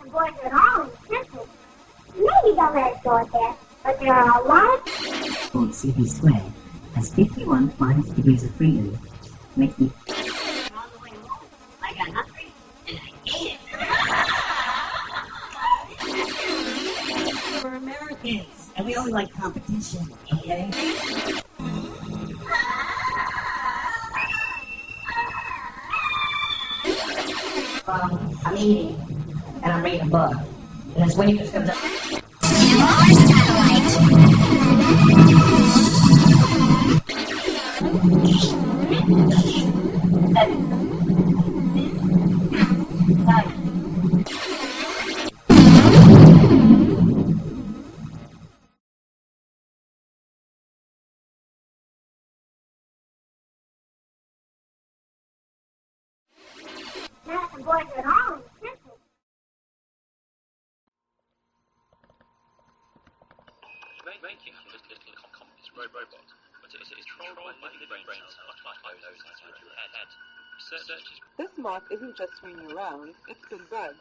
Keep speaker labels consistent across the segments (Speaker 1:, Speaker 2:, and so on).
Speaker 1: boys at all in simple. Maybe don't let it go at that, but there are a lot of
Speaker 2: CB squared has 51 5 degrees of freedom. Make me
Speaker 1: on the way home. I got hungry and I ate it.
Speaker 2: We're Americans, and we only like competition, okay? I'm eating, and I'm reading a book. And that's when you just comes up.
Speaker 1: Not the boys at all in simple.
Speaker 3: Making little communist robot, but it is trolled by living brains much like those inside your head. Researchers
Speaker 4: This moth isn't just swinging around, it's been bred.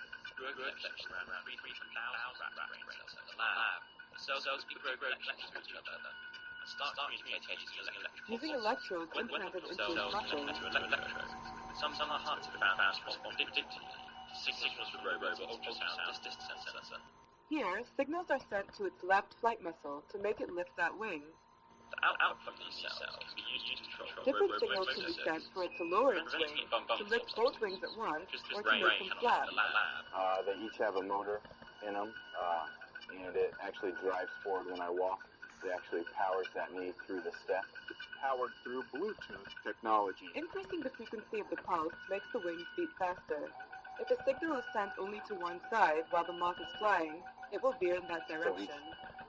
Speaker 3: grow collections around 3,000 brain cells in the lab. The cells grow collections to each other and start communicating
Speaker 4: Using electrodes implanted into its muscles.
Speaker 3: Some are hard to found respond predictably to signals from robot ultrasound distance sensor.
Speaker 4: Here, signals are sent to its left flight muscle to make it lift that wing.
Speaker 3: The output from these cells can be used to control
Speaker 4: Different signals can be sent for it to lower its wing, to lift both wings at once, or to make them flat.
Speaker 5: They each have a motor in them, and it actually drives forward when I walk. It actually powers that knee through the step.
Speaker 6: It's powered through Bluetooth technology.
Speaker 4: Increasing the frequency of the pulse makes the wings beat faster. If a signal is sent only to one side while the moth is flying, it will veer in that direction.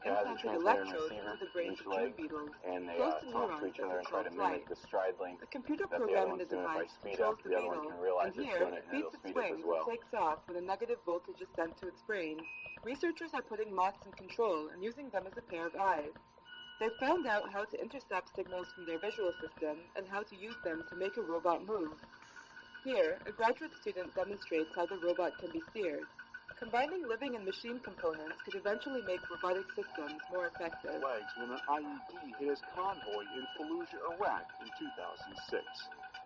Speaker 4: Implanted electrodes into the brains of tree beetles,
Speaker 5: and they
Speaker 4: close to
Speaker 5: talk to
Speaker 4: neurons
Speaker 5: each
Speaker 4: that
Speaker 5: other and try
Speaker 4: control
Speaker 5: to mimic
Speaker 4: flight.
Speaker 5: the stride length
Speaker 4: A computer
Speaker 5: that the
Speaker 4: program
Speaker 5: other
Speaker 4: in the
Speaker 5: one's doing. If I
Speaker 4: device
Speaker 5: speed
Speaker 4: controls
Speaker 5: up,
Speaker 4: the
Speaker 5: the other one
Speaker 4: beetle,
Speaker 5: can realize
Speaker 4: and
Speaker 5: it's
Speaker 4: here
Speaker 5: doing
Speaker 4: it
Speaker 5: it and
Speaker 4: beats
Speaker 5: it'll
Speaker 4: its
Speaker 5: speed up
Speaker 4: wings
Speaker 5: as well.
Speaker 4: and takes off when a negative voltage is sent to its brain. Researchers are putting moths in control and using them as a pair of eyes. They've found out how to intercept signals from their visual system and how to use them to make a robot move. Here, a graduate student demonstrates how the robot can be steered. Combining living and machine components could eventually make robotic systems more effective.
Speaker 6: Legs when an IED hit his convoy in Fallujah, Iraq in 2006.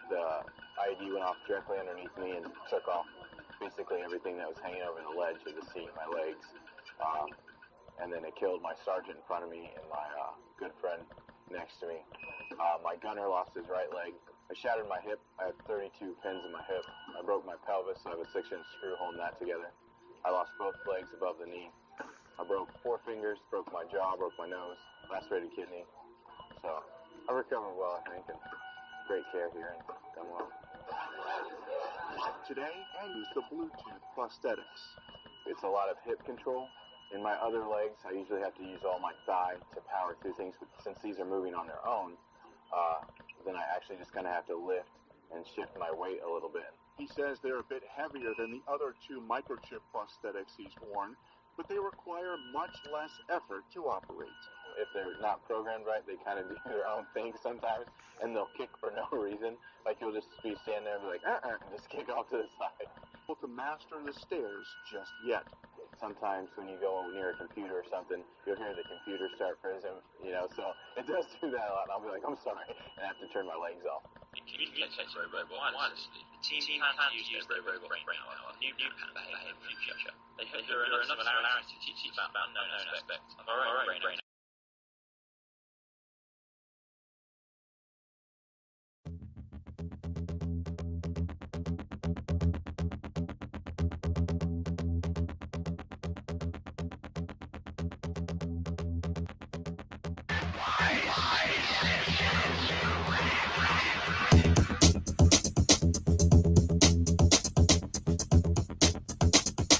Speaker 5: The IED went off directly underneath me and took off basically everything that was hanging over the ledge of the seat, my legs. And then it killed my sergeant in front of me and my good friend next to me. My gunner lost his right leg. I shattered my hip. I had 32 pins in my hip. I broke my pelvis, so I have a 6-inch screw holding that together. I lost both legs above the knee. I broke 4 fingers, broke my jaw, broke my nose, lacerated kidney. So I recovered well, I think, and great care here and done well.
Speaker 6: Today, I use the Bluetooth prosthetics.
Speaker 5: It's a lot of hip control. In my other legs, I usually have to use all my thigh to power through things, but since these are moving on their own, then I actually just kind of have to lift and shift my weight a little bit.
Speaker 6: He says they're a bit heavier than the other 2 microchip prosthetics he's worn, but they require much less effort to operate.
Speaker 5: If they're not programmed right, they kind of do their own thing sometimes, and they'll kick for no reason. Like you'll just be standing there and be like, and just kick off to the side.
Speaker 6: Able to master the stairs just yet.
Speaker 5: Sometimes when you go near a computer or something, you'll hear the computer start frizzing, so it does do that a lot. And I'll be like, I'm sorry, and I have to turn my legs off.
Speaker 3: In communicating robot wirelessly, the team plans to use their robot brain power on new pattern behavior in the future. They hope there are enough similarities to teach about unknown aspects of our own brain.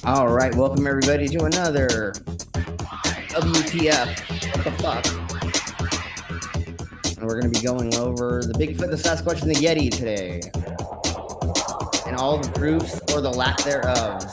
Speaker 7: All right, welcome everybody to another WTF. What the fuck? And we're going to be going over the Bigfoot, the Sasquatch, and the Yeti today, and all the proofs or the lack thereof.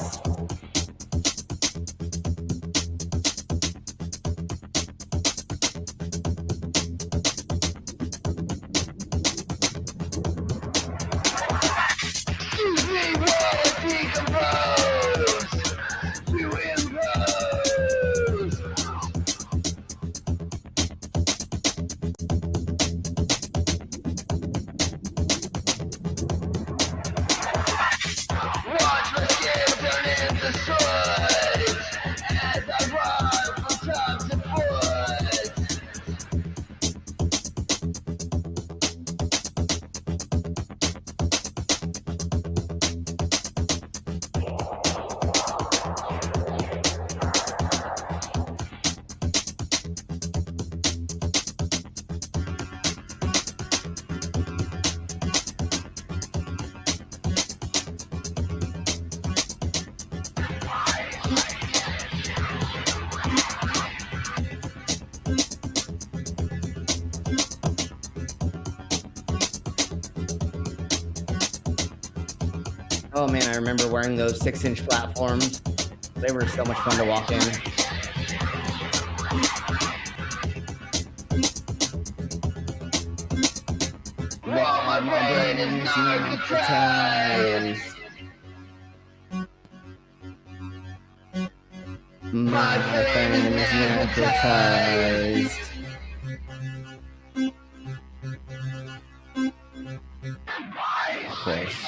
Speaker 7: Oh man, I remember wearing those 6-inch platforms. They were so much fun to walk in. Well, my brain is narcotized. My brain is narcotized. Of course.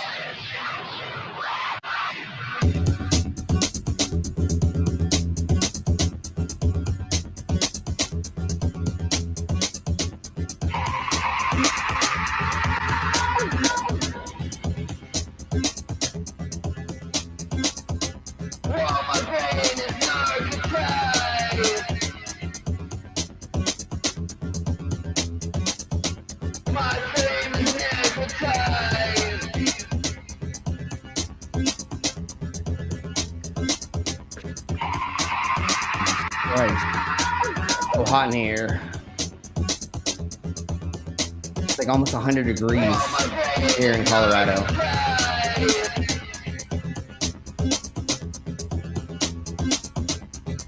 Speaker 7: So hot in here. It's like almost 100 degrees here in Colorado.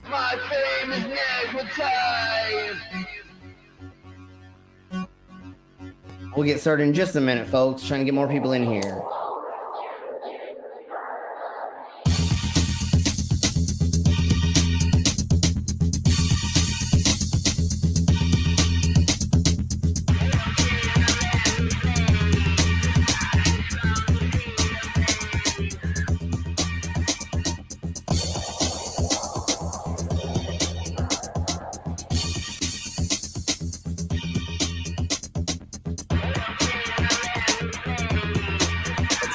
Speaker 7: My fame is necrotized. We'll get started in just a minute, folks. Trying to get more people in here.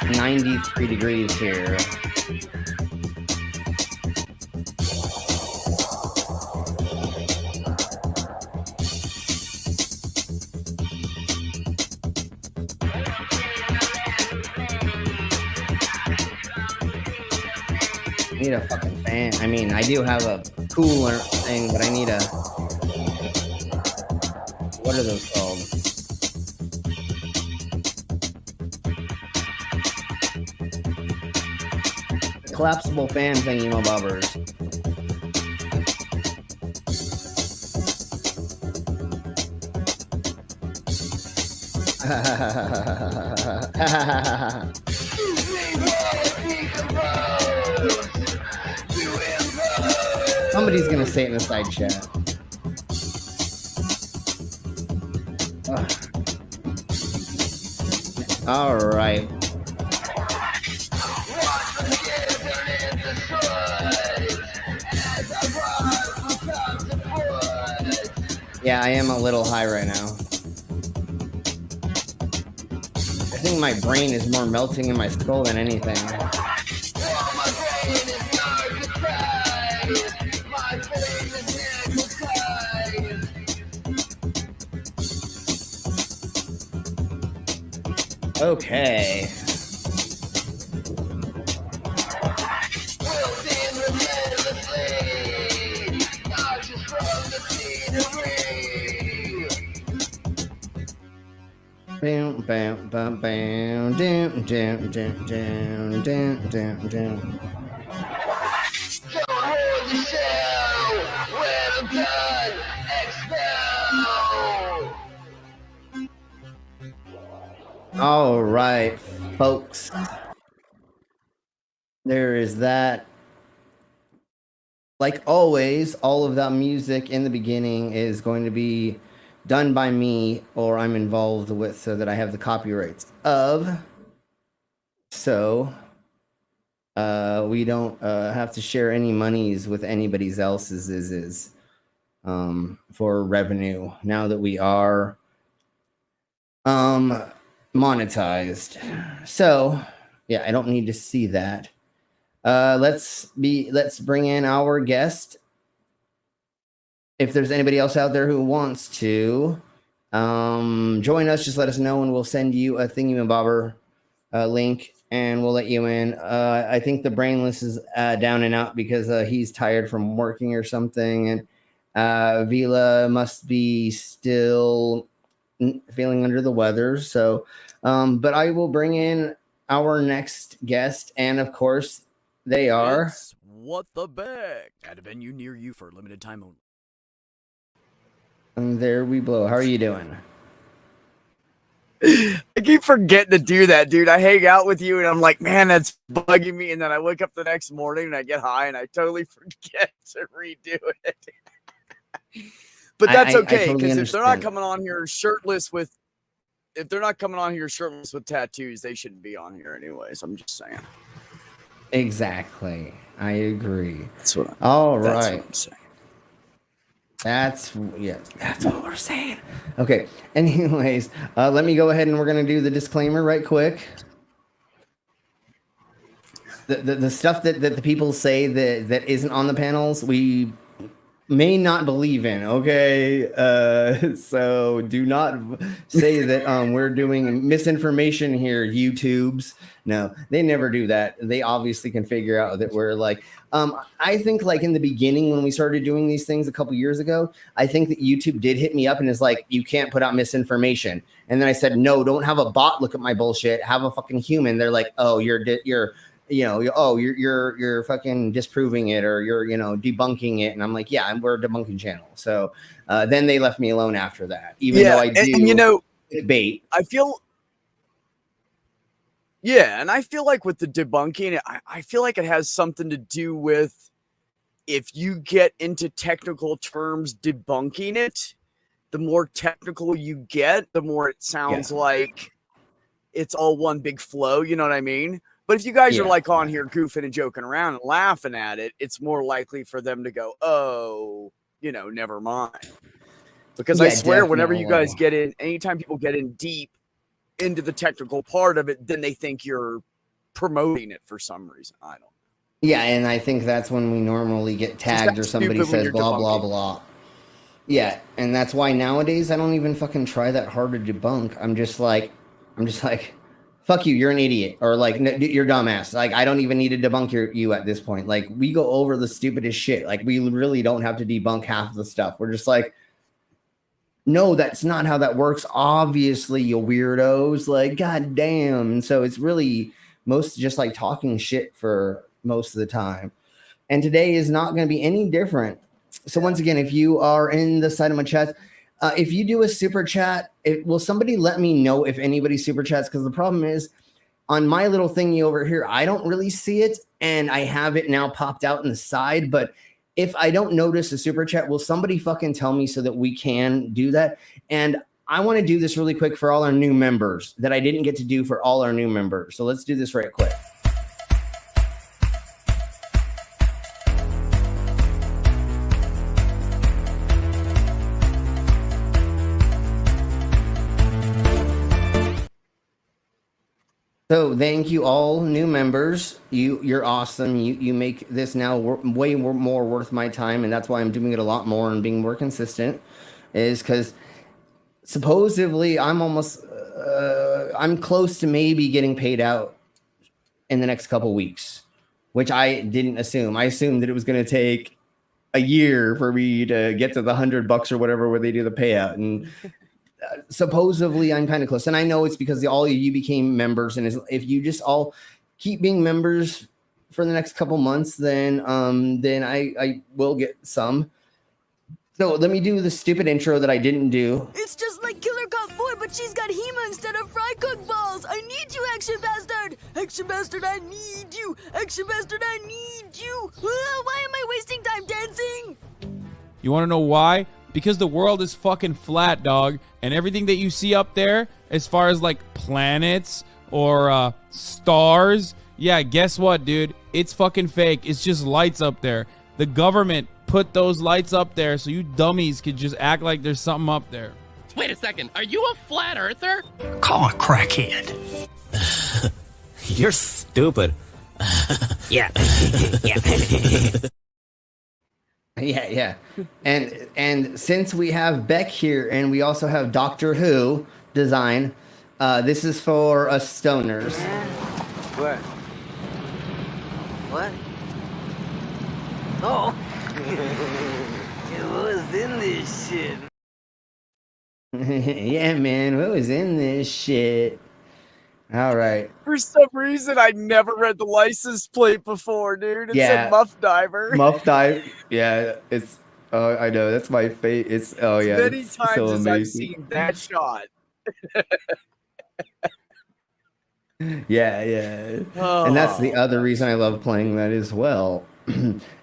Speaker 7: It's 93 degrees here. I need a fucking fan. I mean, I do have a cooler thing, but I need a... What are those called? Collapsible fan thingy, my bobbers. Somebody's gonna say it in the side chat. All right. Yeah, I am a little high right now. I think my brain is more melting in my skull than anything. Okay. Bam, bam, bam, bam, down, down, down, down, down, down, down. All right, folks. There is that. Like always, all of that music in the beginning is going to be done by me or I'm involved with so that I have the copyrights of. So We don't have to share any monies with anybody else's for revenue now that we are monetized. So yeah, I don't need to see that. Let's bring in our guest. If there's anybody else out there who wants to join us, just let us know and we'll send you a thingy-mabobber link and we'll let you in. I think the brainless is down and out because he's tired from working or something, and Vila must be still feeling under the weather. So, but I will bring in our next guest, and of course, they are.
Speaker 8: It's What the Beck at a venue near you for a limited time only.
Speaker 7: And there we blow. How are you doing?
Speaker 8: I keep forgetting to do that, dude. I hang out with you and I'm like, man, that's bugging me. And then I wake up the next morning and I get high and I totally forget to redo it. But that's okay, because
Speaker 7: totally
Speaker 8: if they're not coming on here shirtless with tattoos, they shouldn't be on here anyways. I'm just saying.
Speaker 7: Exactly. I agree.
Speaker 8: That's what
Speaker 7: I'm
Speaker 8: saying.
Speaker 7: That's what we're saying. Okay. Anyways, let me go ahead and we're gonna do the disclaimer right quick. The stuff that the people say that isn't on the panels, we may not believe in. Okay, so do not say that we're doing misinformation here, YouTubes. No, they never do that. They obviously can figure out that we're like, I think like in the beginning when we started doing these things a couple years ago, I think that YouTube did hit me up and is like, you can't put out misinformation. And then I said, no, don't have a bot look at my bullshit. Have a fucking human. They're like, oh, you're fucking disproving it, or you're debunking it. And I'm like, yeah, we're a debunking channel. So then they left me alone after that, even though I do debate.
Speaker 8: And I feel like with the debunking, I feel like it has something to do with if you get into technical terms debunking it, the more technical you get, the more it sounds like it's all one big flow. You know what I mean? But if you guys are like on here goofing and joking around and laughing at it, it's more likely for them to go, oh, never mind. Because I swear, whenever you guys get in, anytime people get in deep into the technical part of it, then they think you're promoting it for some reason. I don't know.
Speaker 7: Yeah, and I think that's when we normally get tagged or somebody says blah, blah, blah. Yeah, and that's why nowadays I don't even fucking try that hard to debunk. I'm just like, fuck you, you're an idiot, or like, you're dumbass. Like, I don't even need to debunk you at this point. Like, we go over the stupidest shit. Like, we really don't have to debunk half of the stuff. We're just like, no, that's not how that works. Obviously, you weirdos. Like, goddamn. And so it's really most just like talking shit for most of the time. And today is not going to be any different. So once again, if you are in the side of my chat, if you do a super chat, will somebody let me know if anybody super chats? Because the problem is on my little thingy over here, I don't really see it. And I have it now popped out in the side. But if I don't notice a super chat, will somebody fucking tell me so that we can do that? And I want to do this really quick for all our new members that I didn't get to do for all our new members. So let's do this right quick. So thank you all new members. You're awesome. You make this now way more worth my time, and that's why I'm doing it a lot more and being more consistent. Is because supposedly I'm almost I'm close to maybe getting paid out in the next couple weeks, which I didn't assume. I assumed that it was going to take a year for me to get to the $100 or whatever where they do the payout, and supposedly I'm kind of close. And I know it's because all of you became members, and if you just all keep being members for the next couple months, then I will get some. So let me do the stupid intro that I didn't do.
Speaker 9: It's just like Killer Cop 4, but she's got Hema instead of fry cook balls. I need you, Action Bastard. Action Bastard, I need you. Action Bastard, I need you. Why am I wasting time dancing?
Speaker 10: You want to know why? Because the world is fucking flat, dog. And everything that you see up there, as far as like planets or stars, Yeah, guess what, dude? It's fucking fake. It's just lights up there. The government put those lights up there so you dummies could just act like there's something up there.
Speaker 11: Wait a second. Are you a flat earther?
Speaker 12: Call a crackhead.
Speaker 13: You're stupid.
Speaker 12: Yeah.
Speaker 7: Yeah. And since we have Beck here and we also have Doctor Who design, this is for us stoners.
Speaker 14: What? What? Oh. What was in this shit?
Speaker 7: Yeah, man, what was in this shit? All right.
Speaker 8: For some reason, I never read the license plate before, dude. It said Muff Diver.
Speaker 7: Muff Dive. Yeah, it's. Oh, I know. That's my fate. It's. Oh, yeah.
Speaker 8: Many
Speaker 7: it's
Speaker 8: times
Speaker 7: so
Speaker 8: as I've
Speaker 7: amazing.
Speaker 8: seen that shot.
Speaker 7: Yeah. And that's the other reason I love playing that as well.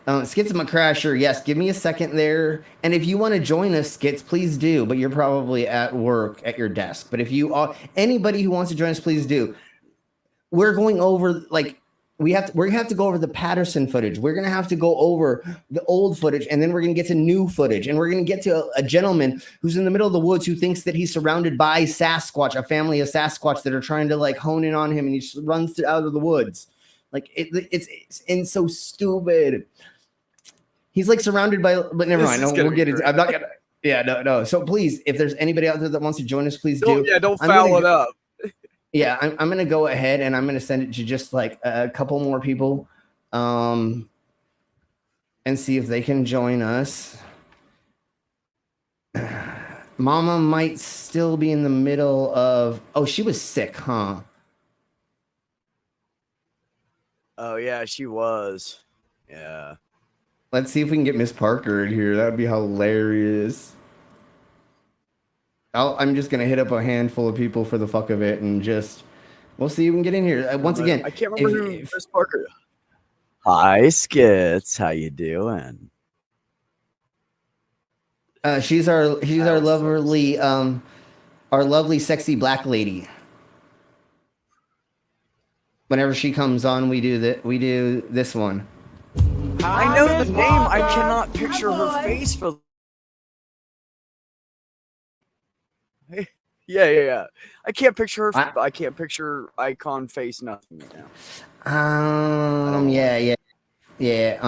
Speaker 7: Skitsma Crasher, yes, give me a second there. And if you want to join us, Skits, please do. But you're probably at work at your desk. But if you are anybody who wants to join us, please do. We're going over we have to go over the Patterson footage. We're gonna have to go over the old footage, and then we're gonna get to new footage, and we're gonna get to a gentleman who's in the middle of the woods who thinks that he's surrounded by Sasquatch, a family of Sasquatch that are trying to hone in on him, and he just runs out of the woods. It's so stupid. He's surrounded by, but never mind. No, we'll get it. I'm not gonna. Yeah, no. So please, if there's anybody out there that wants to join us, please do.
Speaker 8: Yeah, don't foul it up.
Speaker 7: Yeah, I'm gonna go ahead and I'm gonna send it to just a couple more people, and see if they can join us. Mama might still be in the middle of. Oh, she was sick, huh?
Speaker 8: Oh yeah, she was. Yeah.
Speaker 7: Let's see if we can get Miss Parker in here. That would be hilarious. I'm just gonna hit up a handful of people for the fuck of it, and we'll see if we can get in here. Once again,
Speaker 8: I can't remember who Miss Parker. Hi, Skits. How you doing?
Speaker 7: She's our lovely sexy black lady. Whenever she comes on, we do this one.
Speaker 8: I know the name. I cannot picture her face for. Yeah. I can't picture her. I can't picture icon face. Nothing right now.
Speaker 7: Yeah.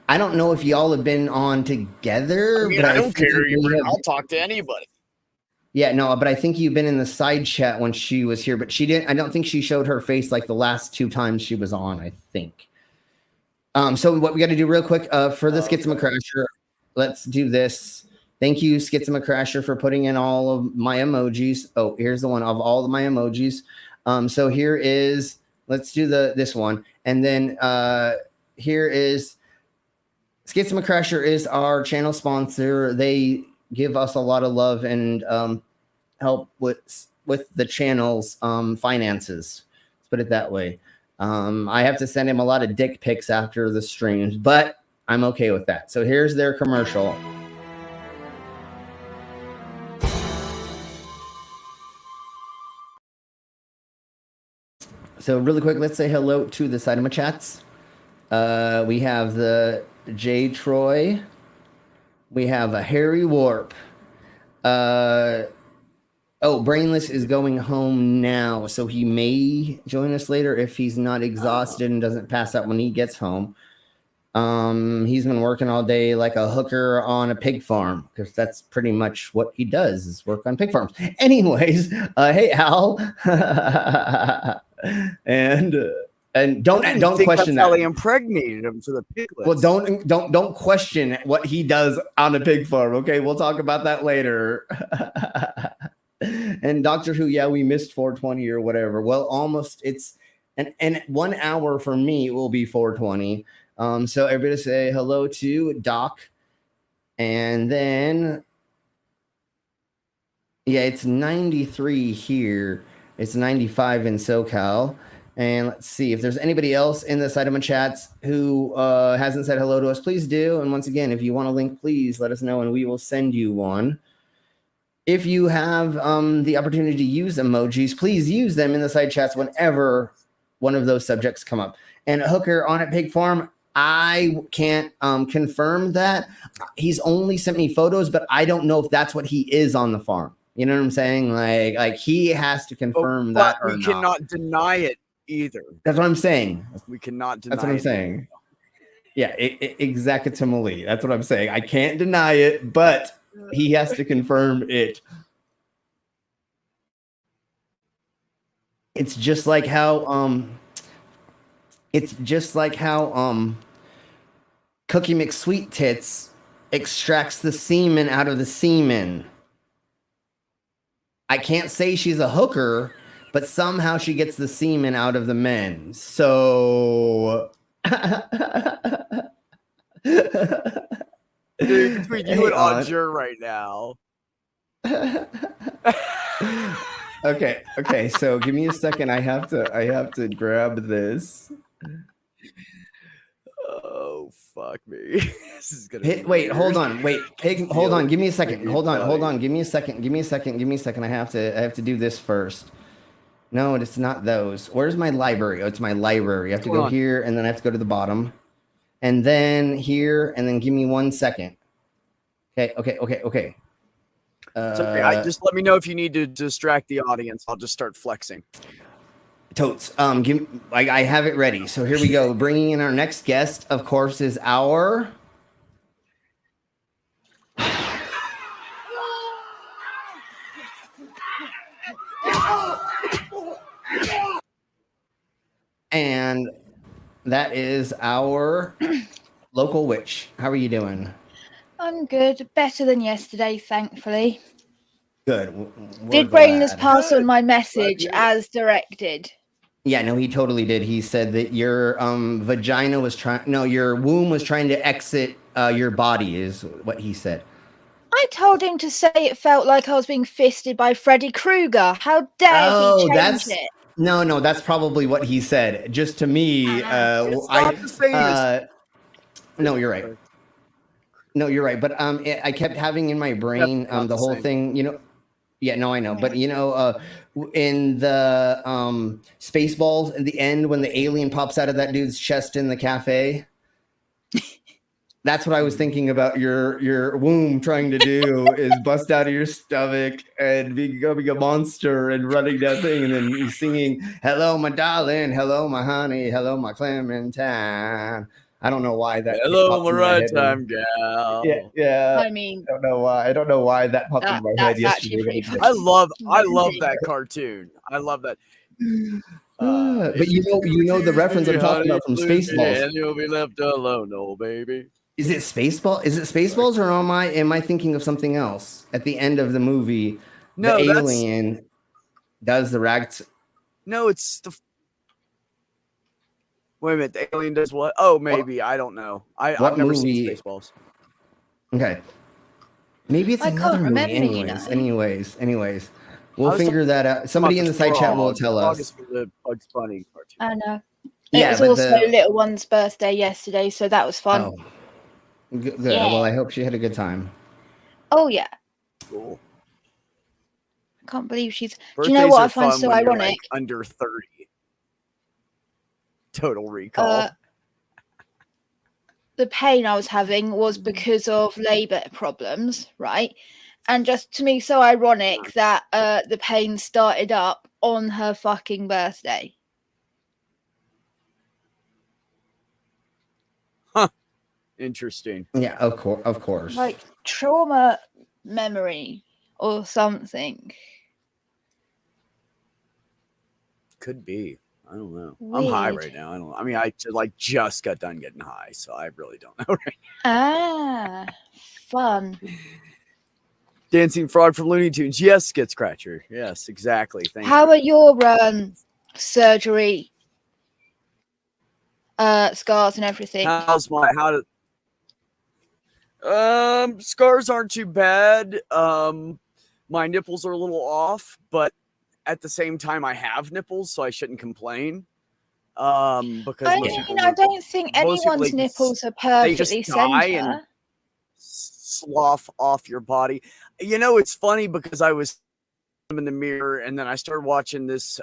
Speaker 7: I don't know if y'all have been on together.
Speaker 8: But I don't care. I'll talk to anybody.
Speaker 7: Yeah, no, but I think you've been in the side chat when she was here, but she didn't. I don't think she showed her face the last 2 times she was on. I think. So what we got to do real quick for the Skitsma Crasher, let's do this. Thank you, Skitsma Crasher, for putting in all of my emojis. Oh, here's the one of all of my emojis. So here is, let's do this one. And then here is, Skitsma Crasher is our channel sponsor. They give us a lot of love and help with the channel's finances. Let's put it that way. I have to send him a lot of dick pics after the streams, but I'm okay with that. So here's their commercial. So really quick, let's say hello to the side of my chats. We have the J Troy. We have a Harry Warp. Brainless is going home now, so he may join us later if he's not exhausted and doesn't pass out when he gets home. He's been working all day like a hooker on a pig farm, because that's pretty much what he does, is work on pig farms. Anyways, hey Al, and don't question that.
Speaker 8: How they impregnated him for the piglets.
Speaker 7: Well, don't question what he does on a pig farm. Okay, we'll talk about that later. And Doctor Who, yeah, we missed 420 or whatever. Well, almost. It's and 1 hour for me it will be 420. So everybody say hello to Doc, and then it's 93 here. It's 95 in SoCal. And let's see if there's anybody else in the side of my chats who hasn't said hello to us. Please do. And once again, if you want a link, please let us know, and we will send you one. If you have the opportunity to use emojis, please use them in the side chats whenever one of those subjects come up. And a hooker on at Pig Farm, I can't confirm that. He's only sent me photos, but I don't know if that's what he is on the farm. You know what I'm saying? Like he has to confirm that or not.
Speaker 8: We cannot deny it either.
Speaker 7: That's what I'm saying.
Speaker 8: We cannot deny it.
Speaker 7: That's what I'm saying. Yeah, exactly. That's what I'm saying. I can't deny it, but he has to confirm it. It's just like how Cookie McSweet Tits extracts the semen out of the semen. I can't say she's a hooker, but somehow she gets the semen out of the men. So
Speaker 8: dude, between you and Odger right now.
Speaker 7: Okay, so give me a second. I have to grab this.
Speaker 8: Oh fuck me. This is gonna
Speaker 7: wait, hold on. Wait, Pig, hold on. Give me a second. Hold on. Give me a second. I have to do this first. No, it's not those. Where's my library? Oh, it's my library. I have to go here, and then I have to go to the bottom. And then here, and then give me 1 second. Okay.
Speaker 8: Just let me know if you need to distract the audience. I'll just start flexing.
Speaker 7: Totes. I have it ready. So here we go. Bringing in our next guest, of course, is our and that is our local witch. How are you doing?
Speaker 15: I'm good. Better than yesterday, thankfully.
Speaker 7: Good.
Speaker 15: Did Brainless pass on my message as directed?
Speaker 7: Yeah, no, he totally did. He said that your your womb was trying to exit your body, is what he said.
Speaker 15: I told him to say it felt like I was being fisted by Freddy Krueger. How dare he change it?
Speaker 7: No, that's probably what he said. Just to me, no, you're right. No, you're right. But I kept having in my brain the whole thing, you know. Yeah, no, I know. But, you know, in the Spaceballs, in the end, when the alien pops out of that dude's chest in the cafe, that's what I was thinking about your womb trying to do is bust out of your stomach and becoming a monster and running that thing. And then he's singing, hello, my darling. Hello, my honey. Hello, my Clementine. I don't know why that.
Speaker 8: Hello, my right time gal.
Speaker 7: Yeah.
Speaker 15: I mean,
Speaker 7: I don't know why that popped in my head yesterday.
Speaker 8: I love that cartoon. I love that.
Speaker 7: But you know the reference I'm talking about from Spaceballs.
Speaker 8: And you'll be left alone, oh baby.
Speaker 7: Is it Spaceballs, or am I thinking of something else? At the end of the movie, the alien does the rags.
Speaker 8: No, it's the. Wait a minute, the alien does what? Oh, maybe. I don't know. I've never seen Spaceballs.
Speaker 7: Okay. Maybe it's another movie. Anyways. We'll figure that out. Somebody in the side chat will tell us.
Speaker 8: Bugs Bunny cartoon.
Speaker 15: I know. It was also Little One's birthday yesterday, so that was fun.
Speaker 7: Oh. Good. Yeah. Well, I hope she had a good time.
Speaker 15: Oh, yeah.
Speaker 8: Cool.
Speaker 15: I can't believe she's...
Speaker 8: Birthdays
Speaker 15: do you know what I find
Speaker 8: fun
Speaker 15: so
Speaker 8: when
Speaker 15: ironic?
Speaker 8: You're like under 30. Total Recall.
Speaker 15: The pain I was having was because of labor problems, right? And just to me, so ironic that the pain started up on her fucking birthday.
Speaker 8: Huh. Interesting.
Speaker 7: Yeah, of course.
Speaker 15: Like trauma memory or something.
Speaker 8: Could be. I don't know.
Speaker 15: Weird.
Speaker 8: I'm high right now. I just got done getting high, so I really don't know right
Speaker 15: now. Fun.
Speaker 8: Dancing Frog from Looney Tunes. Yes, Skid Scratcher. Yes, exactly. Thank you.
Speaker 15: How are your surgery scars and everything?
Speaker 8: Scars aren't too bad. My nipples are a little off, but at the same time, I have nipples, so I shouldn't complain. Because
Speaker 15: I don't think anyone's nipples are perfectly center.
Speaker 8: Slough off your body. You know, it's funny because I was in the mirror and then I started watching this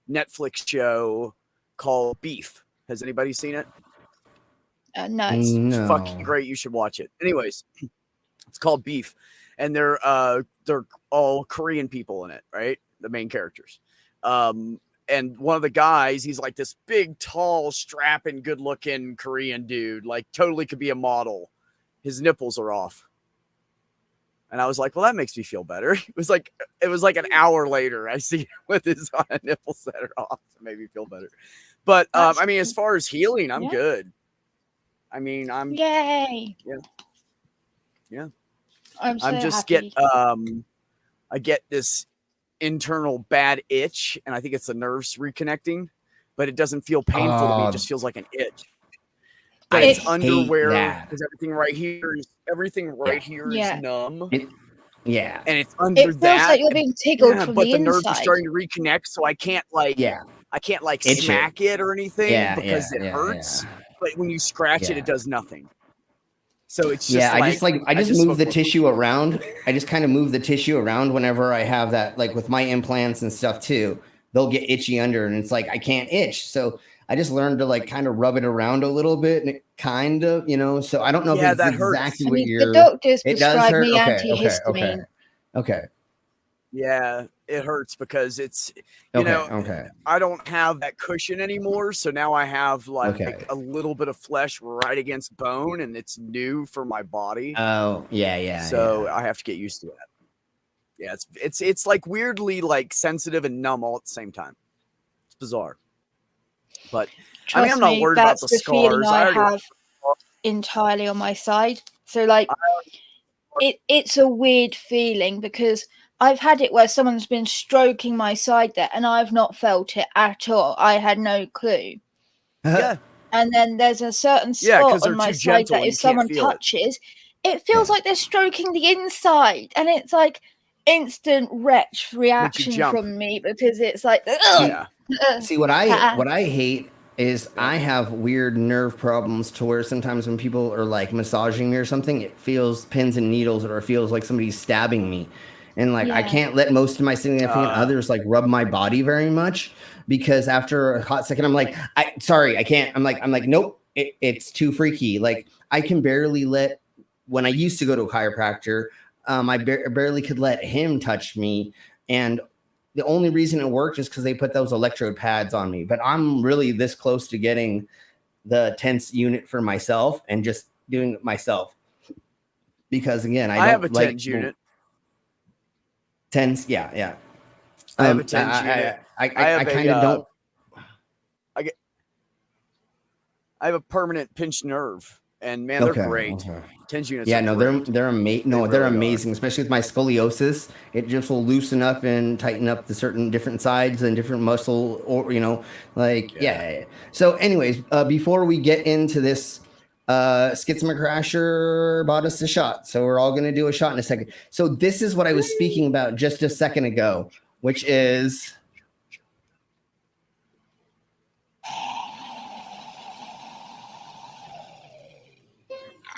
Speaker 8: Netflix show called Beef. Has anybody seen it?
Speaker 15: No.
Speaker 8: It's fucking great. You should watch it. Anyways, it's called Beef, and they're all Korean people in it, right? The main characters. And one of the guys, he's like this big, tall, strapping, good-looking Korean dude, like totally could be a model. His nipples are off. And I was like, well, that makes me feel better. It was like an hour later, I see him with his nipples that are off. It made me feel better. But I mean, as far as healing, I'm good. I mean, I'm
Speaker 15: yay.
Speaker 8: Yeah.
Speaker 15: I'm
Speaker 8: just
Speaker 15: happy.
Speaker 8: I get this internal bad itch, and I think it's the nerves reconnecting, but it doesn't feel painful to me. It just feels like an itch. But it's underwear because everything right here is numb. And it's under
Speaker 15: it feels like you're being tickled from
Speaker 8: but
Speaker 15: the
Speaker 8: nerves are
Speaker 15: inside.
Speaker 8: starting to reconnect, so I can't smack it or anything because it hurts. But when you scratch it, it does nothing. So it's just
Speaker 7: I just move the tissue around. I just kind of move the tissue around whenever I have that, like with my implants and stuff too. They'll get itchy under, and it's like I can't itch. So I just learned to like kind of rub it around a little bit, and it kind of, so I don't know if it's exactly what you're.
Speaker 15: The doctors
Speaker 7: it does
Speaker 15: prescribed
Speaker 7: hurt.
Speaker 15: me
Speaker 7: antihistamine. Okay.
Speaker 8: Yeah, it hurts because it's, I don't have that cushion anymore. So now I have like a little bit of flesh right against bone, and it's new for my body.
Speaker 7: Oh, yeah.
Speaker 8: So I have to get used to that. Yeah, it's like weirdly like sensitive and numb all at the same time. It's bizarre. But
Speaker 15: Trust
Speaker 8: I mean, I'm not
Speaker 15: me,
Speaker 8: worried about
Speaker 15: that's
Speaker 8: the
Speaker 15: feeling
Speaker 8: scars.
Speaker 15: I have entirely on my side. So like, it's a weird feeling because I've had it where someone's been stroking my side there, and I've not felt it at all. I had no clue.
Speaker 8: Yeah.
Speaker 15: And then there's a certain spot on my side that if someone touches, it feels like they're stroking the inside, and it's like instant reaction from me because it's like.
Speaker 7: See what I hate is I have weird nerve problems to where sometimes when people are like massaging me or something, it feels pins and needles, or it feels like somebody's stabbing me. And like, I can't let most of my significant others like rub my body very much, because after a hot second, I'm like, I can't. I'm like, nope, it's too freaky. Like I can barely when I used to go to a chiropractor, I barely could let him touch me. And the only reason it worked is because they put those electrode pads on me. But I'm really this close to getting the TENS unit for myself and just doing it myself. Because again, I have a TENS unit. TENS, yeah.
Speaker 8: I have a TENS unit.
Speaker 7: I kind of don't.
Speaker 8: I have a permanent pinched nerve, and man, they're great. TENS units.
Speaker 7: Yeah, no, they're amazing. No, they're amazing, especially with my scoliosis. It just will loosen up and tighten up the certain different sides and different muscle, or So, anyways, before we get into this, Schizma Crasher bought us a shot, so we're all going to do a shot in a second. So this is what I was speaking about just a second ago, which is.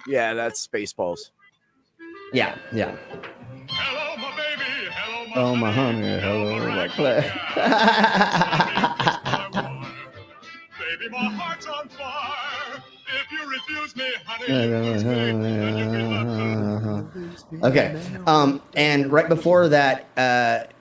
Speaker 8: Yeah, that's Spaceballs.
Speaker 7: Yeah.
Speaker 16: Hello, my baby. Hello, my
Speaker 7: oh, my honey. Hello, my clay.
Speaker 16: Baby, my heart's on fire. If you refuse me, honey,
Speaker 7: Okay. And right before that,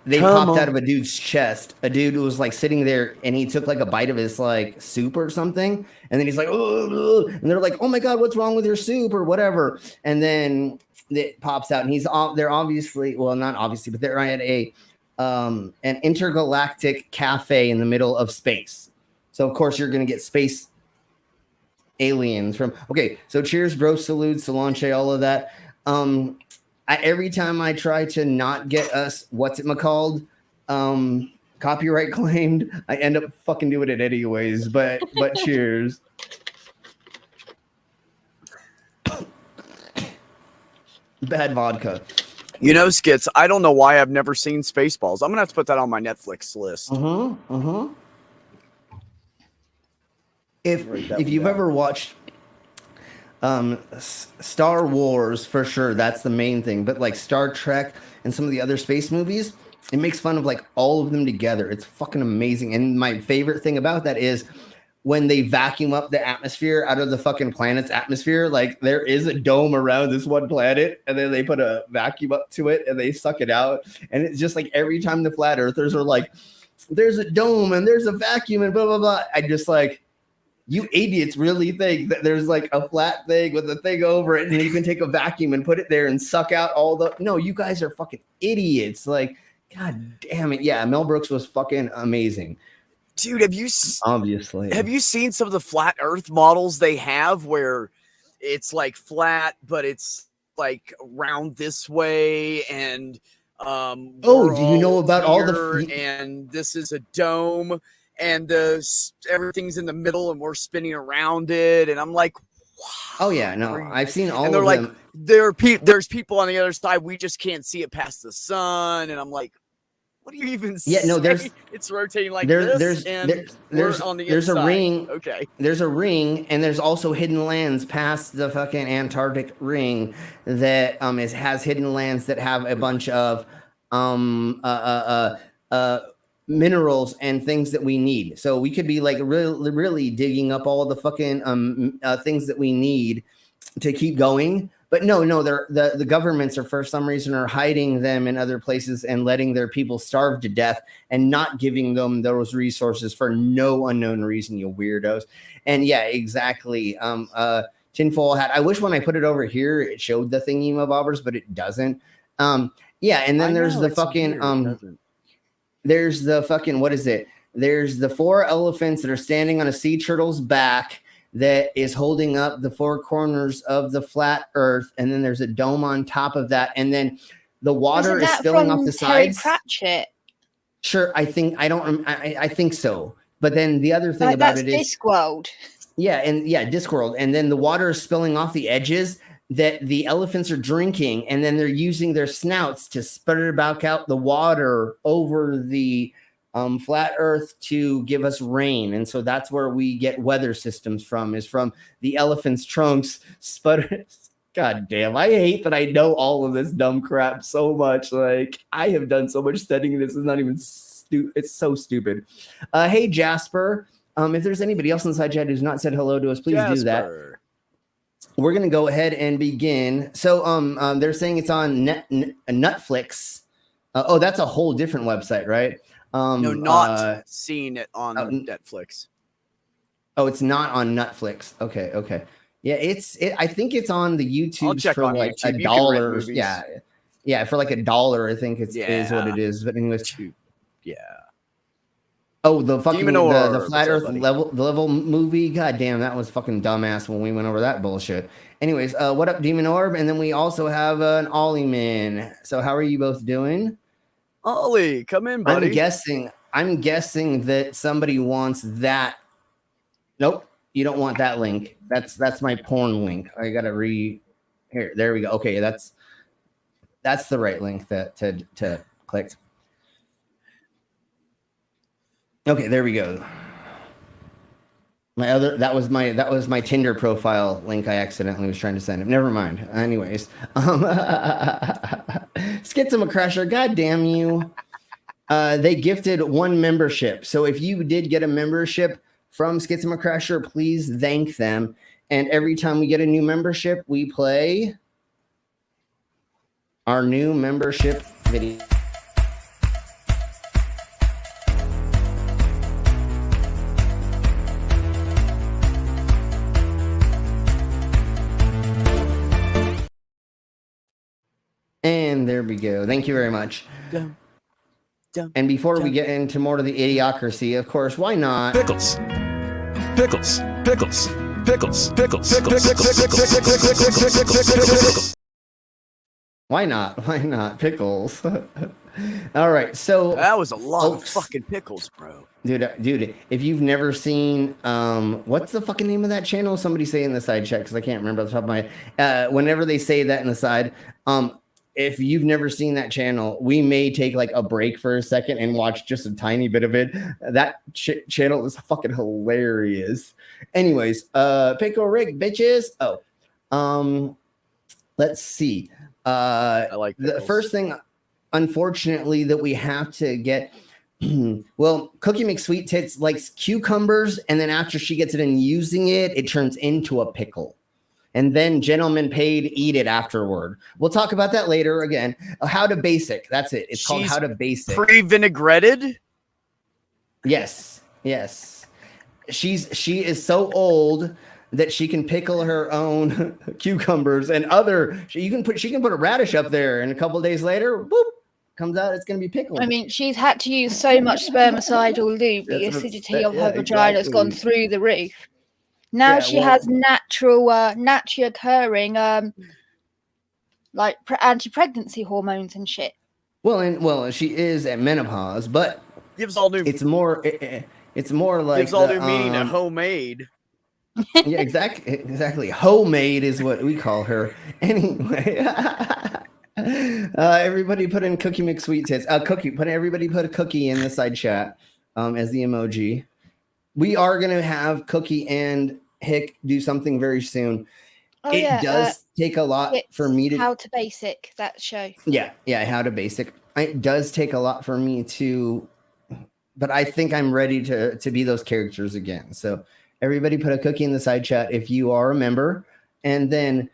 Speaker 7: they popped out of a dude's chest. A dude was like sitting there, and he took like a bite of his like soup or something, and then he's like, oh, and they're like, oh my god, what's wrong with your soup or whatever? And then it pops out, and they're obviously, well, not obviously, but they're at an intergalactic cafe in the middle of space. So of course you're gonna get space aliens from. Okay, so cheers, bro, salute, Solange, all of that. Every time I try to not get us called copyright claimed, I end up fucking doing it anyways. But cheers. Bad vodka.
Speaker 8: Skits, I don't know why I've never seen Spaceballs. I'm gonna have to put that on my Netflix list.
Speaker 7: If you've ever watched Star Wars, for sure, that's the main thing. But like Star Trek and some of the other space movies, it makes fun of like all of them together. It's fucking amazing. And my favorite thing about that is when they vacuum up the atmosphere out of the fucking planet's atmosphere, like there is a dome around this one planet, and then they put a vacuum up to it and they suck it out. And it's just like every time the flat earthers are like, there's a dome and there's a vacuum and blah, blah, blah. I just like, you idiots really think that there's like a flat thing with a thing over it and you can take a vacuum and put it there and suck out all the, no, you guys are fucking idiots. Like, God damn it. Yeah. Mel Brooks was fucking amazing.
Speaker 8: Dude, have you seen some of the flat earth models they have where it's like flat, but it's like round this way and
Speaker 7: do you know about all the
Speaker 8: and this is a dome and everything's in the middle and we're spinning around it, and I'm like, wow.
Speaker 7: Oh yeah, no, I've seen all
Speaker 8: and they're
Speaker 7: of
Speaker 8: like,
Speaker 7: them.
Speaker 8: There's people on the other side, we just can't see it past the sun, and I'm like, what do you even say?
Speaker 7: Yeah, no,
Speaker 8: it's rotating like this, there's on the
Speaker 7: there's
Speaker 8: inside.
Speaker 7: a ring.
Speaker 8: Okay.
Speaker 7: There's a ring, and there's also hidden lands past the fucking Antarctic ring that has hidden lands that have a bunch of minerals and things that we need. So we could be like really digging up all the fucking things that we need to keep going. But no, the governments are for some reason are hiding them in other places and letting their people starve to death and not giving them those resources for no unknown reason, you weirdos. And yeah, exactly. Tinfoil hat. I wish when I put it over here, it showed the thingy bobbers, but it doesn't. Yeah, and then there's the fucking there's the fucking, what is it? There's the 4 elephants that are standing on a sea turtle's back that is holding up the 4 corners of the flat earth, and then there's a dome on top of that, and then the water is spilling off the sides.
Speaker 15: Terry Pratchett?
Speaker 7: Sure, I think so. But then the other thing about it is
Speaker 15: Discworld.
Speaker 7: Yeah, Discworld, and then the water is spilling off the edges that the elephants are drinking, and then they're using their snouts to spurt back out the water over the flat earth to give us rain. And so that's where we get weather systems from the elephant's trunks sputter. God damn, I hate that I know all of this dumb crap so much. Like, I have done so much studying this. It's not even it's so stupid. Hey Jasper, if there's anybody else inside chat who's not said hello to us, please do that. We're gonna go ahead and begin. So they're saying it's on Netflix. Oh, that's a whole different website, right?
Speaker 8: No, not seeing it on Netflix.
Speaker 7: Oh, it's not on Netflix. Okay. Yeah, I think it's on the YouTube for like $1. Yeah, for like $1. I think is what it is. But anyways,
Speaker 8: yeah.
Speaker 7: Oh, the fucking the flat Earth level movie. God damn, that was fucking dumbass when we went over that bullshit. Anyways, what up, Demon Orb? And then we also have an Ollie Man. So how are you both doing?
Speaker 8: Ollie, come in, buddy.
Speaker 7: I'm guessing that somebody wants that. Nope, you don't want that link. That's my porn link. I gotta here. There we go. Okay, that's the right link to click. Okay, there we go. That was my Tinder profile link I accidentally was trying to send him. Never mind. Anyways, Schizomacrusher, god damn you. They gifted 1 membership. So if you did get a membership from Schizomacrusher, please thank them. And every time we get a new membership, we play our new membership video. And there we go. Thank you very much. And before we get into more of the idiocracy, of course, why not?
Speaker 12: Pickles.
Speaker 7: Why not pickles? All right, so
Speaker 8: that was a lot of fucking pickles, bro.
Speaker 7: Dude, if you've never seen what's the fucking name of that channel? Somebody say in the side chat, because I can't remember off the top of my head. Whenever they say that in the side, if you've never seen that channel, we may take like a break for a second and watch just a tiny bit of it. That channel is fucking hilarious. Anyways, Pickle Rick, bitches. Oh, let's see.
Speaker 8: I like pickles.
Speaker 7: The first thing unfortunately, that we have to get. Well, Cookie McSweet Tits likes cucumbers, and then after she gets it and using it, it turns into a pickle. And then Gentleman Paid eat it afterward. We'll talk about that later again. How to Basic. That's it. It's called How to Basic.
Speaker 8: Pre-vinaigretted?
Speaker 7: Yes. Yes. She is so old that she can pickle her own cucumbers and she can put a radish up there, and a couple of days later, whoop, comes out, it's going to be pickled.
Speaker 15: I mean, she's had to use so much spermicidal lube, the acidity of her vagina has gone through the roof. Now she has naturally occurring, like anti-pregnancy hormones and shit.
Speaker 7: Well, she is at menopause, but
Speaker 8: gives all new.
Speaker 7: It's more like
Speaker 8: gives all new meaning to homemade.
Speaker 7: Yeah, exactly. Homemade is what we call her. Anyway, everybody put in Cookie McSweet Tits. Everybody put a cookie in the side chat as the emoji. We are gonna have Cookie and Hick do something very soon. It does take a lot for me to.
Speaker 15: How to Basic, that show.
Speaker 7: Yeah, How to Basic. It does take a lot for me to, but I think I'm ready to be those characters again. So everybody put a cookie in the side chat if you are a member. And then,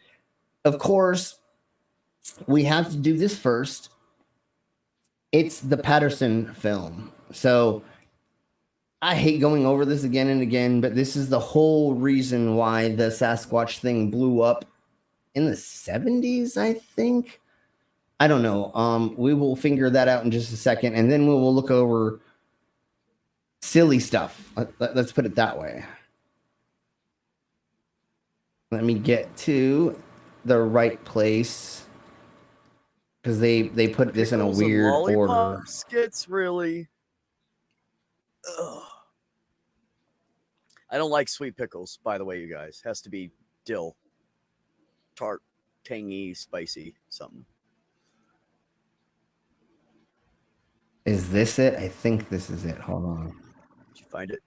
Speaker 7: of course, we have to do this first. It's the Patterson film. So I hate going over this again and again, but this is the whole reason why the Sasquatch thing blew up in the 70s, I think. I don't know. We will figure that out in just a second, and then we will look over silly stuff. Let's put it that way. Let me get to the right place, because they put this in a weird order.
Speaker 8: Skits, really. Ugh. I don't like sweet pickles, by the way, you guys. Has to be dill. Tart, tangy, spicy, something.
Speaker 7: Is this it? I think this is it. Hold on.
Speaker 8: Did you find it?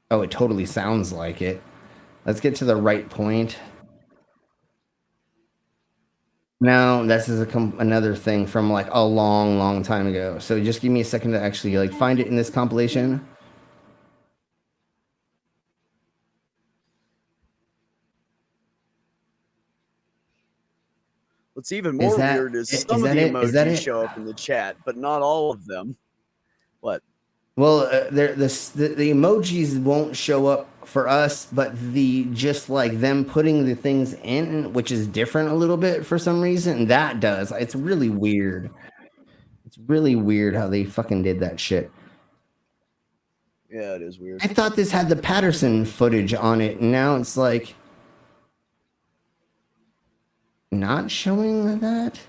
Speaker 7: Oh, it totally sounds like it. Let's get to the right point. No, this is another thing from like a long, long time ago. So just give me a second to actually like find it in this compilation.
Speaker 8: What's even more weird is some of the emojis show up in the chat, but not all of them. What?
Speaker 7: Well, the emojis won't show up for us, but just like them putting the things in, which is different a little bit for some reason, that does. It's really weird. It's really weird how they fucking did that shit.
Speaker 8: Yeah, it is weird.
Speaker 7: I thought this had the Patterson footage on it, and now it's like not showing that.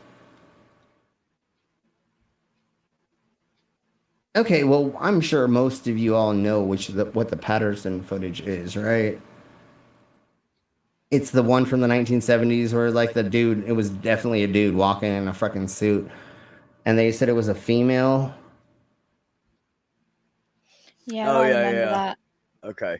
Speaker 7: Okay, well, I'm sure most of you all know what the Patterson footage is, right? It's the one from the 1970s where, like, the dude, it was definitely a dude walking in a fucking suit, and they said it was a female.
Speaker 15: Yeah, I remember that.
Speaker 8: Okay.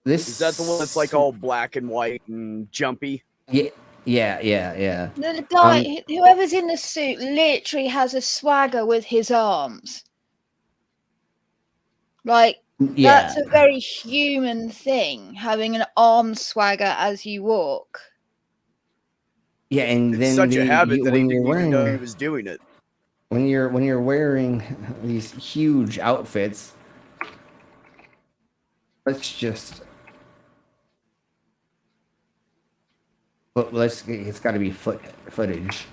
Speaker 7: Is
Speaker 8: that the one that's like all black and white and jumpy?
Speaker 7: Yeah.
Speaker 15: The guy, whoever's in the suit, literally has a swagger with his arms. Like, that's a very human thing, having an arm swagger as you walk.
Speaker 7: Yeah, and
Speaker 8: it's
Speaker 7: then
Speaker 8: such a habit that he didn't even know he was doing it.
Speaker 7: When you're wearing these huge outfits, let's just. But it's got to be footage.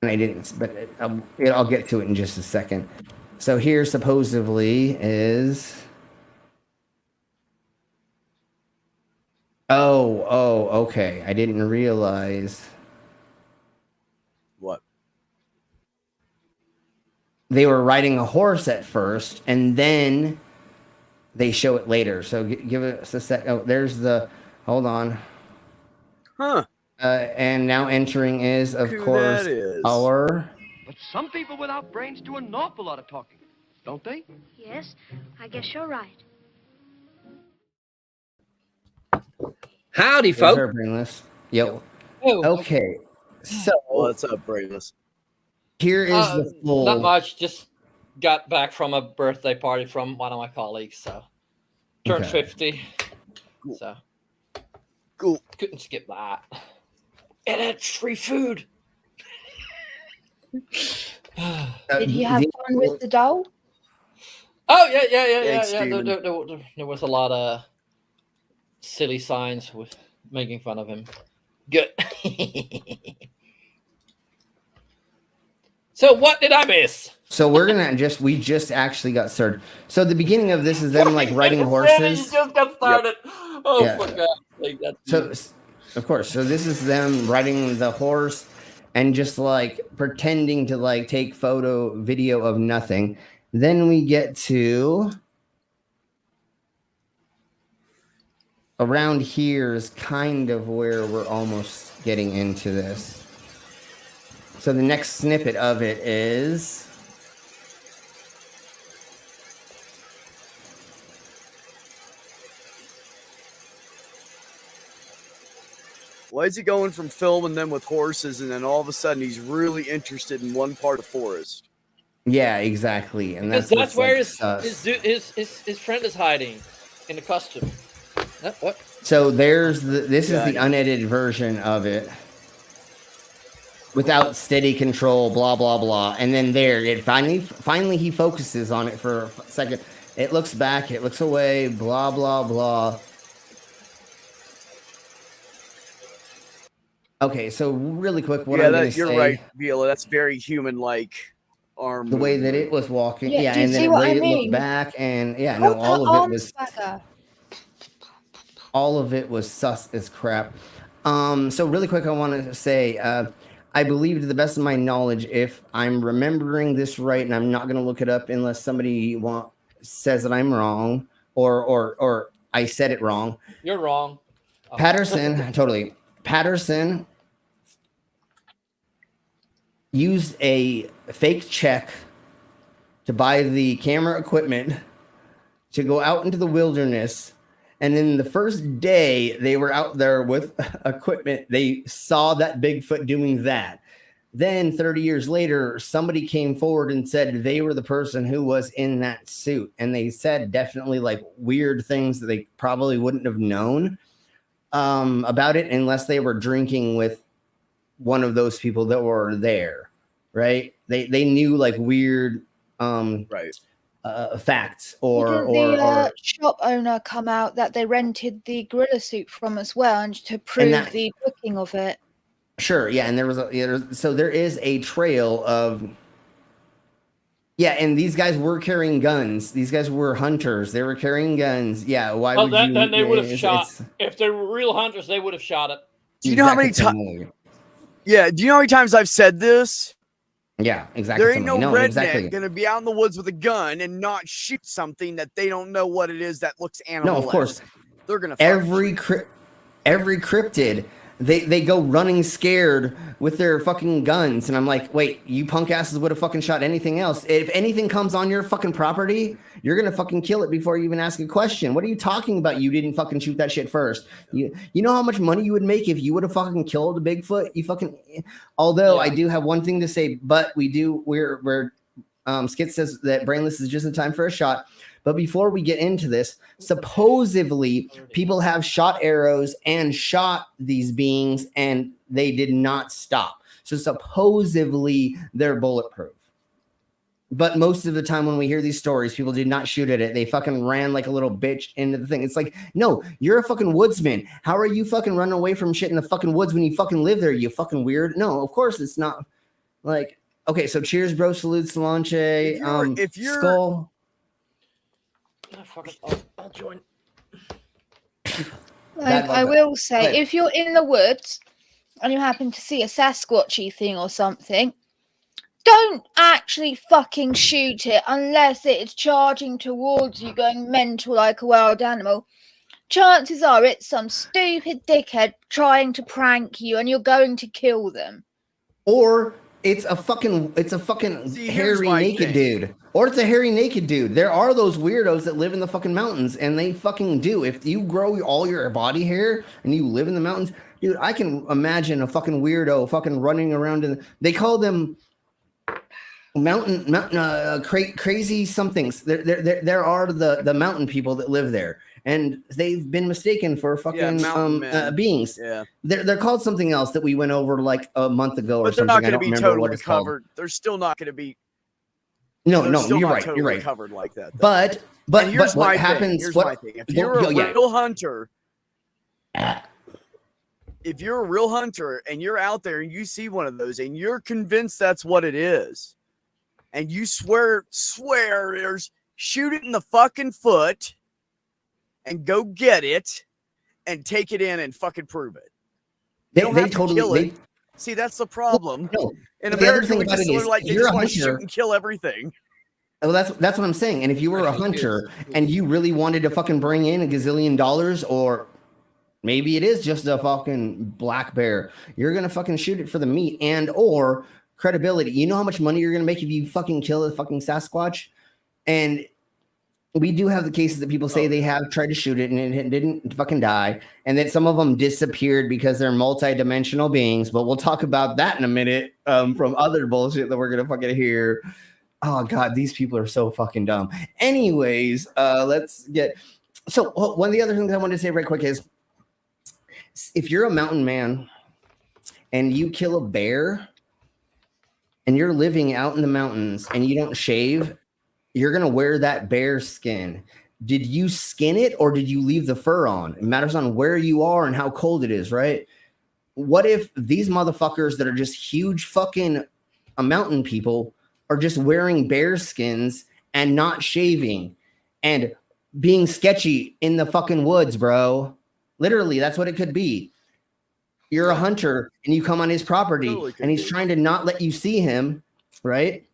Speaker 7: And I didn't, but I'll get to it in just a second. So here supposedly is. Oh, okay. I didn't realize.
Speaker 8: What?
Speaker 7: They were riding a horse at first, and then they show it later. So give us a sec. Oh, there's the. Hold on.
Speaker 8: Huh.
Speaker 7: And now entering is, of course, our.
Speaker 17: But some people without brains do an awful lot of talking, don't they?
Speaker 1: Yes, I guess you're right.
Speaker 18: Howdy,
Speaker 7: There's
Speaker 18: folks.
Speaker 7: our brainless. Yo.
Speaker 18: Oh,
Speaker 7: Okay. So
Speaker 8: What's up, Bravis?
Speaker 7: Here is the full.
Speaker 18: Not much. Just got back from a birthday party from one of my colleagues. So turned
Speaker 7: Okay.
Speaker 18: 50.
Speaker 8: Cool.
Speaker 18: So
Speaker 8: cool.
Speaker 18: Couldn't skip that. And it's free food.
Speaker 15: Did he have fun with the doll?
Speaker 18: Oh yeah.
Speaker 8: Thanks,
Speaker 18: There was a lot of silly signs with making fun of him. Good. So what did I miss?
Speaker 7: So we're gonna we just actually got started. So the beginning of this is them like riding horses.
Speaker 18: You just got started. Yep. Oh,
Speaker 7: yeah.
Speaker 18: for God's sake, that's
Speaker 7: so of course. So this is them riding the horse and just like pretending to like take video of nothing. Then we get to around here is kind of where we're almost getting into this. So the next snippet of it is
Speaker 8: why is he going from filming them with horses and then all of a sudden he's really interested in one part of forest?
Speaker 7: Yeah, exactly. And
Speaker 18: that's where like his friend is hiding in the costume. What?
Speaker 7: So there's this is the unedited version of it. Without steady control, blah blah blah, and then it finally he focuses on it for a second. It looks back, it looks away, blah blah blah. Okay, so really quick, what I'm going to say.
Speaker 8: You're right, Vila. That's very human-like arm.
Speaker 7: The way that it was walking,
Speaker 15: yeah,
Speaker 7: and then it looked back, and all of it was sus as crap. So really quick, I want to say. I believe, to the best of my knowledge, if I'm remembering this right, and I'm not going to look it up unless somebody says that I'm wrong or I said it wrong.
Speaker 18: You're wrong.
Speaker 7: Oh. Patterson used a fake check to buy the camera equipment to go out into the wilderness. And then the first day they were out there with equipment, they saw that Bigfoot doing that. Then 30 years later, somebody came forward and said they were the person who was in that suit. And they said definitely like weird things that they probably wouldn't have known about it unless they were drinking with one of those people that were there, right? They knew like weird facts or
Speaker 15: shop owner come out that they rented the gorilla suit from as well, and to prove the booking of it.
Speaker 7: Sure, yeah, and there is a trail of and these guys were carrying guns. These guys were hunters. They were carrying guns. Yeah, why would you?
Speaker 18: Then they would have shot. If they were real hunters, they would have shot it.
Speaker 8: Do you know how many times? Yeah, do you know how many times I've said this?
Speaker 7: Yeah, exactly.
Speaker 8: There ain't no redneck gonna be out in the woods with a gun and not shoot something that they don't know what it is that looks animal.
Speaker 7: No, of course.
Speaker 8: They're gonna
Speaker 7: every cryptid. They go running scared with their fucking guns, and I'm like, wait, you punk asses would have fucking shot anything else. If anything comes on your fucking property, you're gonna fucking kill it before you even ask a question. What are you talking about? You didn't fucking shoot that shit first. You know how much money you would make if you would have fucking killed a Bigfoot? You fucking. Although I do have one thing to say, but we're Skit says that Brainless is just in time for a shot. But before we get into this, supposedly people have shot arrows and shot these beings and they did not stop. So supposedly they're bulletproof. But most of the time when we hear these stories, people did not shoot at it. They fucking ran like a little bitch into the thing. It's like, no, you're a fucking woodsman. How are you fucking running away from shit in the fucking woods when you fucking live there, you fucking weird? No, of course it's not. Like, okay, so cheers, bro. Salute, Solange.
Speaker 8: If you're
Speaker 7: Skull.
Speaker 18: I'll join.
Speaker 15: I will say, if you're in the woods and you happen to see a Sasquatchy thing or something, don't actually fucking shoot it unless it's charging towards you, going mental like a wild animal. Chances are it's some stupid dickhead trying to prank you, and you're going to kill them.
Speaker 7: Or it's a fucking hairy naked dude. Or it's a hairy naked dude. There are those weirdos that live in the fucking mountains, and they fucking do. If you grow all your body hair and you live in the mountains, dude, I can imagine a fucking weirdo fucking running around they call them crazy somethings. There are the mountain people that live there, and they've been mistaken for fucking beings.
Speaker 8: Yeah,
Speaker 7: they're called something else that we went over like a month ago or
Speaker 8: but they're
Speaker 7: something.
Speaker 8: not
Speaker 7: I
Speaker 8: going to
Speaker 7: don't
Speaker 8: be
Speaker 7: remember what
Speaker 8: totally
Speaker 7: it's called.
Speaker 8: covered. They're still not going to be.
Speaker 7: No,
Speaker 8: they're still
Speaker 7: you're
Speaker 8: not
Speaker 7: right.
Speaker 8: Totally
Speaker 7: You're right.
Speaker 8: Covered like that. Though.
Speaker 7: But
Speaker 8: and here's
Speaker 7: what
Speaker 8: my
Speaker 7: happens?
Speaker 8: Thing. Here's my thing. If you're a real hunter. If you're a real hunter and you're out there and you see one of those and you're convinced that's what it is, and you swear, shoot it in the fucking foot and go get it and take it in and fucking prove it. You don't have to kill it. See, that's the problem.
Speaker 7: No,
Speaker 8: in America, we just like they just want to shoot and kill everything.
Speaker 7: Well, that's what I'm saying. And if you were a hunter and you really wanted to fucking bring in $1 gazillion, or maybe it is just a fucking black bear, you're gonna fucking shoot it for the meat and or credibility. You know how much money you're gonna make if you fucking kill a fucking Sasquatch? And we do have the cases that people say they have tried to shoot it and it didn't fucking die, and that some of them disappeared because they're multi-dimensional beings. But we'll talk about that in a minute from other bullshit that we're gonna fucking hear. Oh god, these people are so fucking dumb. Anyways, let's get. So one of the other things I wanted to say right quick is, if you're a mountain man and you kill a bear and you're living out in the mountains and you don't shave, you're going to wear that bear skin. Did you skin it or did you leave the fur on? It matters on where you are and how cold it is, right? What if these motherfuckers that are just huge fucking mountain people are just wearing bear skins and not shaving and being sketchy in the fucking woods, bro? Literally, that's what it could be. You're a hunter and you come on his property and he's trying to not let you see him, right?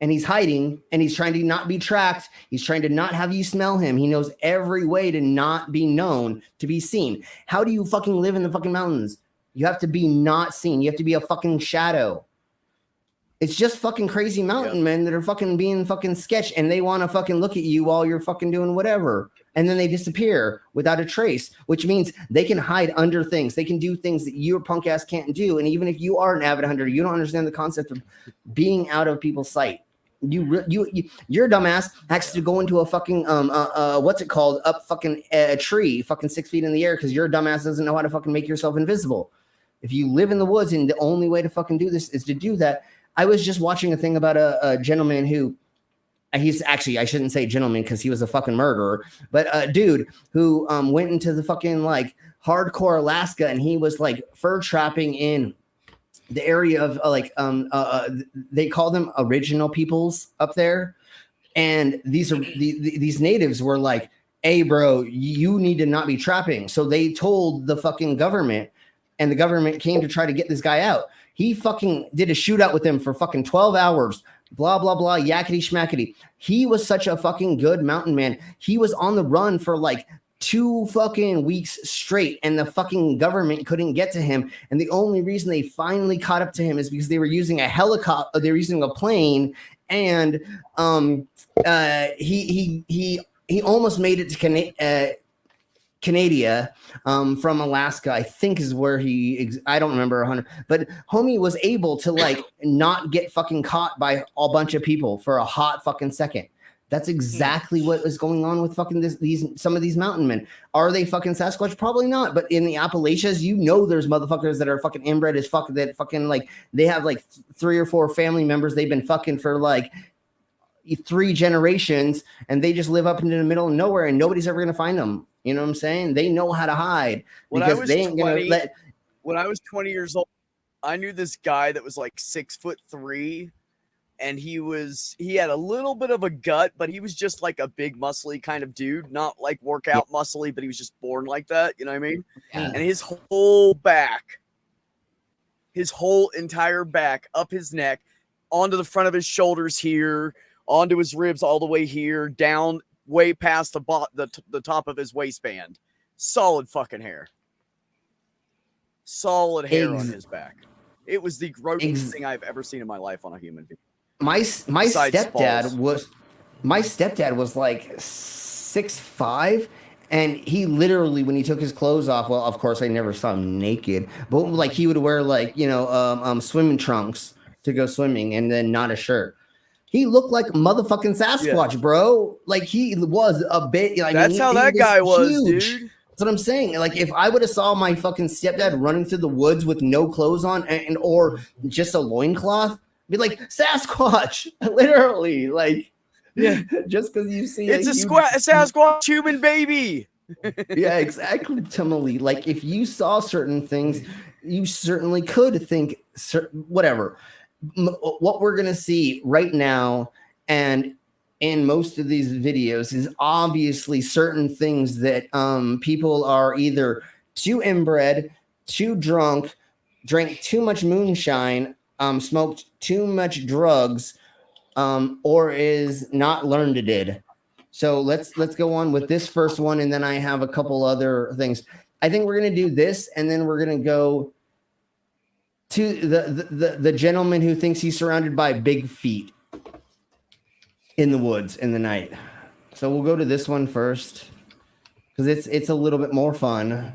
Speaker 7: And he's hiding and he's trying to not be tracked. He's trying to not have you smell him. He knows every way to not be known, to be seen. How do you fucking live in the fucking mountains? You have to be not seen. You have to be a fucking shadow. It's just fucking crazy mountain men that are fucking being fucking sketch, and they want to fucking look at you while you're fucking doing whatever. And then they disappear without a trace, which means they can hide under things. They can do things that your punk ass can't do. And even if you are an avid hunter, you don't understand the concept of being out of people's sight. Your dumbass has to go into a fucking what's it called, up fucking a tree fucking 6 feet in the air because your dumbass doesn't know how to fucking make yourself invisible. If you live in the woods and the only way to fucking do this is to do that. I was just watching a thing about a gentleman who, he's actually, I shouldn't say gentleman because he was a fucking murderer, but a dude who went into the fucking like hardcore Alaska, and he was like fur trapping in the area of they call them original peoples up there. And these are these natives were like, hey bro, you need to not be trapping. So they told the fucking government, and the government came to try to get this guy out. He fucking did a shootout with him for fucking 12 hours, blah, blah, blah, yakety schmackety. He was such a fucking good mountain man. He was on the run for like 2 fucking weeks straight, and the fucking government couldn't get to him. And the only reason they finally caught up to him is because they were using a helicopter, they were using a plane, and he almost made it to Canada from Alaska, I think is where I don't remember 100, but homie was able to like not get fucking caught by a bunch of people for a hot fucking second. That's exactly what was going on with fucking some of these mountain men. Are they fucking Sasquatch? Probably not. But in the Appalachians, you know, there's motherfuckers that are fucking inbred as fuck, that fucking like they have like 3 or 4 family members they've been fucking for like 3 generations, and they just live up into the middle of nowhere, and nobody's ever gonna find them. You know what I'm saying? They know how to hide because they ain't gonna let.
Speaker 8: When I was 20 years old, I knew this guy that was like 6'3", and he had a little bit of a gut, but he was just like a big muscly kind of dude, not like workout muscly, but he was just born like that. You know what I mean? Yeah. And his whole entire back, up his neck, onto the front of his shoulders here, onto his ribs all the way here, down way past the top of his waistband. Solid fucking hair. Solid hair on his back. It was the grossest thing I've ever seen in my life on a human being.
Speaker 7: My stepdad was like 6'5", And he literally, when he took his clothes off, well, of course, I never saw him naked, but like he would wear like, swimming trunks to go swimming and then not a shirt. He looked like motherfucking Sasquatch, bro. Like he was a bit.
Speaker 8: That's how that guy was,
Speaker 7: huge.
Speaker 8: dude.
Speaker 7: That's what I'm saying. Like if I would have saw my fucking stepdad running through the woods with no clothes on and or just a loincloth, be like Sasquatch, literally. Like,
Speaker 8: yeah,
Speaker 7: just because you see
Speaker 8: it's a Sasquatch human baby.
Speaker 7: Yeah, exactly, Timely. Like if you saw certain things, you certainly could think whatever. What we're gonna see right now, and in most of these videos, is obviously certain things that people are either too inbred, too drunk, drank too much moonshine, smoked too much drugs, or is not learned it. So let's go on with this first one, and then I have a couple other things. I think we're gonna do this, and then we're gonna go to the gentleman who thinks he's surrounded by big feet in the woods in the night. So we'll go to this one first because it's a little bit more fun.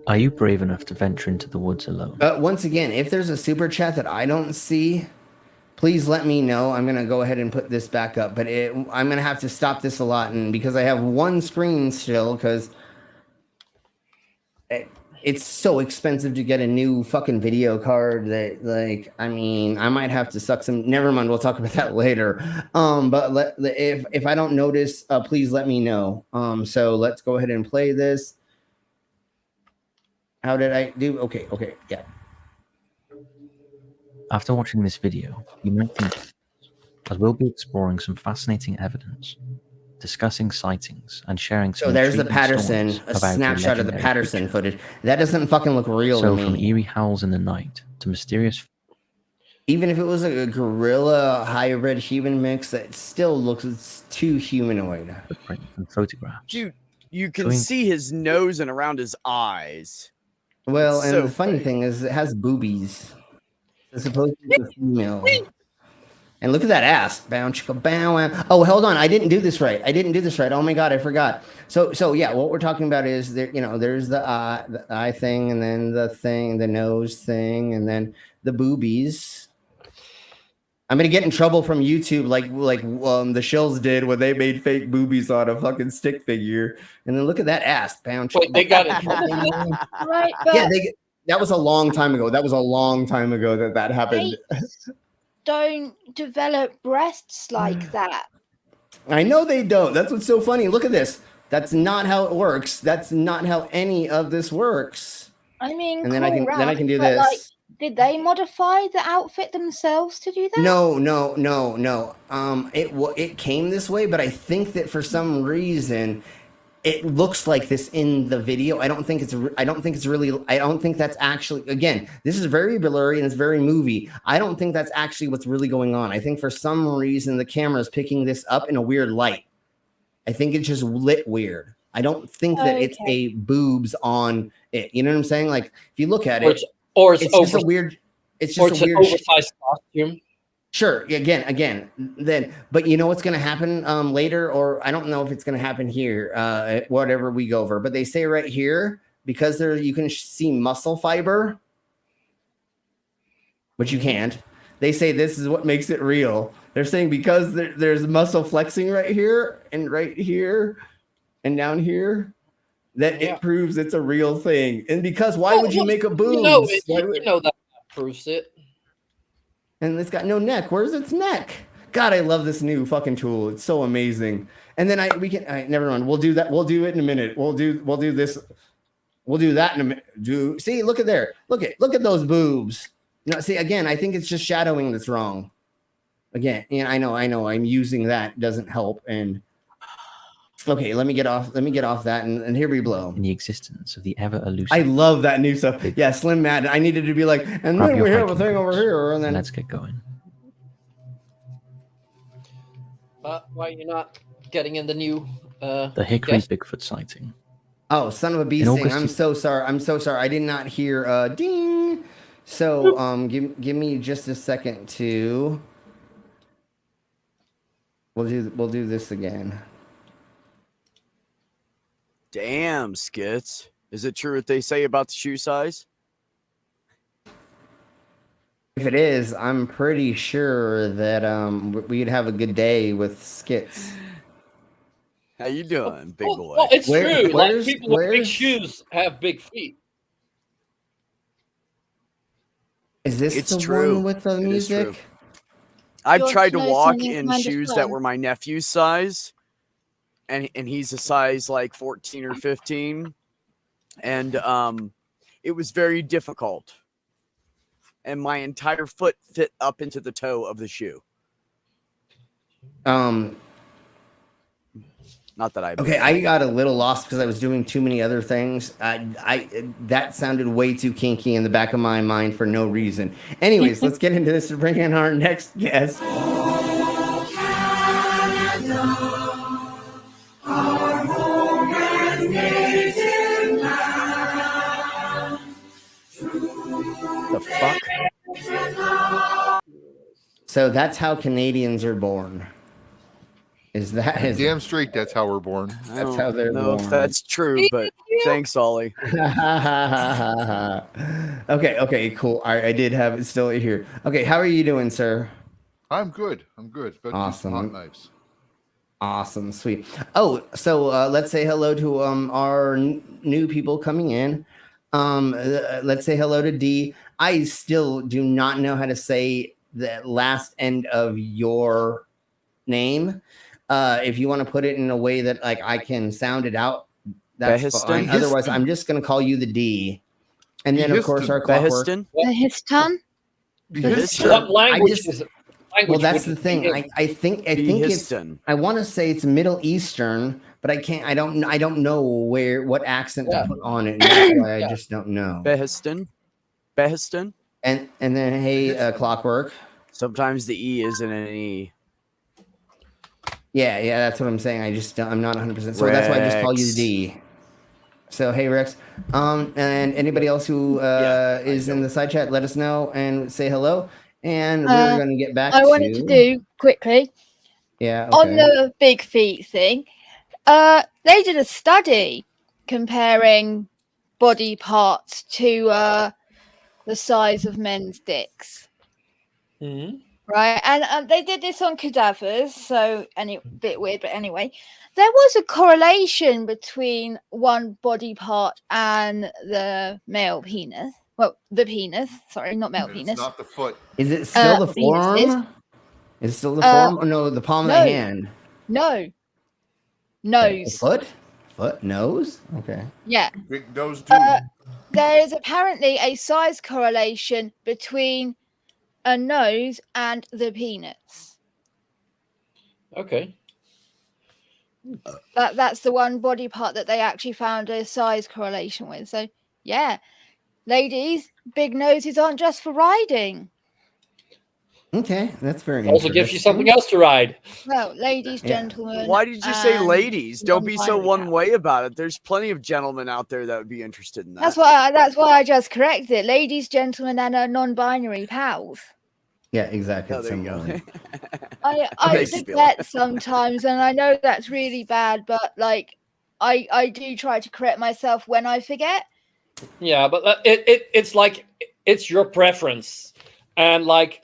Speaker 19: Are you brave enough to venture into the woods alone?
Speaker 7: Once again, if there's a super chat that I don't see, please let me know. I'm going to go ahead and put this back up, but I'm going to have to stop this a lot, and because I have one screen still, because it's so expensive to get a new fucking video card that, like, I mean, I might have to suck some. Never mind, we'll talk about that later. But if I don't notice, please let me know. So let's go ahead and play this. How did I do? Okay, yeah.
Speaker 19: After watching this video, you might think, as we'll be exploring some fascinating evidence, discussing sightings, and sharing some.
Speaker 7: So there's the Patterson, a snapshot of the Patterson footage. That doesn't fucking look real to me.
Speaker 19: So from eerie howls in the night to mysterious.
Speaker 7: Even if it was a gorilla hybrid human mix, that still looks too humanoid.
Speaker 19: And photographs.
Speaker 8: Dude, you can see his nose and around his eyes.
Speaker 7: Well, and the funny thing is, it has boobies. It's supposed to be a female. And look at that ass. Bow, chicka, bow, wow. Oh, hold on. I didn't do this right. Oh my God, I forgot. So yeah, what we're talking about is there, there's the eye thing, and then the nose thing, and then the boobies. I'm gonna get in trouble from YouTube, like the Shills did when they made fake boobies on a fucking stick figure. And then look at that ass. Bounce.
Speaker 18: Wait, they got it.
Speaker 15: Right, but
Speaker 7: Yeah, that was a long time ago. That happened.
Speaker 15: Don't develop breasts like that.
Speaker 7: I know they don't. That's what's so funny. Look at this. That's not how it works. That's not how any of this works.
Speaker 15: I mean,
Speaker 7: and then I can do
Speaker 15: but,
Speaker 7: this.
Speaker 15: like, did they modify the outfit themselves to do that?
Speaker 7: No. It came this way, but I think that for some reason it looks like this in the video. I don't think that's actually, again, this is very blurry and it's very movie. I don't think that's actually what's really going on. I think for some reason the camera is picking this up in a weird light. I think it's just lit weird. I don't think that it's a boobs on it. You know what I'm saying? Like if you look at it, it's just a weird. It's just a weird
Speaker 18: oversized costume.
Speaker 7: Sure. Again. Then, but you know what's going to happen later, or I don't know if it's going to happen here. Whatever we go over, but they say right here because you can see muscle fiber, but you can't. They say this is what makes it real. They're saying because there's muscle flexing right here and down here. That it proves it's a real thing. And because why would you make a boobs?
Speaker 18: You know that proves it.
Speaker 7: And it's got no neck. Where's its neck? God, I love this new fucking tool. It's so amazing. And then never mind. We'll do that. We'll do it in a minute. We'll do this. We'll do that in a minute. See, look at there. Look at those boobs. No, see, again, I think it's just shadowing that's wrong. Again, and I know. I'm using that. Doesn't help. And okay, let me get off that, and here we blow.
Speaker 19: In the existence of the ever elusive.
Speaker 7: I love that new stuff. Yeah, Slim Madden. I needed to be like, and then we have a thing over here, and then
Speaker 19: let's get going.
Speaker 18: Why are you not getting in the new?
Speaker 19: The Hickory Bigfoot sighting.
Speaker 7: Oh, son of a bee thing. I'm so sorry. I did not hear ding. So give me just a second to. We'll do this again.
Speaker 8: Damn, Skits. Is it true what they say about the shoe size?
Speaker 7: If it is, I'm pretty sure that we'd have a good day with Skits.
Speaker 8: How you doing, big boy?
Speaker 18: Well, it's true. Like people with big shoes have big feet.
Speaker 7: Is this
Speaker 8: It's
Speaker 7: the
Speaker 8: true.
Speaker 7: one with the
Speaker 8: It is true.
Speaker 7: music?
Speaker 8: I've tried to
Speaker 15: know
Speaker 8: walk
Speaker 15: something
Speaker 8: in
Speaker 15: kind of
Speaker 8: shoes
Speaker 15: fun?
Speaker 8: that were my nephew's size, and he's a size like 14 or 15, and it was very difficult. And my entire foot fit up into the toe of the shoe. Not that I.
Speaker 7: Okay, I got a little lost because I was doing too many other things. That sounded way too kinky in the back of my mind for no reason. Anyways, let's get into this and bring in our next guest. The fuck? So that's how Canadians are born. Is that
Speaker 20: damn straight? That's how we're born.
Speaker 7: That's how they're
Speaker 8: know
Speaker 7: born.
Speaker 8: if that's true, but thanks, Ollie.
Speaker 7: Okay, cool. I did have it still here. Okay, how are you doing, sir?
Speaker 20: I'm good. About to do some
Speaker 7: Awesome.
Speaker 20: hot knives.
Speaker 7: Awesome, sweet. Oh, so let's say hello to our new people coming in. Let's say hello to D. I still do not know how to say the last end of your name. If you want to put it in a way that like I can sound it out, that's
Speaker 8: Behiston?
Speaker 7: fine. Otherwise, I'm just going to call you the D. And then, of course, our clockwork.
Speaker 15: Behiston?
Speaker 18: What language is it?
Speaker 7: Well, that's the thing. I think it's. I want to say it's Middle Eastern, but I can't. I don't know what accent to put on it. And that's why I just don't know.
Speaker 8: Behiston.
Speaker 7: And then hey, clockwork.
Speaker 8: Sometimes the E isn't an E.
Speaker 7: Yeah, that's what I'm saying. I'm not 100%. So that's why I just call you the D. So hey, Rex. And anybody else who is in the side chat, let us know and say hello. And we're going to get back.
Speaker 15: I wanted to do quickly.
Speaker 7: Yeah.
Speaker 15: On the big feet thing, they did a study comparing body parts to the size of men's dicks.
Speaker 18: Mm-hmm.
Speaker 15: Right, and they did this on cadavers, so a bit weird, but anyway, there was a correlation between one body part and the male penis. Well, the penis, sorry, not male penis.
Speaker 20: It's not the foot.
Speaker 7: Is it still the forearm? Is it still the forearm? Or no, the palm of the hand.
Speaker 15: No. Nose.
Speaker 7: Foot, nose. Okay.
Speaker 20: Yeah. Big nose dude.
Speaker 15: There is apparently a size correlation between a nose and the penis.
Speaker 18: Okay.
Speaker 15: That's the one body part that they actually found a size correlation with. So yeah, ladies, big noses aren't just for riding.
Speaker 7: Okay, that's very
Speaker 18: also gives you something else to ride.
Speaker 15: Well, ladies, gentlemen.
Speaker 8: Why did you say ladies? Don't be so one way about it. There's plenty of gentlemen out there that would be interested in that.
Speaker 15: That's why I just corrected it. Ladies, gentlemen, and non-binary pals.
Speaker 7: Yeah, exactly.
Speaker 8: Oh, there you go.
Speaker 15: I forget sometimes, and I know that's really bad, but like, I do try to correct myself when I forget.
Speaker 18: Yeah, but it's like it's your preference, and like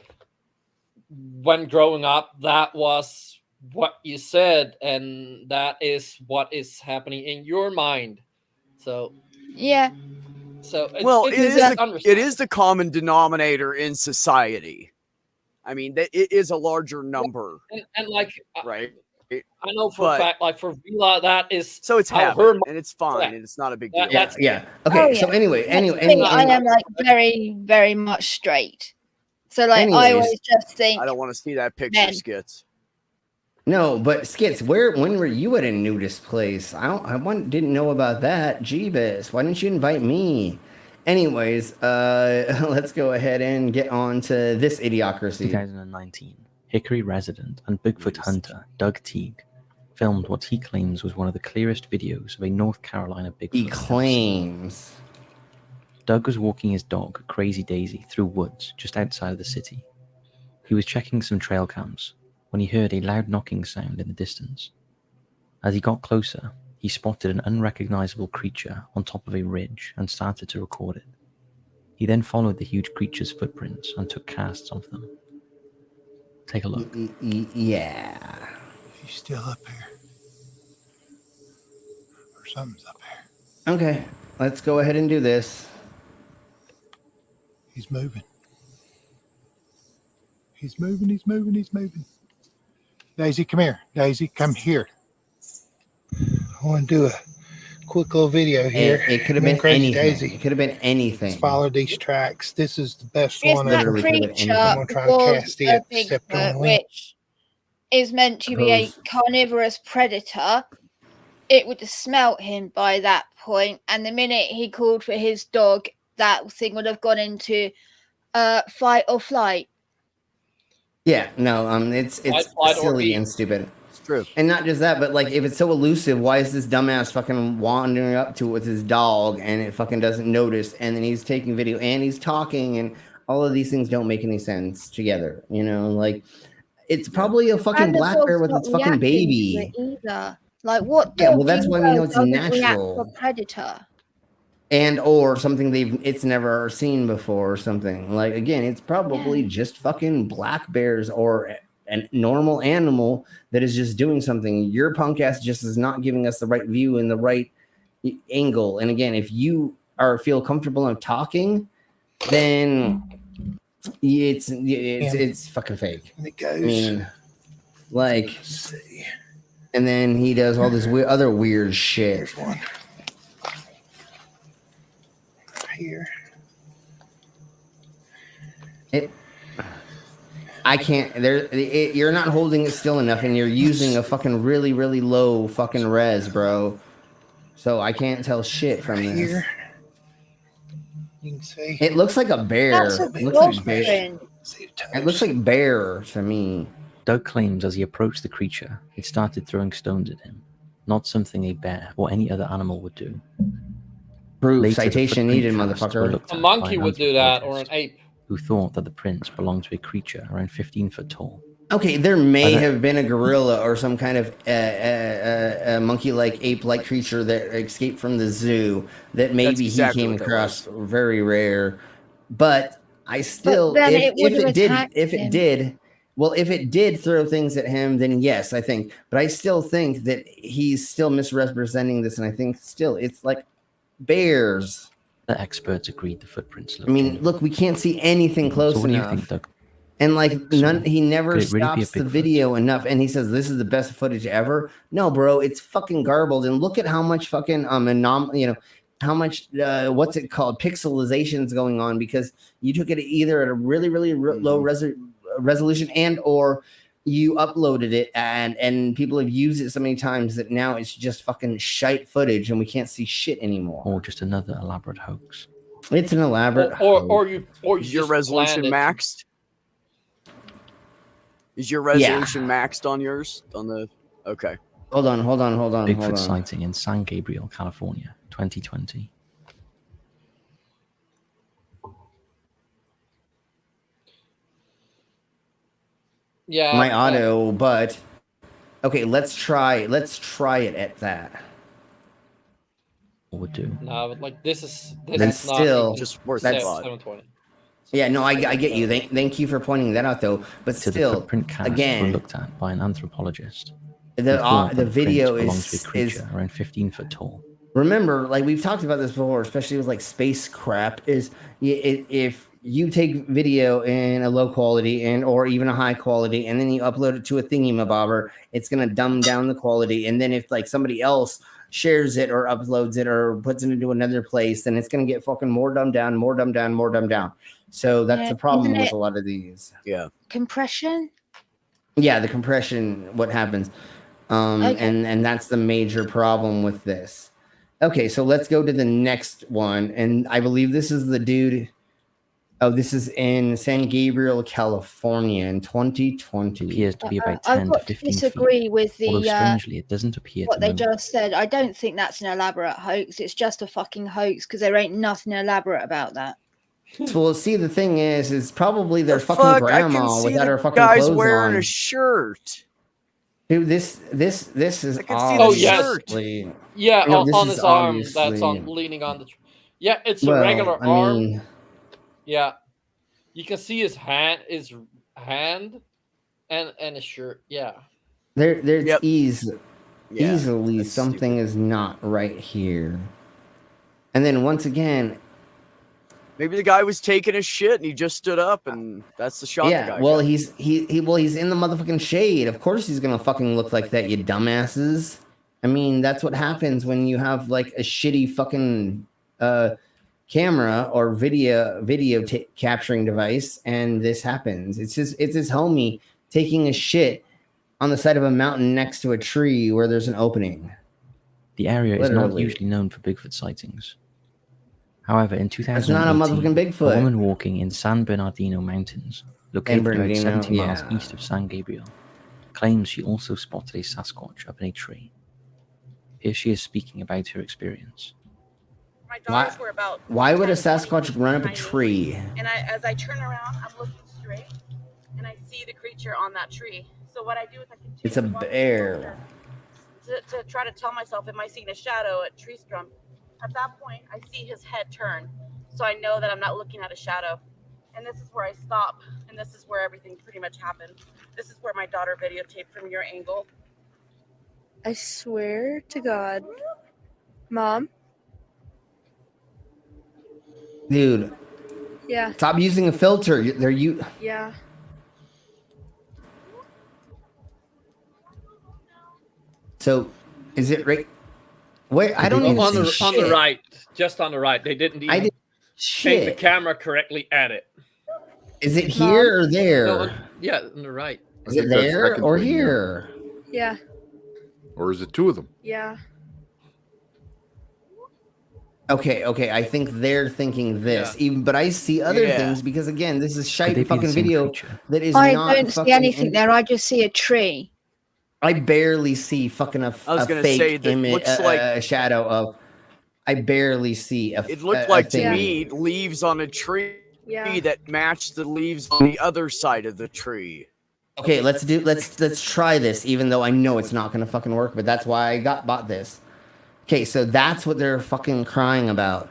Speaker 18: when growing up, that was what you said, and that is what is happening in your mind. So
Speaker 15: yeah.
Speaker 18: So
Speaker 8: it is the common denominator in society. I mean, it is a larger number,
Speaker 18: and like
Speaker 8: right.
Speaker 18: I know for a fact, like for Vila, that is
Speaker 8: so it's habit, and it's fine, and it's not a big deal.
Speaker 7: Yeah. Okay. So anyway,
Speaker 15: I am like very, very much straight. So like, I always just think
Speaker 8: I don't want to see that picture, Skits.
Speaker 7: No, but Skits, when were you at a nudist place? I didn't know about that. Jeebus, why didn't you invite me? Anyways, let's go ahead and get on to this idiocracy.
Speaker 19: 2019, Hickory resident and Bigfoot hunter Doug Teague filmed what he claims was one of the clearest videos of a North Carolina Bigfoot.
Speaker 7: He claims.
Speaker 19: Doug was walking his dog, Crazy Daisy, through woods just outside of the city. He was checking some trail cams when he heard a loud knocking sound in the distance. As he got closer, he spotted an unrecognizable creature on top of a ridge and started to record it. He then followed the huge creature's footprints and took casts of them. Take a look.
Speaker 7: Yeah.
Speaker 2: He's still up here. Or something's up here.
Speaker 7: Okay, let's go ahead and do this.
Speaker 2: He's moving. He's moving, he's moving, he's moving. Daisy, come here. Daisy, come here. I want to do a quick little video here.
Speaker 7: It could have been
Speaker 2: Crazy
Speaker 7: anything.
Speaker 2: Daisy.
Speaker 7: It could have been anything.
Speaker 2: Let's follow these tracks. This is the best
Speaker 15: If
Speaker 2: one
Speaker 15: that
Speaker 2: ever.
Speaker 15: creature
Speaker 2: I'm going to try to
Speaker 15: was
Speaker 2: cast
Speaker 15: a
Speaker 2: it, except on
Speaker 15: Bigfoot,
Speaker 2: the link.
Speaker 15: which is meant to be a carnivorous predator, it would have smelt him by that point, and the minute he called for his dog, that thing would have gone into fight or flight.
Speaker 7: Yeah, no, it's
Speaker 18: Flight or
Speaker 7: silly
Speaker 18: eat.
Speaker 7: and stupid.
Speaker 8: It's true.
Speaker 7: And not just that, but like if it's so elusive, why is this dumbass fucking wandering up to it with his dog and it fucking doesn't notice, and then he's taking video and he's talking, and all of these things don't make any sense together, you know, like it's probably a fucking
Speaker 15: And the
Speaker 7: black bear
Speaker 15: dog's
Speaker 7: with
Speaker 15: not
Speaker 7: its fucking
Speaker 15: reacting to
Speaker 7: baby.
Speaker 15: it either. Like what dog
Speaker 7: Yeah, well, that's
Speaker 15: do
Speaker 7: why we know it's
Speaker 15: doesn't react
Speaker 7: natural.
Speaker 15: to a predator?
Speaker 7: And or something it's never seen before or something. Like again, it's probably just fucking black bears or a normal animal that is just doing something. Your punk ass just is not giving us the right view and the right angle. And again, if you feel comfortable in talking, then it's fucking fake.
Speaker 2: And it goes.
Speaker 7: I mean, like, and then he does all this other weird shit.
Speaker 2: Here's one. Here.
Speaker 7: I can't. You're not holding it still enough, and you're using a fucking really, really low fucking res, bro. So I can't tell shit from this.
Speaker 2: Here. You can see.
Speaker 7: It looks like a bear.
Speaker 15: That's a
Speaker 7: It looks like
Speaker 15: dog
Speaker 7: bear.
Speaker 15: print.
Speaker 7: It looks like bear to me.
Speaker 19: Doug claims as he approached the creature, it started throwing stones at him, not something a bear or any other animal would do.
Speaker 7: Proof.
Speaker 19: Later, the
Speaker 7: citation
Speaker 19: footprint
Speaker 7: needed,
Speaker 19: casts were
Speaker 7: motherfucker.
Speaker 19: looked
Speaker 18: A
Speaker 19: at
Speaker 18: monkey
Speaker 19: by an
Speaker 18: would do that, or an
Speaker 19: anthropologist
Speaker 18: ape.
Speaker 19: who thought that the prints belonged to a creature around 15 foot tall.
Speaker 7: Okay, there may have been a gorilla or some kind of monkey-like, ape-like creature that escaped from the zoo that maybe
Speaker 8: exactly
Speaker 7: he came
Speaker 8: what that
Speaker 7: across. Very rare, but I still,
Speaker 15: then
Speaker 7: if it did throw things at him, then yes, I think. But I still think that he's still misrepresenting this, and I think still it's like bears.
Speaker 19: The experts agreed the footprints looked
Speaker 7: I mean, look, we can't see anything close
Speaker 19: So what do you
Speaker 7: enough.
Speaker 19: think, Doug?
Speaker 7: And like he never
Speaker 19: could it really be a
Speaker 7: stops the
Speaker 19: Bigfoot?
Speaker 7: video enough, and he says this is the best footage ever. No, bro, it's fucking garbled. And look at how much fucking how much what's it called, pixelization's going on, because you took it either at a really really low resolution and or you uploaded it and people have used it so many times that now it's just fucking shite footage and we can't see shit anymore.
Speaker 19: Or just another elaborate hoax.
Speaker 7: It's an elaborate
Speaker 18: Or you
Speaker 8: Is your
Speaker 18: just
Speaker 8: resolution
Speaker 18: planned it.
Speaker 8: maxed? Is your resolution maxed on yours? On the okay.
Speaker 7: Hold on.
Speaker 19: Bigfoot sighting in San Gabriel, California, 2020.
Speaker 18: Yeah.
Speaker 7: My auto, but okay, let's try it at that.
Speaker 19: Would do.
Speaker 18: No, but like this is
Speaker 7: Then
Speaker 18: not
Speaker 7: still
Speaker 18: even
Speaker 8: just worth
Speaker 7: that's-
Speaker 18: 720.
Speaker 7: Yeah, no, I get you. Thank you for pointing that out, though. But
Speaker 19: So the
Speaker 7: still,
Speaker 19: footprint casts were
Speaker 7: again,
Speaker 19: looked at by an anthropologist. who
Speaker 7: the
Speaker 19: thought that
Speaker 7: video
Speaker 19: prints belonged to a
Speaker 7: is
Speaker 19: creature around 15 foot tall.
Speaker 7: remember, like we've talked about this before, especially with like space crap. Is if you take video in a low quality and or even a high quality, and then you upload it to a thingy-mabobber, it's gonna dumb down the quality. And then if like somebody else shares it or uploads it or puts it into another place, then it's gonna get fucking more dumbed down, more dumbed down, more dumbed down. So that's the problem with a lot of these.
Speaker 8: Yeah.
Speaker 15: Compression?
Speaker 7: Yeah, the compression, what happens.
Speaker 15: Okay.
Speaker 7: And that's the major problem with this. Okay, so let's go to the next one. And I believe this is the dude. Oh, this is in San Gabriel, California in 2020.
Speaker 19: Appears to be about
Speaker 15: I've
Speaker 19: 10 to
Speaker 15: got to
Speaker 19: 15 feet.
Speaker 15: disagree with
Speaker 19: Although
Speaker 15: the
Speaker 19: strangely, it doesn't appear
Speaker 15: what
Speaker 19: to
Speaker 15: they
Speaker 19: move.
Speaker 15: just said. I don't think that's an elaborate hoax. It's just a fucking hoax because there ain't nothing elaborate about that.
Speaker 7: Well, see, the thing is probably their
Speaker 8: The
Speaker 7: fucking
Speaker 8: fuck? I
Speaker 7: grandma
Speaker 8: can see
Speaker 7: without
Speaker 8: the
Speaker 7: her fucking
Speaker 8: guy's
Speaker 7: clothes
Speaker 8: wearing
Speaker 7: on.
Speaker 8: a shirt.
Speaker 7: Dude, this is
Speaker 8: I can see the
Speaker 7: obviously.
Speaker 8: shirt.
Speaker 18: Yeah,
Speaker 7: No, this
Speaker 18: on
Speaker 7: is
Speaker 18: his arm that's
Speaker 7: obviously.
Speaker 18: on leaning on the. Yeah, it's a
Speaker 7: Well,
Speaker 18: regular
Speaker 7: I
Speaker 18: arm.
Speaker 7: mean,
Speaker 18: Yeah, you can see his hand, and his shirt. Yeah.
Speaker 7: there's
Speaker 8: Yep.
Speaker 7: easily
Speaker 8: that's
Speaker 7: something is not right here. And then once again,
Speaker 8: Maybe the guy was taking a shit and he just stood up, and that's the shot. The
Speaker 7: yeah.
Speaker 8: guy
Speaker 7: Well,
Speaker 8: got.
Speaker 7: he's in the motherfucking shade. Of course, he's gonna fucking look like that, you dumbasses. I mean, that's what happens when you have like a shitty fucking camera or video capturing device, and this happens. It's his homie taking a shit on the side of a mountain next to a tree where there's an opening.
Speaker 19: The area is not
Speaker 7: Literally.
Speaker 19: usually known for Bigfoot sightings. However, in
Speaker 7: That's not a
Speaker 19: 2018,
Speaker 7: motherfucking Bigfoot.
Speaker 19: a woman walking in San Bernardino Mountains, located about
Speaker 7: Bernardino,
Speaker 19: 70 miles
Speaker 7: yeah.
Speaker 19: east of San Gabriel, claims she also spotted a Sasquatch up in a tree. Here she is speaking about her experience.
Speaker 21: My daughters were about.
Speaker 7: Why would a
Speaker 21: 10, 20
Speaker 7: Sasquatch
Speaker 21: feet
Speaker 7: run up a
Speaker 21: behind me.
Speaker 7: tree?
Speaker 21: And as I turn around, I'm looking straight, and I see the creature on that tree. So what I do is I continue
Speaker 7: It's a
Speaker 21: to walk
Speaker 7: bear.
Speaker 21: to try to tell myself, am I seeing a shadow at tree scrum? At that point, I see his head turn, so I know that I'm not looking at a shadow. And this is where I stop, and this is where everything pretty much happened. This is where my daughter videotaped from your angle.
Speaker 22: I swear to God. Mom?
Speaker 7: Dude,
Speaker 22: Yeah.
Speaker 7: stop using a filter.
Speaker 22: Yeah.
Speaker 7: So, is it right? Wait, I don't even
Speaker 18: on
Speaker 7: see
Speaker 18: the
Speaker 7: shit.
Speaker 18: on the right, just on the right. They didn't even
Speaker 7: I didn't
Speaker 18: take the
Speaker 7: shit.
Speaker 18: camera correctly at it.
Speaker 7: Is it here or there?
Speaker 18: No, yeah, on the right.
Speaker 7: Is it there or here?
Speaker 22: Yeah.
Speaker 20: Or is it two of them?
Speaker 22: Yeah.
Speaker 7: Okay. I think they're thinking this, but I see other
Speaker 15: Yeah.
Speaker 7: things because again, this is
Speaker 19: Could they
Speaker 7: shite
Speaker 19: be
Speaker 7: fucking
Speaker 19: the same
Speaker 7: video
Speaker 19: creature?
Speaker 7: that is
Speaker 15: I
Speaker 7: not
Speaker 15: don't see
Speaker 7: fucking
Speaker 15: anything there. I just see a tree.
Speaker 7: I barely see fucking a
Speaker 8: I was gonna
Speaker 7: fake
Speaker 8: say that
Speaker 7: image,
Speaker 8: looks like-
Speaker 7: a shadow of. I barely see a.
Speaker 8: It looked
Speaker 7: a
Speaker 8: like to
Speaker 7: thing.
Speaker 8: me leaves on a tree
Speaker 22: Yeah.
Speaker 8: that matched the leaves on the other side of the tree.
Speaker 7: Okay, let's try this, even though I know it's not gonna fucking work, but that's why I bought this. Okay, so that's what they're fucking crying about.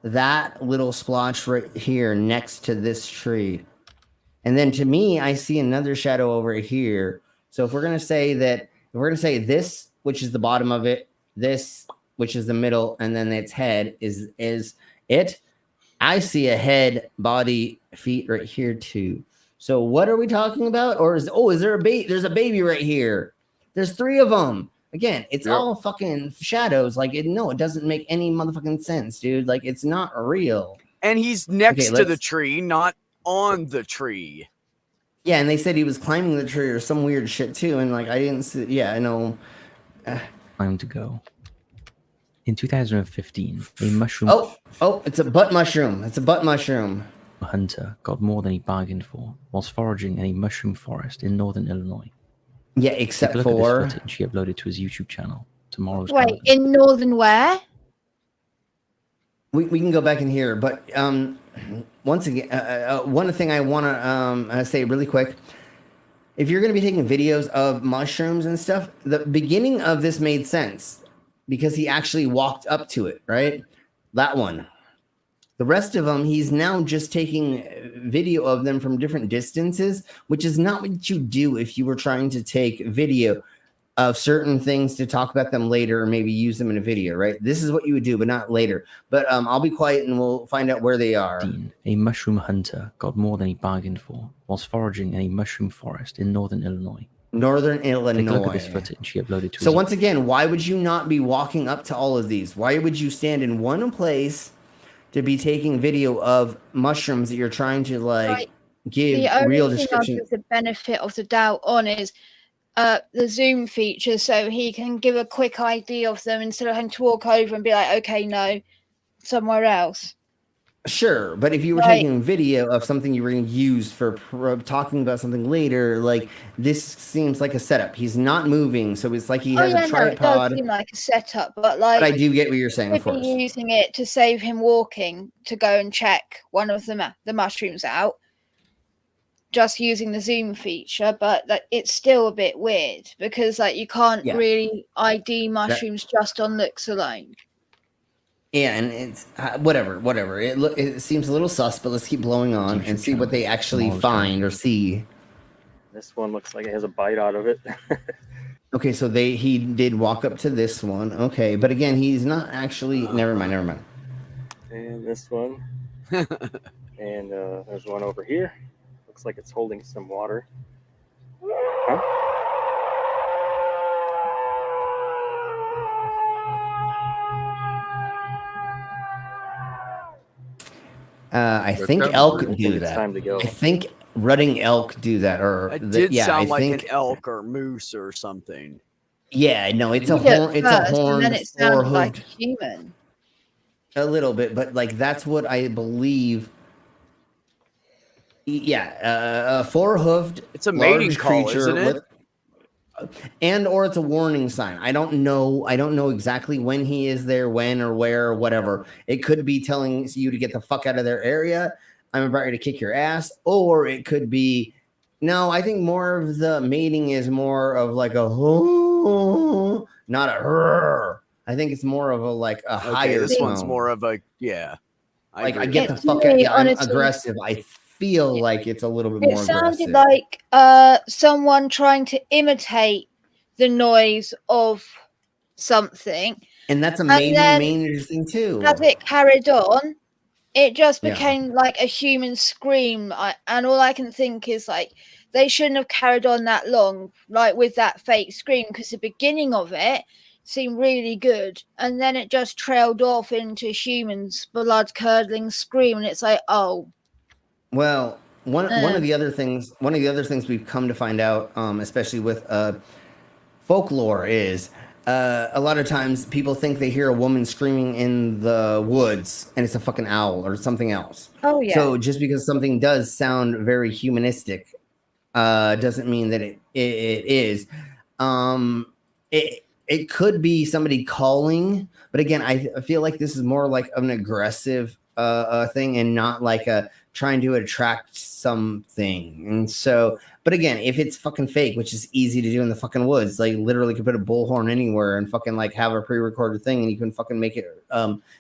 Speaker 7: That little splotch right here next to this tree. And then to me, I see another shadow over here. So if we're gonna say this, which is the bottom of it, this, which is the middle, and then its head is it. I see a head, body, feet right here too. So what are we talking about? Or is there a baby? There's a baby right here. There's three of them. Again, it's all fucking shadows. Like, it doesn't make any motherfucking sense, dude. Like, it's not real.
Speaker 8: And he's next to the tree, not on the tree.
Speaker 7: Yeah, and they said he was climbing the tree or some weird shit too. And like, I didn't see. Yeah, I know.
Speaker 19: Time to go. In 2015, a mushroom.
Speaker 7: Oh, it's a butt mushroom. It's a butt mushroom.
Speaker 19: A hunter got more than he bargained for whilst foraging in a mushroom forest in northern Illinois.
Speaker 7: Yeah,
Speaker 19: Take
Speaker 7: except
Speaker 19: a look at
Speaker 7: for
Speaker 19: this footage he uploaded to his YouTube channel. Tomorrow's
Speaker 15: Wait,
Speaker 19: Garden.
Speaker 15: in northern where?
Speaker 7: we can go back in here, but once again, one thing I want to say really quick. If you're going to be taking videos of mushrooms and stuff, the beginning of this made sense because he actually walked up to it, right? That one. The rest of them, he's now just taking video of them from different distances, which is not what you do if you were trying to take video of certain things to talk about them later or maybe use them in a video, right? This is what you would do, but not later. But I'll be quiet and we'll find out where they are.
Speaker 19: A mushroom hunter got more than he bargained for whilst foraging in a mushroom forest in northern Illinois.
Speaker 7: Northern
Speaker 19: Take a look
Speaker 7: Illinois.
Speaker 19: at this footage he uploaded to
Speaker 7: So
Speaker 19: his
Speaker 7: once again, why would you not be walking up to all of these? Why would you stand in one place to be taking video of mushrooms that you're trying to give
Speaker 15: The only
Speaker 7: real
Speaker 15: thing
Speaker 7: description?
Speaker 15: I'll give the benefit of the doubt on is the zoom feature, so he can give a quick idea of them instead of having to walk over and be like, okay, no, somewhere else.
Speaker 7: Sure, but if you were taking video of something you were going to use for talking about something later, like this seems like a setup. He's not moving, so it's like he has a
Speaker 15: No, it
Speaker 7: tripod.
Speaker 15: does seem like a setup, but like,
Speaker 7: I do get what you're saying,
Speaker 15: could
Speaker 7: of course.
Speaker 15: be using it to save him walking to go and check one of the mushrooms out, just using the zoom feature. But it's still a bit weird because like you can't really ID mushrooms just on looks alone.
Speaker 7: Yeah, and it's whatever. It seems a little sus, but let's keep blowing on and see what they actually find or see.
Speaker 4: This one looks like it has a bite out of it.
Speaker 7: Okay, so he did walk up to this one. Okay, but again, he's not actually. Never mind.
Speaker 4: And this one, and there's one over here. Looks like it's holding some water. Huh?
Speaker 7: I think elk do that. I think rutting elk do that, or
Speaker 8: it did sound like an elk or moose or something.
Speaker 7: Yeah, no, it's a horn. It's a horn.
Speaker 15: And then it sounded like a human.
Speaker 7: A little bit, but like that's what I believe. Yeah, four-hoofed.
Speaker 8: It's a mating call, isn't it?
Speaker 7: Or it's a warning sign. I don't know exactly when he is there, when or where or whatever. It could be telling you to get the fuck out of their area. I'm about to kick your ass. Or it could be, no, I think more of the mating is more of like a not a I think it's more of a like a higher.
Speaker 8: This one's more of a
Speaker 7: I get the fuck out. Yeah, I'm aggressive. I feel like it's a little bit more aggressive.
Speaker 15: It sounded like someone trying to imitate the noise of something.
Speaker 7: And that's a main thing too.
Speaker 15: As it carried on, it just became like a human scream. And all I can think is like, they shouldn't have carried on that long, like with that fake scream, because the beginning of it seemed really good. And then it just trailed off into humans' blood-curdling scream. And it's like, oh.
Speaker 7: Well, one of the other things we've come to find out, especially with folklore, is a lot of times people think they hear a woman screaming in the woods and it's a fucking owl or something else.
Speaker 15: Oh yeah.
Speaker 7: So just because something does sound very humanistic, doesn't mean that it is. It could be somebody calling, but again, I feel like this is more like an aggressive thing and not like a trying to attract something. And so, but again, if it's fucking fake, which is easy to do in the fucking woods, like literally could put a bullhorn anywhere and fucking like have a pre-recorded thing and you can fucking make it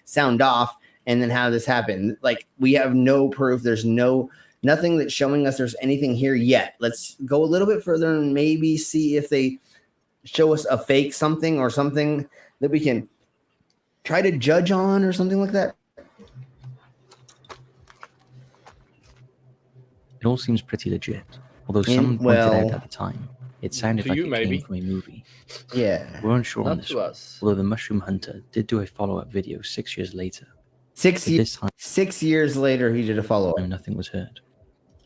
Speaker 7: sound off and then have this happen. Like we have no proof. There's nothing that's showing us there's anything here yet. Let's go a little bit further and maybe see if they show us a fake something or something that we can try to judge on or something like that.
Speaker 19: It all seems pretty legit, although someone pointed out at the time it sounded like it came from a movie.
Speaker 7: Yeah,
Speaker 19: we're unsure on
Speaker 18: Not
Speaker 19: this
Speaker 18: to
Speaker 19: one,
Speaker 18: us.
Speaker 19: although the Mushroom Hunter did do a follow-up video 6 years later.
Speaker 7: 6 years later, he did a follow-up.
Speaker 19: No, nothing was heard.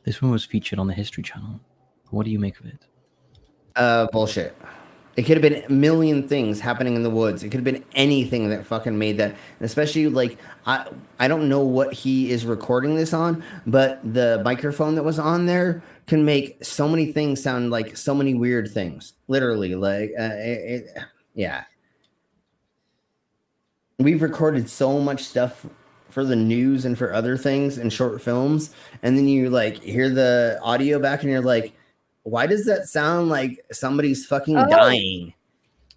Speaker 19: This one was featured on the History Channel. What do you make of it?
Speaker 7: Bullshit. It could have been a million things happening in the woods. It could have been anything that fucking made that. And especially like I don't know what he is recording this on, but the microphone that was on there can make so many things sound like so many weird things. Literally, like yeah. We've recorded so much stuff for the news and for other things and short films, and then you like hear the audio back and you're like, why does that sound like somebody's fucking dying?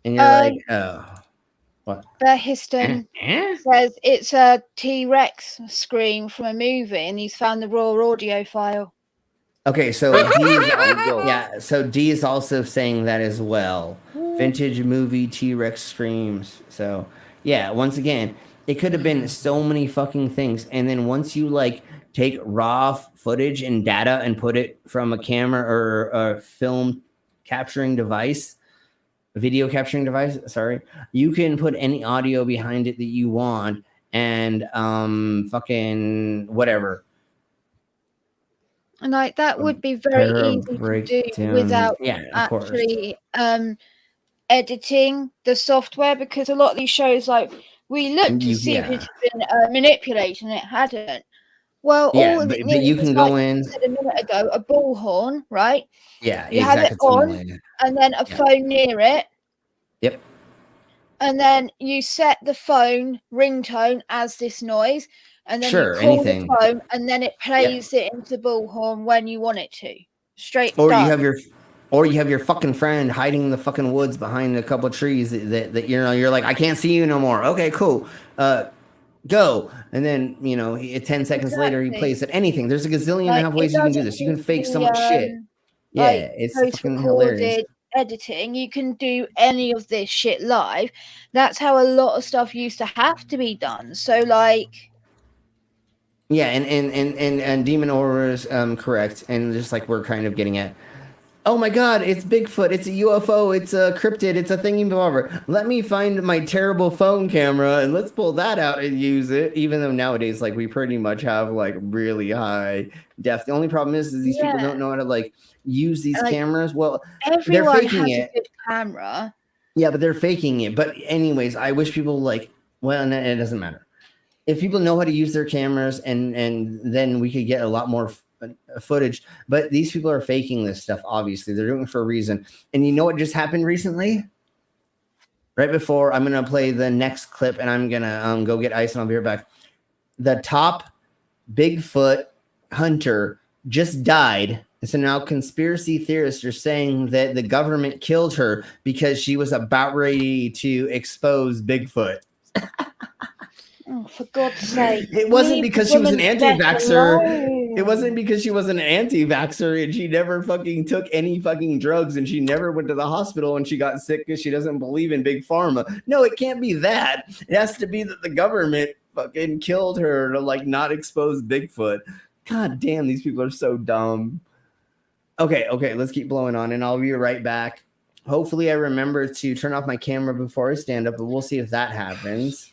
Speaker 7: And you're like, oh, what?
Speaker 15: Histon says it's a T-Rex scream from a movie, and he's found the raw audio file.
Speaker 7: Okay, so D is also saying that as well. Vintage movie T-Rex screams. So yeah, once again, it could have been so many fucking things, and then once you like take raw footage and data and put it from a camera or a film capturing device, video capturing device, sorry, you can put any audio behind it that you want and fucking whatever.
Speaker 15: And like that would be very easy to do without actually editing the software, because a lot of these shows, like we looked to see if it had been manipulated and it hadn't. Well,
Speaker 7: Yeah,
Speaker 15: all
Speaker 7: but
Speaker 15: it
Speaker 7: you
Speaker 15: needs is,
Speaker 7: can
Speaker 15: like
Speaker 7: go
Speaker 15: you
Speaker 7: in.
Speaker 15: said a minute ago, a bullhorn, right?
Speaker 7: Yeah,
Speaker 15: You have it
Speaker 7: exactly. Something
Speaker 15: on,
Speaker 7: like that.
Speaker 15: and then a
Speaker 7: Yeah.
Speaker 15: phone near it,
Speaker 7: Yep.
Speaker 15: and then you set the phone ringtone as this noise, and then you
Speaker 7: Sure,
Speaker 15: call
Speaker 7: anything.
Speaker 15: the phone, and then it plays it into the bullhorn when you want it to. Straight
Speaker 7: Or
Speaker 15: done.
Speaker 7: you have your fucking friend hiding in the fucking woods behind a couple of trees that you're like, I can't see you no more. Okay, cool. Go. And then 10 seconds later he
Speaker 15: Exactly.
Speaker 7: plays it. Anything. There's a gazillion and a
Speaker 15: Like,
Speaker 7: half
Speaker 15: it
Speaker 7: ways you can do
Speaker 15: doesn't
Speaker 7: this. You can
Speaker 15: need to
Speaker 7: fake so
Speaker 15: be,
Speaker 7: much shit. Yeah,
Speaker 15: like
Speaker 7: it's fucking hilarious.
Speaker 15: post-recorded editing. You can do any of this shit live. That's how a lot of stuff used to have to be done. So like,
Speaker 7: Yeah, and Demon Aura is correct, and just like we're kind of getting at, oh my god, it's Bigfoot, it's a UFO, it's a cryptid, it's a thingy bobber. Let me find my terrible phone camera and let's pull that out and use it. Even though nowadays, like, we pretty much have like really high def. The only problem is these people don't know how to like use these
Speaker 15: like,
Speaker 7: cameras. Well, they're
Speaker 15: everyone
Speaker 7: faking
Speaker 15: has
Speaker 7: it.
Speaker 15: a good camera.
Speaker 7: Yeah, but they're faking it. But anyways, I wish people like, well, no, it doesn't matter. If people know how to use their cameras, and then we could get a lot more footage. But these people are faking this stuff. Obviously, they're doing it for a reason. And you know what just happened recently? Right before I'm gonna play the next clip, and I'm gonna go get ice, and I'll be right back. The top Bigfoot hunter just died. And so now conspiracy theorists are saying that the government killed her because she was about ready to expose Bigfoot.
Speaker 15: Oh, for God's sake.
Speaker 7: It wasn't because she was an anti-vaxxer. It wasn't because she was an anti-vaxxer and she never fucking took any fucking drugs and she never went to the hospital and she got sick because she doesn't believe in big pharma. No, it can't be that. It has to be that the government fucking killed her to like not expose Bigfoot. God damn, these people are so dumb. Okay, let's keep blowing on and I'll be right back. Hopefully I remember to turn off my camera before I stand up, but we'll see if that happens.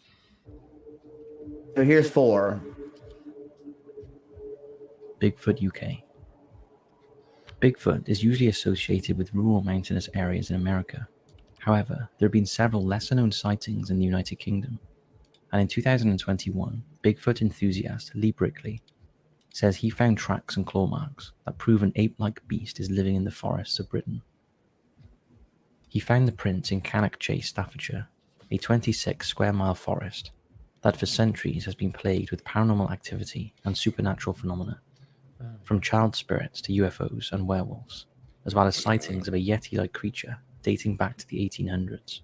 Speaker 7: So here's 4.
Speaker 19: Bigfoot UK. Bigfoot is usually associated with rural mountainous areas in America. However, there have been several lesser-known sightings in the United Kingdom. And in 2021, Bigfoot enthusiast Lee Brickley says he found tracks and claw marks that prove an ape-like beast is living in the forests of Britain. He found the prints in Cannock Chase, Staffordshire, a 26 square mile forest that for centuries has been plagued with paranormal activity and supernatural phenomena, from child spirits to UFOs and werewolves, as well as sightings of a Yeti-like creature dating back to the 1800s.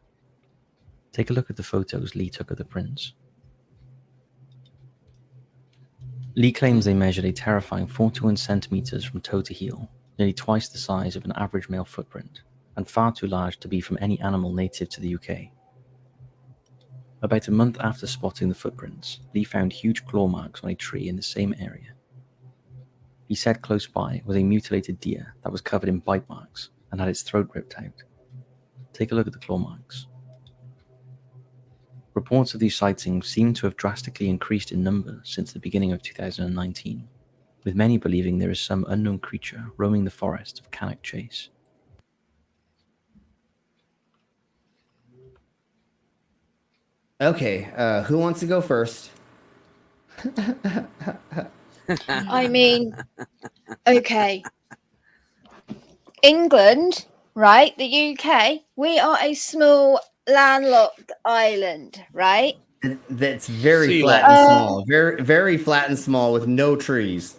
Speaker 19: Take a look at the photos Lee took of the prints. Lee claims they measured a terrifying 41 centimeters from toe to heel, nearly twice the size of an average male footprint, and far too large to be from any animal native to the UK. About a month after spotting the footprints, Lee found huge claw marks on a tree in the same area. He said close by was a mutilated deer that was covered in bite marks and had its throat ripped out. Take a look at the claw marks. Reports of these sightings seem to have drastically increased in number since the beginning of 2019, with many believing there is some unknown creature roaming the forest of Cannock Chase.
Speaker 7: Okay, who wants to go first?
Speaker 15: I mean, okay. England, right? The UK, we are a small landlocked island, right?
Speaker 7: That's very flat and small. Very, very flat and small with no trees.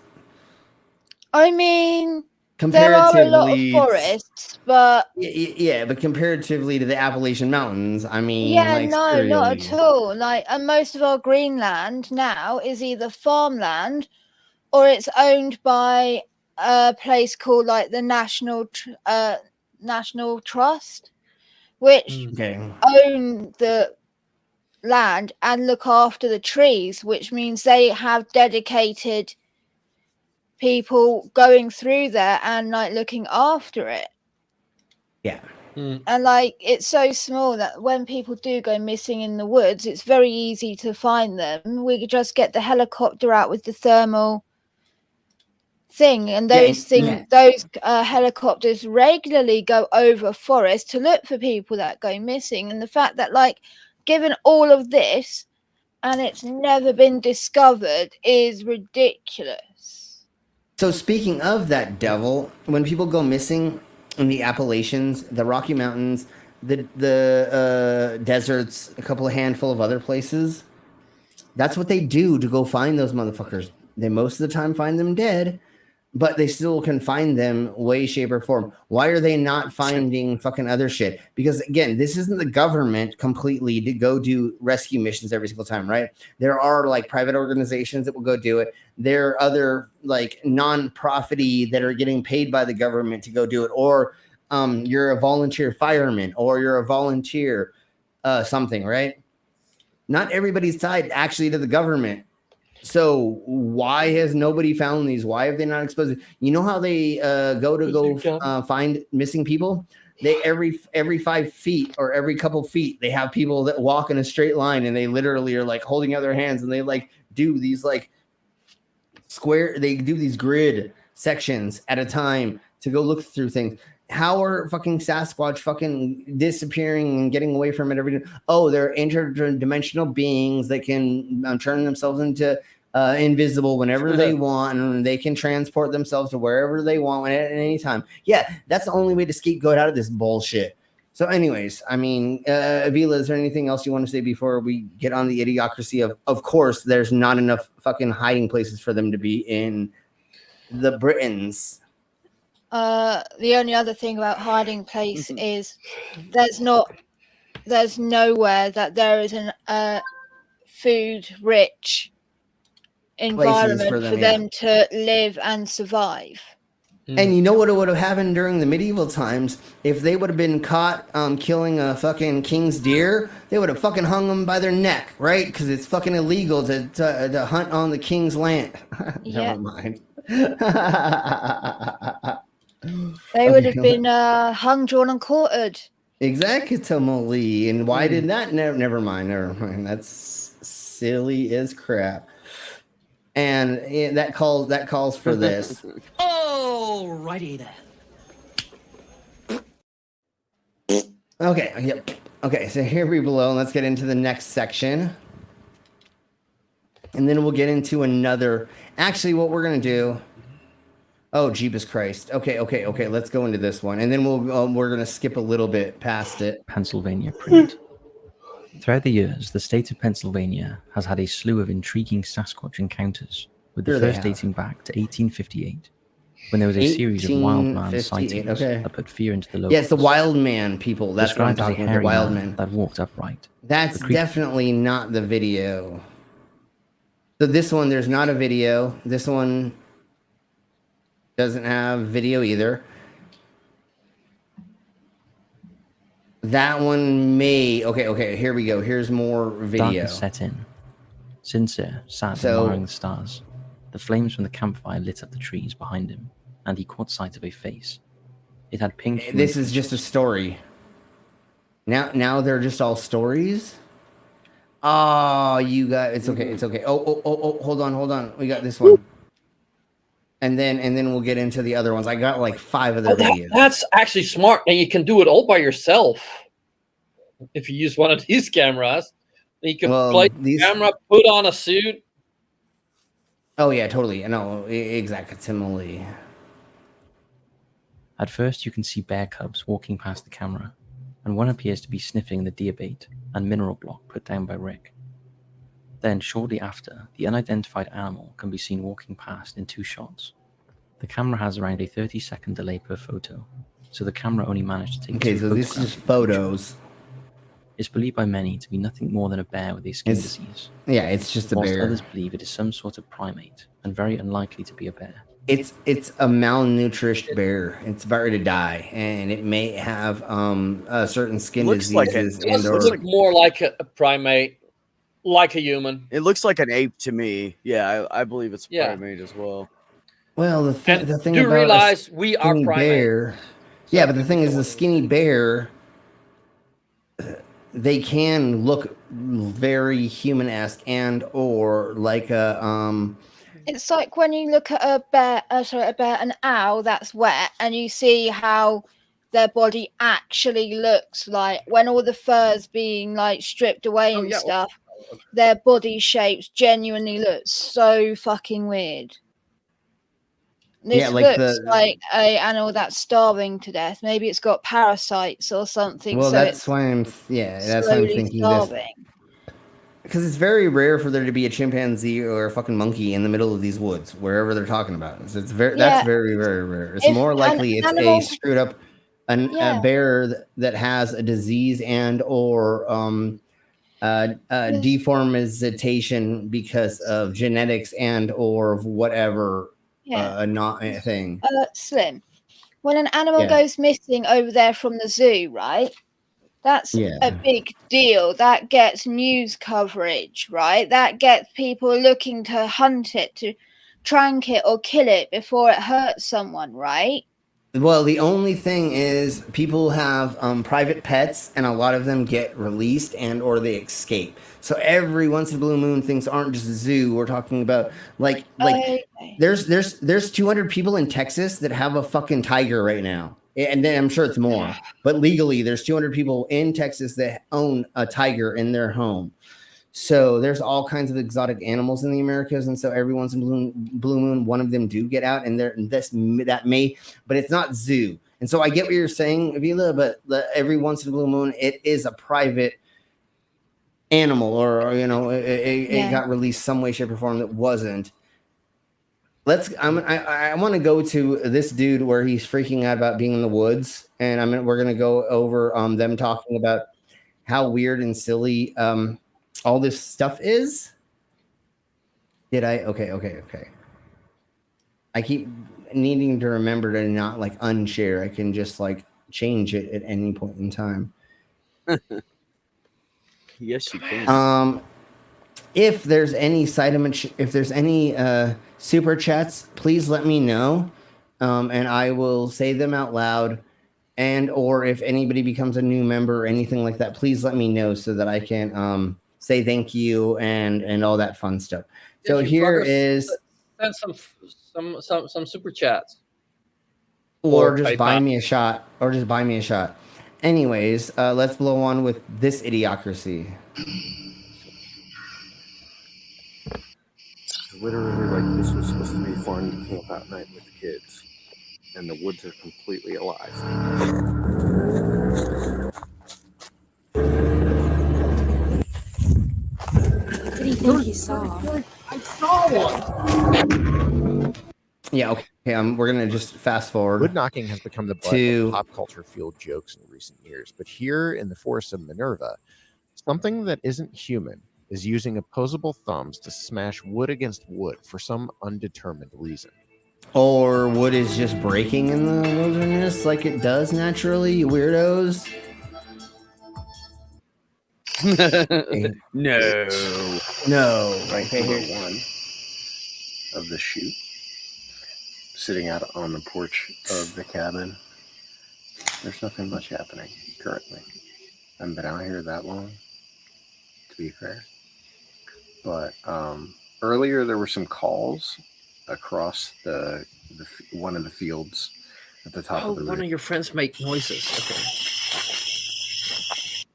Speaker 15: I mean, there are a lot of forests, but
Speaker 7: yeah, but comparatively to the Appalachian Mountains, I mean,
Speaker 15: yeah,
Speaker 7: like,
Speaker 15: no, not
Speaker 7: really.
Speaker 15: at all. Like, and most of our Greenland now is either farmland or it's owned by a place called like the National Trust, which own the land and look after the trees, which means they have dedicated people going through there and like looking after it.
Speaker 7: Yeah.
Speaker 15: And like it's so small that when people do go missing in the woods, it's very easy to find them. We could just get the helicopter out with the thermal thing, and those helicopters regularly go over forests to look for people that go missing. And the fact that, like, given all of this, and it's never been discovered is ridiculous.
Speaker 7: So speaking of that devil, when people go missing in the Appalachians, the Rocky Mountains, the deserts, a couple of handful of other places, that's what they do to go find those motherfuckers. They most of the time find them dead, but they still can find them way, shape, or form. Why are they not finding fucking other shit? Because again, this isn't the government completely to go do rescue missions every single time, right? There are like private organizations that will go do it. There are other like non-profit-y that are getting paid by the government to go do it. Or you're a volunteer fireman, or you're a volunteer something, right? Not everybody's tied actually to the government. So why has nobody found these? Why have they not exposed it? You know how they find missing people? They every 5 feet or every couple feet, they have people that walk in a straight line, and they literally are like holding out their hands, and they like do these like square. They do these grid sections at a time to go look through things. How are fucking Sasquatch fucking disappearing and getting away from it every day? Oh, they're interdimensional beings that can turn themselves into invisible whenever they want, and they can transport themselves to wherever they want at any time. Yeah, that's the only way to scapegoat out of this bullshit. So anyways, I mean, Avila, is there anything else you want to say before we get on the idiocracy of course, there's not enough fucking hiding places for them to be in the Britons?
Speaker 15: The only other thing about hiding place is there's nowhere that there is an food rich environment for them to live and survive.
Speaker 7: And you know what would have happened during the medieval times? If they would have been caught killing a fucking king's deer, they would have fucking hung them by their neck, right? Because it's fucking illegal to hunt on the king's land. Never mind.
Speaker 15: They would have been hung, drawn, and quartered.
Speaker 7: Exactly. And why did that? Never mind. That's silly as crap. And that calls for this.
Speaker 12: Alrighty then.
Speaker 7: Okay. Yep. Okay. So here we below. Let's get into the next section, and then we'll get into another. Actually, what we're gonna do. Oh, Jeebus Christ. Okay. Let's go into this one, and then we're gonna skip a little bit past it.
Speaker 19: Pennsylvania print. Throughout the years, the state of Pennsylvania has had a slew of intriguing Sasquatch encounters, with the first dating back to 1858, when there was a series of wild man sightings that put fear into the locals.
Speaker 7: Yeah, it's the wild man people. That's what I'm talking about, the wild man
Speaker 19: that walked upright.
Speaker 7: That's definitely not the video. So this one, there's not a video. This one doesn't have video either. That one may... Okay, here we go. Here's more video.
Speaker 19: Darkness set in. Sincere sat admiring the stars. The flames from the campfire lit up the trees behind him, and he caught sight of a face. It had pink...
Speaker 7: This is just a story. Now they're just all stories? Oh, you guys... It's okay. Oh, hold on. We got this one. And then we'll get into the other ones. I got like 5 other videos.
Speaker 18: That's actually smart. And you can do it all by yourself. If you use one of these cameras, you can play the camera, put on a suit.
Speaker 7: Oh yeah, totally. No, exactly.
Speaker 19: At first, you can see bear cubs walking past the camera, and one appears to be sniffing the deer bait and mineral block put down by Rick. Then, shortly after, the unidentified animal can be seen walking past in 2 shots. The camera has around a 30-second delay per photo, so the camera only managed to take 2
Speaker 7: so this is photos.
Speaker 19: It's believed by many to be nothing more than a bear with a skin disease.
Speaker 7: Yeah, it's just a bear.
Speaker 19: Others believe it is some sort of primate, and very unlikely to be a bear.
Speaker 7: It's a malnourished bear. It's about to die, and it may have certain skin diseases.
Speaker 18: It looks like more like a primate. Like a human.
Speaker 8: It looks like an ape to me. Yeah, I believe it's a primate as well.
Speaker 7: Well, the thing
Speaker 18: do
Speaker 7: about
Speaker 18: realize we are primate.
Speaker 7: Bear, yeah, but the thing is, the skinny bear, they can look very human-esque and or like a
Speaker 15: It's like when you look at a bear, an owl that's wet, and you see how their body actually looks like when all the fur's being like stripped away and stuff. their body shapes genuinely look so fucking weird. This looks like a animal that's starving to death. Maybe it's got parasites or something.
Speaker 7: Well,
Speaker 15: so
Speaker 7: that's
Speaker 15: it's
Speaker 7: why I'm thinking
Speaker 15: starving.
Speaker 7: this. Because it's very rare for there to be a chimpanzee or a fucking monkey in the middle of these woods, wherever they're talking about. So it's that's very, very rare. It's more likely it's a screwed up a bear that has a disease and or deformation because of genetics and or whatever not thing.
Speaker 15: Slim. When an animal goes missing over there from the zoo, right? That's a big deal. That gets news coverage, right? That gets people looking to hunt it, to trank it or kill it before it hurts someone, right?
Speaker 7: Well, the only thing is people have private pets, and a lot of them get released and or they escape. So every once in a blue moon, things aren't just a zoo. We're talking about like there's 200 people in Texas that have a fucking tiger right now, and then I'm sure it's more. But legally, there's 200 people in Texas that own a tiger in their home. So there's all kinds of exotic animals in the Americas, and so every once in a blue moon, one of them do get out, and that may, but it's not zoo. And so I get what you're saying, Avila, but every once in a blue moon, it is a private animal, or it got released some way, shape, or form that wasn't. I want to go to this dude where he's freaking out about being in the woods, and we're gonna go over them talking about how weird and silly all this stuff is. Did I? Okay. I keep needing to remember to not like unshare. I can just like change it at any point in time.
Speaker 8: Yes, you can.
Speaker 7: If there's any super chats, please let me know, and I will say them out loud. And or if anybody becomes a new member or anything like that, please let me know so that I can say thank you and all that fun stuff. So here is
Speaker 18: send some super chats.
Speaker 7: Or just buy me a shot. Anyways, let's blow on with this idiocracy.
Speaker 4: Literally, like, this was supposed to be fun to camp out at night with the kids, and the woods are completely alive.
Speaker 22: What do you think he saw?
Speaker 18: I saw one.
Speaker 7: Yeah, okay. We're gonna just fast forward.
Speaker 5: Wood knocking has become the butt of pop culture field jokes in recent years, but here in the forests of Minerva, something that isn't human is using opposable thumbs to smash wood against wood for some undetermined reason.
Speaker 7: Or wood is just breaking in the wilderness like it does naturally, you weirdos. No.
Speaker 4: Right here, one of the chute, sitting out on the porch of the cabin. There's nothing much happening currently. I haven't been out here that long, to be fair. But earlier there were some calls across the one of the fields at the top of the roof.
Speaker 18: One of your friends make noises. Okay.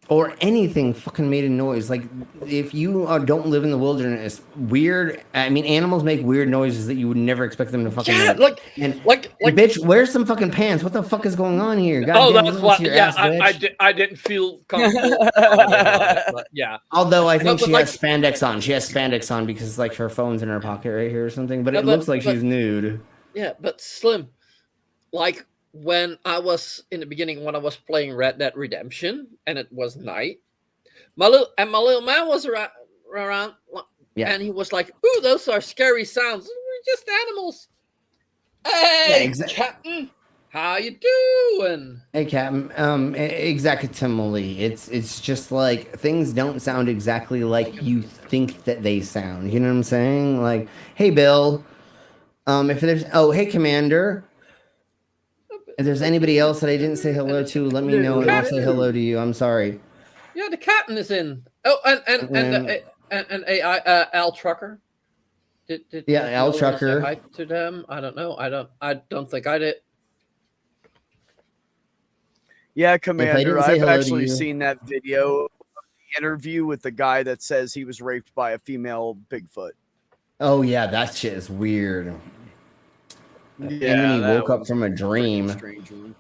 Speaker 7: Or anything fucking made a noise. Like, if you don't live in the wilderness, animals make weird noises that you would never expect them to fucking make. Like, bitch, where's some fucking pants? What the fuck is going on here?
Speaker 18: That's what. Yeah, I didn't feel comfortable. But yeah.
Speaker 7: Although I think she has spandex on. She has spandex on because like her phone's in her pocket right here or something. But it looks like she's nude.
Speaker 18: Yeah, but Slim, like, when I was in the beginning, when I was playing Red Dead Redemption and it was night, my little man was around and he was like, "Ooh, those are scary sounds. We're just animals." Hey, Captain, how you doing?
Speaker 7: Hey, Captain. Exactly. It's just like things don't sound exactly like you think that they sound. You know what I'm saying? Like, hey, Bill. Hey, Commander. If there's anybody else that I didn't say hello to, let me know and I'll say hello to you. I'm sorry.
Speaker 18: Yeah, the captain is in. Oh, and AI Al Trucker. Did
Speaker 7: Al Trucker.
Speaker 18: Say hi to them? I don't know. I don't think I did.
Speaker 8: Yeah, Commander. I've actually seen that video of interview with the guy that says he was raped by a female Bigfoot.
Speaker 7: Oh yeah, that shit is weird.
Speaker 8: Yeah,
Speaker 7: and then he
Speaker 8: that
Speaker 7: woke up
Speaker 8: was
Speaker 7: from a dream.
Speaker 8: strange one.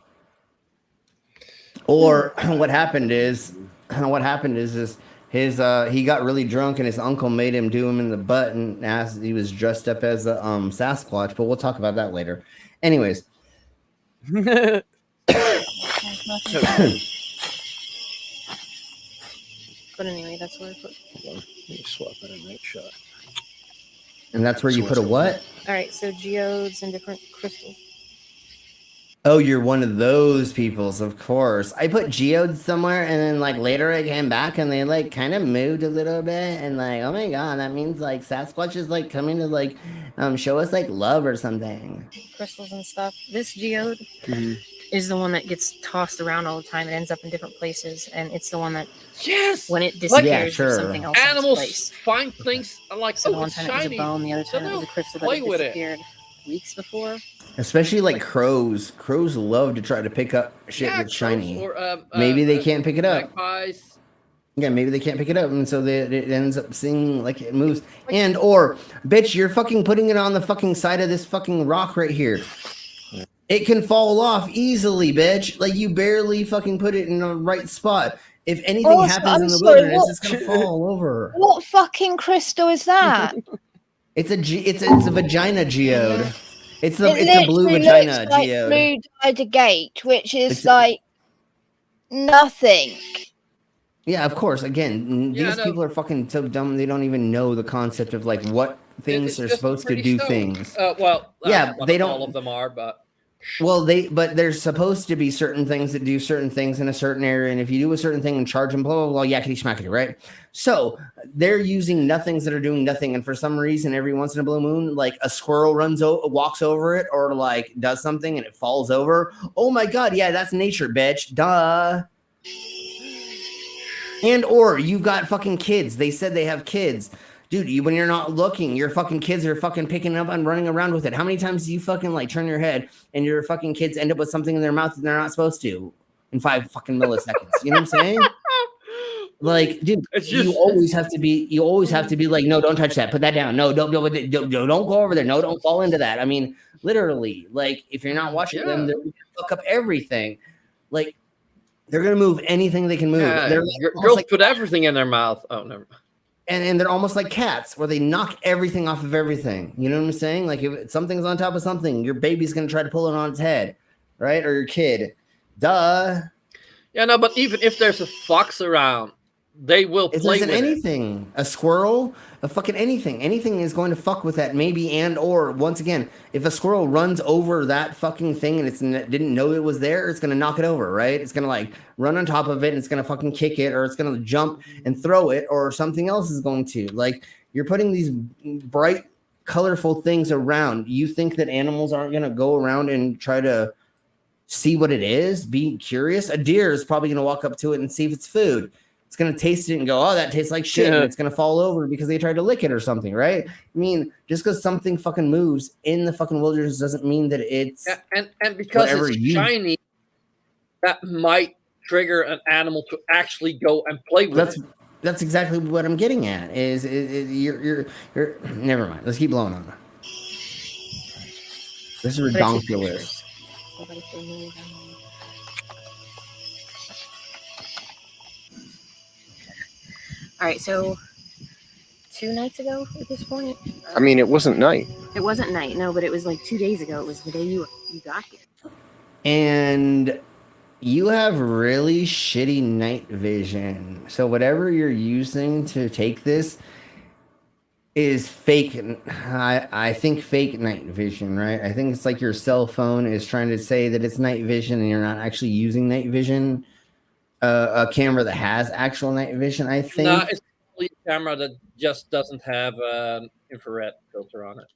Speaker 7: Or what happened is his he got really drunk and his uncle made him do him in the butt and asked he was dressed up as a Sasquatch, but we'll talk about that later. Anyways.
Speaker 22: But anyway, that's where I put.
Speaker 4: Let me swap out a night shot.
Speaker 7: And that's where you put a what?
Speaker 22: All right, so geodes and different crystals.
Speaker 7: Oh, you're one of those peoples, of course. I put geodes somewhere, and then like later I came back, and they like kind of moved a little bit, and like, oh my god, that means like Sasquatch is like coming to like show us like love or something.
Speaker 22: Crystals and stuff. This geode is the one that gets tossed around all the time. It ends up in different places, and it's the one that when it disappears, there's something else.
Speaker 18: Animals find things like
Speaker 22: so one time it was a bone, the other time it was a crystal that had disappeared weeks before.
Speaker 7: Especially like crows. Crows love to try to pick up shit that's shiny.
Speaker 18: Or,
Speaker 7: maybe they can't pick it up.
Speaker 18: Magpies.
Speaker 7: Yeah, maybe they can't pick it up, and so it ends up seeing like it moves. And or, bitch, you're fucking putting it on the fucking side of this fucking rock right here. It can fall off easily, bitch. Like you barely fucking put it in the right spot. If anything happens in the wilderness, it's gonna fall over.
Speaker 15: What fucking crystal is that?
Speaker 7: It's a vagina geode. It's a blue vagina
Speaker 15: like
Speaker 7: geode.
Speaker 15: Blue Dider Gate, which is like nothing.
Speaker 7: Yeah, of course. Again, these people are fucking so dumb. They don't even know the concept of like what things are supposed to do things.
Speaker 18: Yeah,
Speaker 7: they don't.
Speaker 18: All of them are, but
Speaker 7: but there's supposed to be certain things that do certain things in a certain area, and if you do a certain thing and charge them, blah blah blah, yakety smackety, right? So they're using nothings that are doing nothing, and for some reason, every once in a blue moon, like a squirrel walks over it, or like does something and it falls over. Oh my god, yeah, that's nature, bitch. Duh. And or you've got fucking kids. They said they have kids. Dude, when you're not looking, your fucking kids are fucking picking it up and running around with it. How many times do you fucking like turn your head and your fucking kids end up with something in their mouth that they're not supposed to in 5 fucking milliseconds? You know what I'm saying? Like, dude, you always have to be like, no, don't touch that. Put that down. No, don't go over there. No, don't fall into that. I mean, literally, like if you're not watching them, they're gonna fuck up everything. Like they're gonna move anything they can move.
Speaker 18: Yeah, girls put everything in their mouth. Oh, never.
Speaker 7: And they're almost like cats, where they knock everything off of everything. You know what I'm saying? Like if something's on top of something, your baby's gonna try to pull it on its head, right? Or your kid. Duh.
Speaker 18: Yeah, no, but even if there's a fox around, they will play with
Speaker 7: anything. A squirrel, a fucking anything. Anything is going to fuck with that, maybe. And or once again, if a squirrel runs over that fucking thing and didn't know it was there, it's gonna knock it over, right? It's gonna like run on top of it and it's gonna fucking kick it, or it's gonna jump and throw it, or something else is going to. Like you're putting these bright, colorful things around. You think that animals aren't gonna go around and try to see what it is, be curious? A deer is probably gonna walk up to it and see if it's food. It's going to taste it and go, oh, that tastes like shit. And it's going to fall over because they tried to lick it or something, right? I mean, just because something fucking moves in the fucking wilderness doesn't mean that it's...
Speaker 18: And because it's shiny, that might trigger an animal to actually go and play with it.
Speaker 7: That's exactly what I'm getting at, is you're... Never mind. Let's keep blowing on. This is ridiculous.
Speaker 22: All right, so 2 nights ago at this point.
Speaker 4: I mean, it wasn't night.
Speaker 22: It wasn't night, no, but it was like 2 days ago. It was the day you got here.
Speaker 7: And you have really shitty night vision. So whatever you're using to take this is fake. I think fake night vision, right? I think it's like your cell phone is trying to say that it's night vision and you're not actually using night vision. A camera that has actual night vision, I think.
Speaker 18: No, it's probably a camera that just doesn't have infrared filter on it.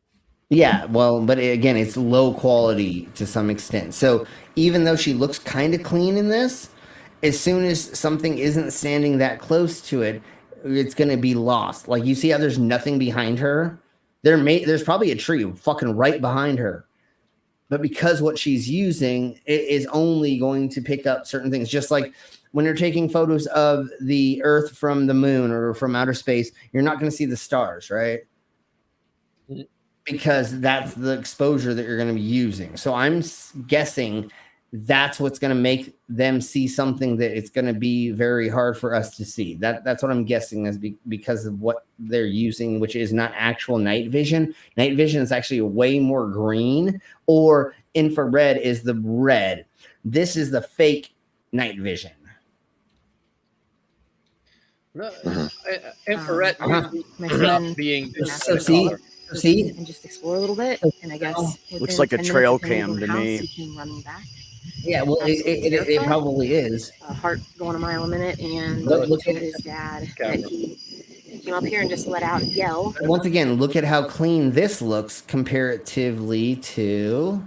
Speaker 7: Yeah, well, but again, it's low quality to some extent. So even though she looks kind of clean in this, as soon as something isn't standing that close to it, it's going to be lost. Like you see how there's nothing behind her? There's probably a tree fucking right behind her. But because what she's using is only going to pick up certain things, just like when you're taking photos of the Earth from the moon or from outer space, you're not going to see the stars, right? Because that's the exposure that you're going to be using. So I'm guessing that's what's going to make them see something that it's going to be very hard for us to see. That's what I'm guessing is because of what they're using, which is not actual night vision. Night vision is actually way more green, or infrared is the red. This is the fake night vision.
Speaker 18: No, infrared
Speaker 22: My son
Speaker 18: being
Speaker 7: see,
Speaker 22: and just explore a little bit. And I guess
Speaker 8: Looks like a
Speaker 22: 10 minutes
Speaker 8: trail
Speaker 22: of him leaving
Speaker 8: cam
Speaker 22: the
Speaker 8: to
Speaker 22: house,
Speaker 8: me.
Speaker 22: He came running back.
Speaker 7: Yeah, well, it probably is.
Speaker 22: Heart going a mile a minute, and
Speaker 7: Look
Speaker 22: he told his dad that he came up here and just let out a yell.
Speaker 7: Once again, look at how clean this looks comparatively to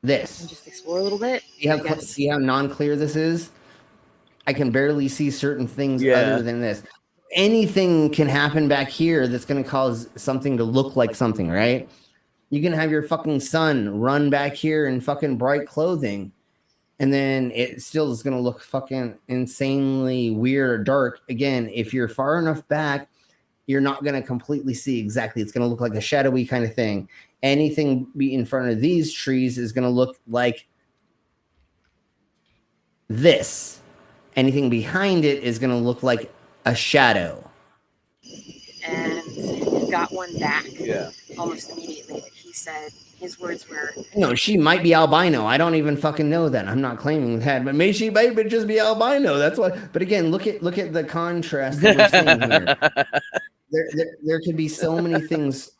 Speaker 7: this.
Speaker 22: And just explore a little bit.
Speaker 7: See how non-clear this is? I can barely see certain things
Speaker 8: Yeah.
Speaker 7: other than this. Anything can happen back here that's going to cause something to look like something, right? You can have your fucking son run back here in fucking bright clothing, and then it still is going to look fucking insanely weird or dark. Again, if you're far enough back, you're not going to completely see exactly. It's going to look like a shadowy kind of thing. Anything be in front of these trees is going to look like this. Anything behind it is going to look like a shadow.
Speaker 22: And he got one back almost immediately. He said his words were,
Speaker 7: No, she might be albino. I don't even fucking know that. I'm not claiming that, but maybe she might just be albino. That's why. But again, look at the contrast that we're seeing here. There could be so many things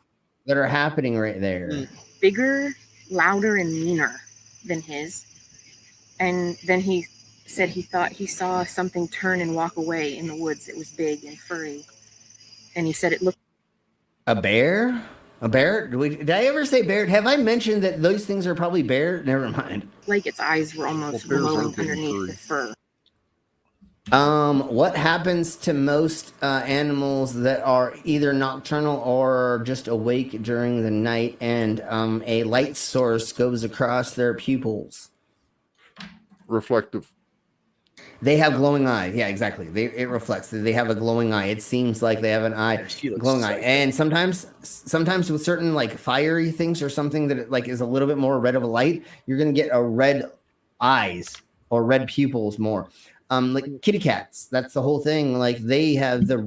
Speaker 7: that are happening right there.
Speaker 22: bigger, louder, and meaner than his. And then he said he thought he saw something turn and walk away in the woods. It was big and furry. And he said it looked...
Speaker 7: A bear? A bear? Did I ever say bear? Have I mentioned that those things are probably bear? Never mind.
Speaker 22: like its eyes were almost glowing underneath the fur.
Speaker 7: What happens to most animals that are either nocturnal or just awake during the night and a light source goes across their pupils?
Speaker 20: Reflective.
Speaker 7: They have glowing eyes. Yeah, exactly. It reflects. They have a glowing eye. It seems like they have an eye, glowing eye. And sometimes with certain like fiery things or something that like is a little bit more red of a light, you're gonna get a red eyes or red pupils more. Like kitty cats, that's the whole thing. Like they have the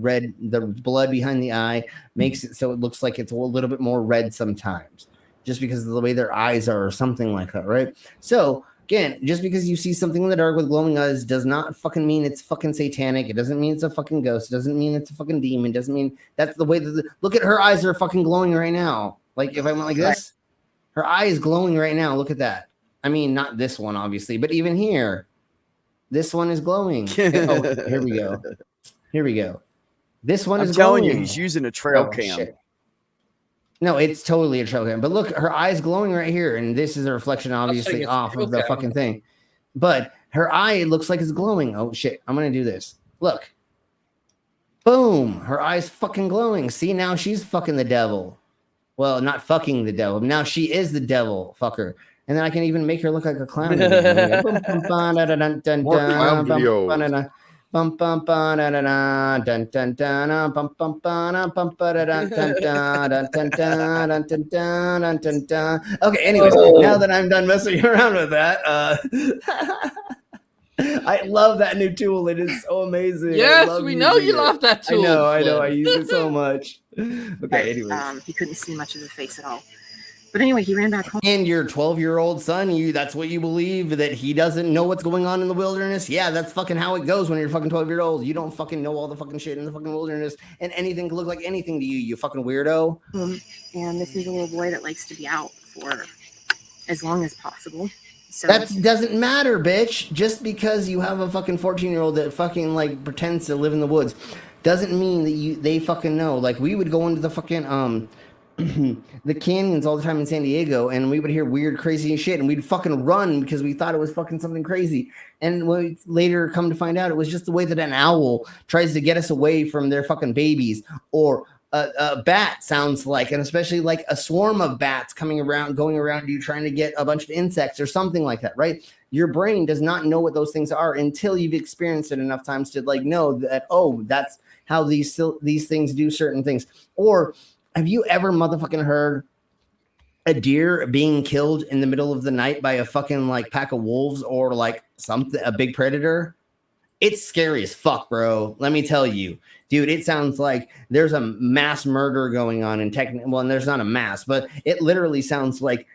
Speaker 7: blood behind the eye makes it so it looks like it's a little bit more red sometimes, just because of the way their eyes are or something like that, right? So again, just because you see something in the dark with glowing eyes does not fucking mean it's fucking satanic. It doesn't mean it's a fucking ghost. It doesn't mean it's a fucking demon. It doesn't mean that's the way that look at her eyes are fucking glowing right now. Like if I went like this, her eye is glowing right now. Look at that. I mean, not this one, obviously, but even here, this one is glowing. Oh, here we go. Here we go. This one is glowing.
Speaker 8: I'm telling you, he's using a trail cam.
Speaker 7: Shit. No, it's totally a trail cam. But look, her eye's glowing right here, and this is a reflection, obviously, off of the fucking thing. But her eye looks like it's glowing. Oh shit! I'm gonna do this. Look. Boom! Her eye's fucking glowing. See, now she's fucking the devil. Well, not fucking the devil. Now she is the devil, fucker. And then I can even make her look like a clown. More clown videos. Okay, anyways, now that I'm done messing around with that, I love that new tool. It is so amazing.
Speaker 18: Yes, we know you love that tool.
Speaker 7: I know. I use it so much. Okay, anyways.
Speaker 22: He couldn't see much of the face at all. But anyway, he ran back home.
Speaker 7: And your 12-year-old son, that's what you believe, that he doesn't know what's going on in the wilderness? Yeah, that's fucking how it goes when you're fucking 12-year-old. You don't fucking know all the fucking shit in the fucking wilderness, and anything can look like anything to you, you fucking weirdo.
Speaker 22: And this is a little boy that likes to be out for as long as possible. So
Speaker 7: that doesn't matter, bitch. Just because you have a fucking 14-year-old that fucking like pretends to live in the woods doesn't mean that they fucking know. Like we would go into the fucking the canyons all the time in San Diego, and we would hear weird, crazy shit, and we'd fucking run because we thought it was fucking something crazy. And we later come to find out it was just the way that an owl tries to get us away from their fucking babies, or a bat sounds like, and especially like a swarm of bats going around you trying to get a bunch of insects or something like that, right? Your brain does not know what those things are until you've experienced it enough times to like know that, oh, that's how these things do certain things. Or have you ever motherfucking heard a deer being killed in the middle of the night by a fucking like pack of wolves or like a big predator? It's scary as fuck, bro. Let me tell you, dude, it sounds like there's a mass murder going on in well, and there's not a mass, but it literally sounds like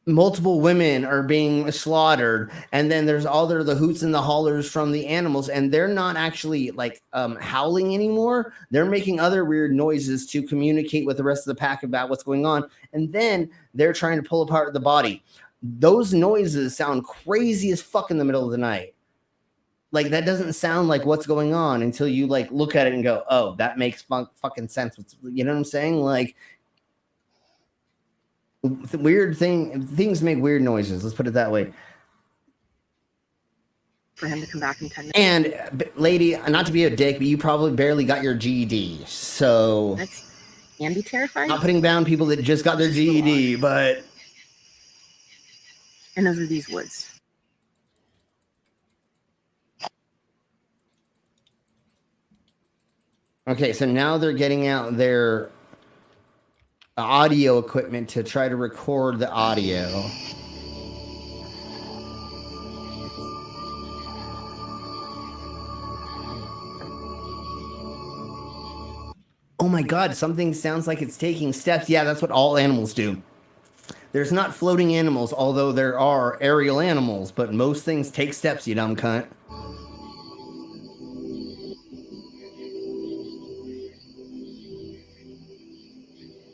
Speaker 7: multiple women are being slaughtered, and then there's all the hoots and the hollers from the animals, and they're not actually like howling anymore. They're making other weird noises to communicate with the rest of the pack about what's going on, and then they're trying to pull apart the body. Those noises sound crazy as fuck in the middle of the night. Like, that doesn't sound like what's going on until you like look at it and go, oh, that makes fucking sense. You know what I'm saying? Like, things make weird noises. Let's put it that way.
Speaker 22: For him to come back in 10 minutes.
Speaker 7: And lady, not to be a dick, but you probably barely got your GED. So
Speaker 22: That's can be terrifying.
Speaker 7: Not putting down people that just got their GED, but
Speaker 22: and those are these woods.
Speaker 7: Okay, so now they're getting out their audio equipment to try to record the audio. Oh my God, something sounds like it's taking steps. Yeah, that's what all animals do. There's not floating animals, although there are aerial animals, but most things take steps, you dumb cunt.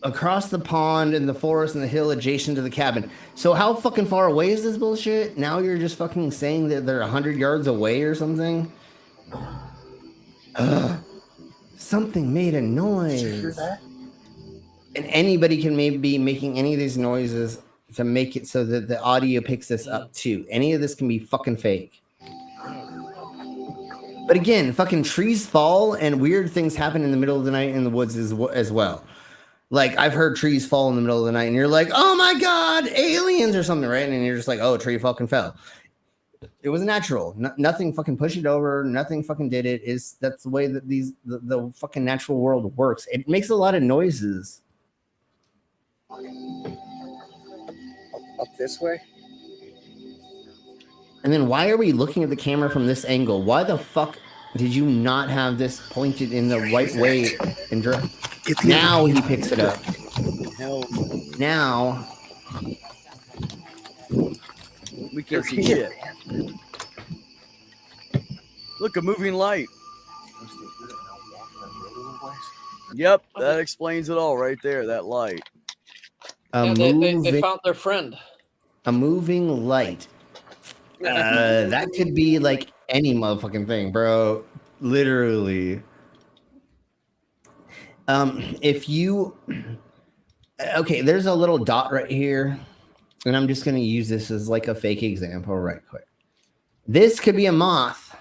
Speaker 7: Across the pond in the forest and the hill adjacent to the cabin. So how fucking far away is this bullshit? Now you're just fucking saying that they're 100 yards away or something? Something made a noise. Did you hear that? And anybody can maybe be making any of these noises to make it so that the audio picks this up too. Any of this can be fucking fake. But again, fucking trees fall and weird things happen in the middle of the night in the woods as well. Like, I've heard trees fall in the middle of the night and you're like, oh my God, aliens or something, right? And you're just like, oh, a tree fucking fell. It was natural. Nothing fucking pushed it over. Nothing fucking did it. That's the way that the fucking natural world works. It makes a lot of noises.
Speaker 4: Up this way?
Speaker 7: And then why are we looking at the camera from this angle? Why the fuck did you not have this pointed in the right way? And now he picks it up. Now
Speaker 8: we can't see shit. Look, a moving light. Yep, that explains it all right there. That light.
Speaker 18: They found their friend.
Speaker 7: A moving light. That could be like any motherfucking thing, bro. Literally. If you okay, there's a little dot right here, and I'm just gonna use this as like a fake example right quick. This could be a moth.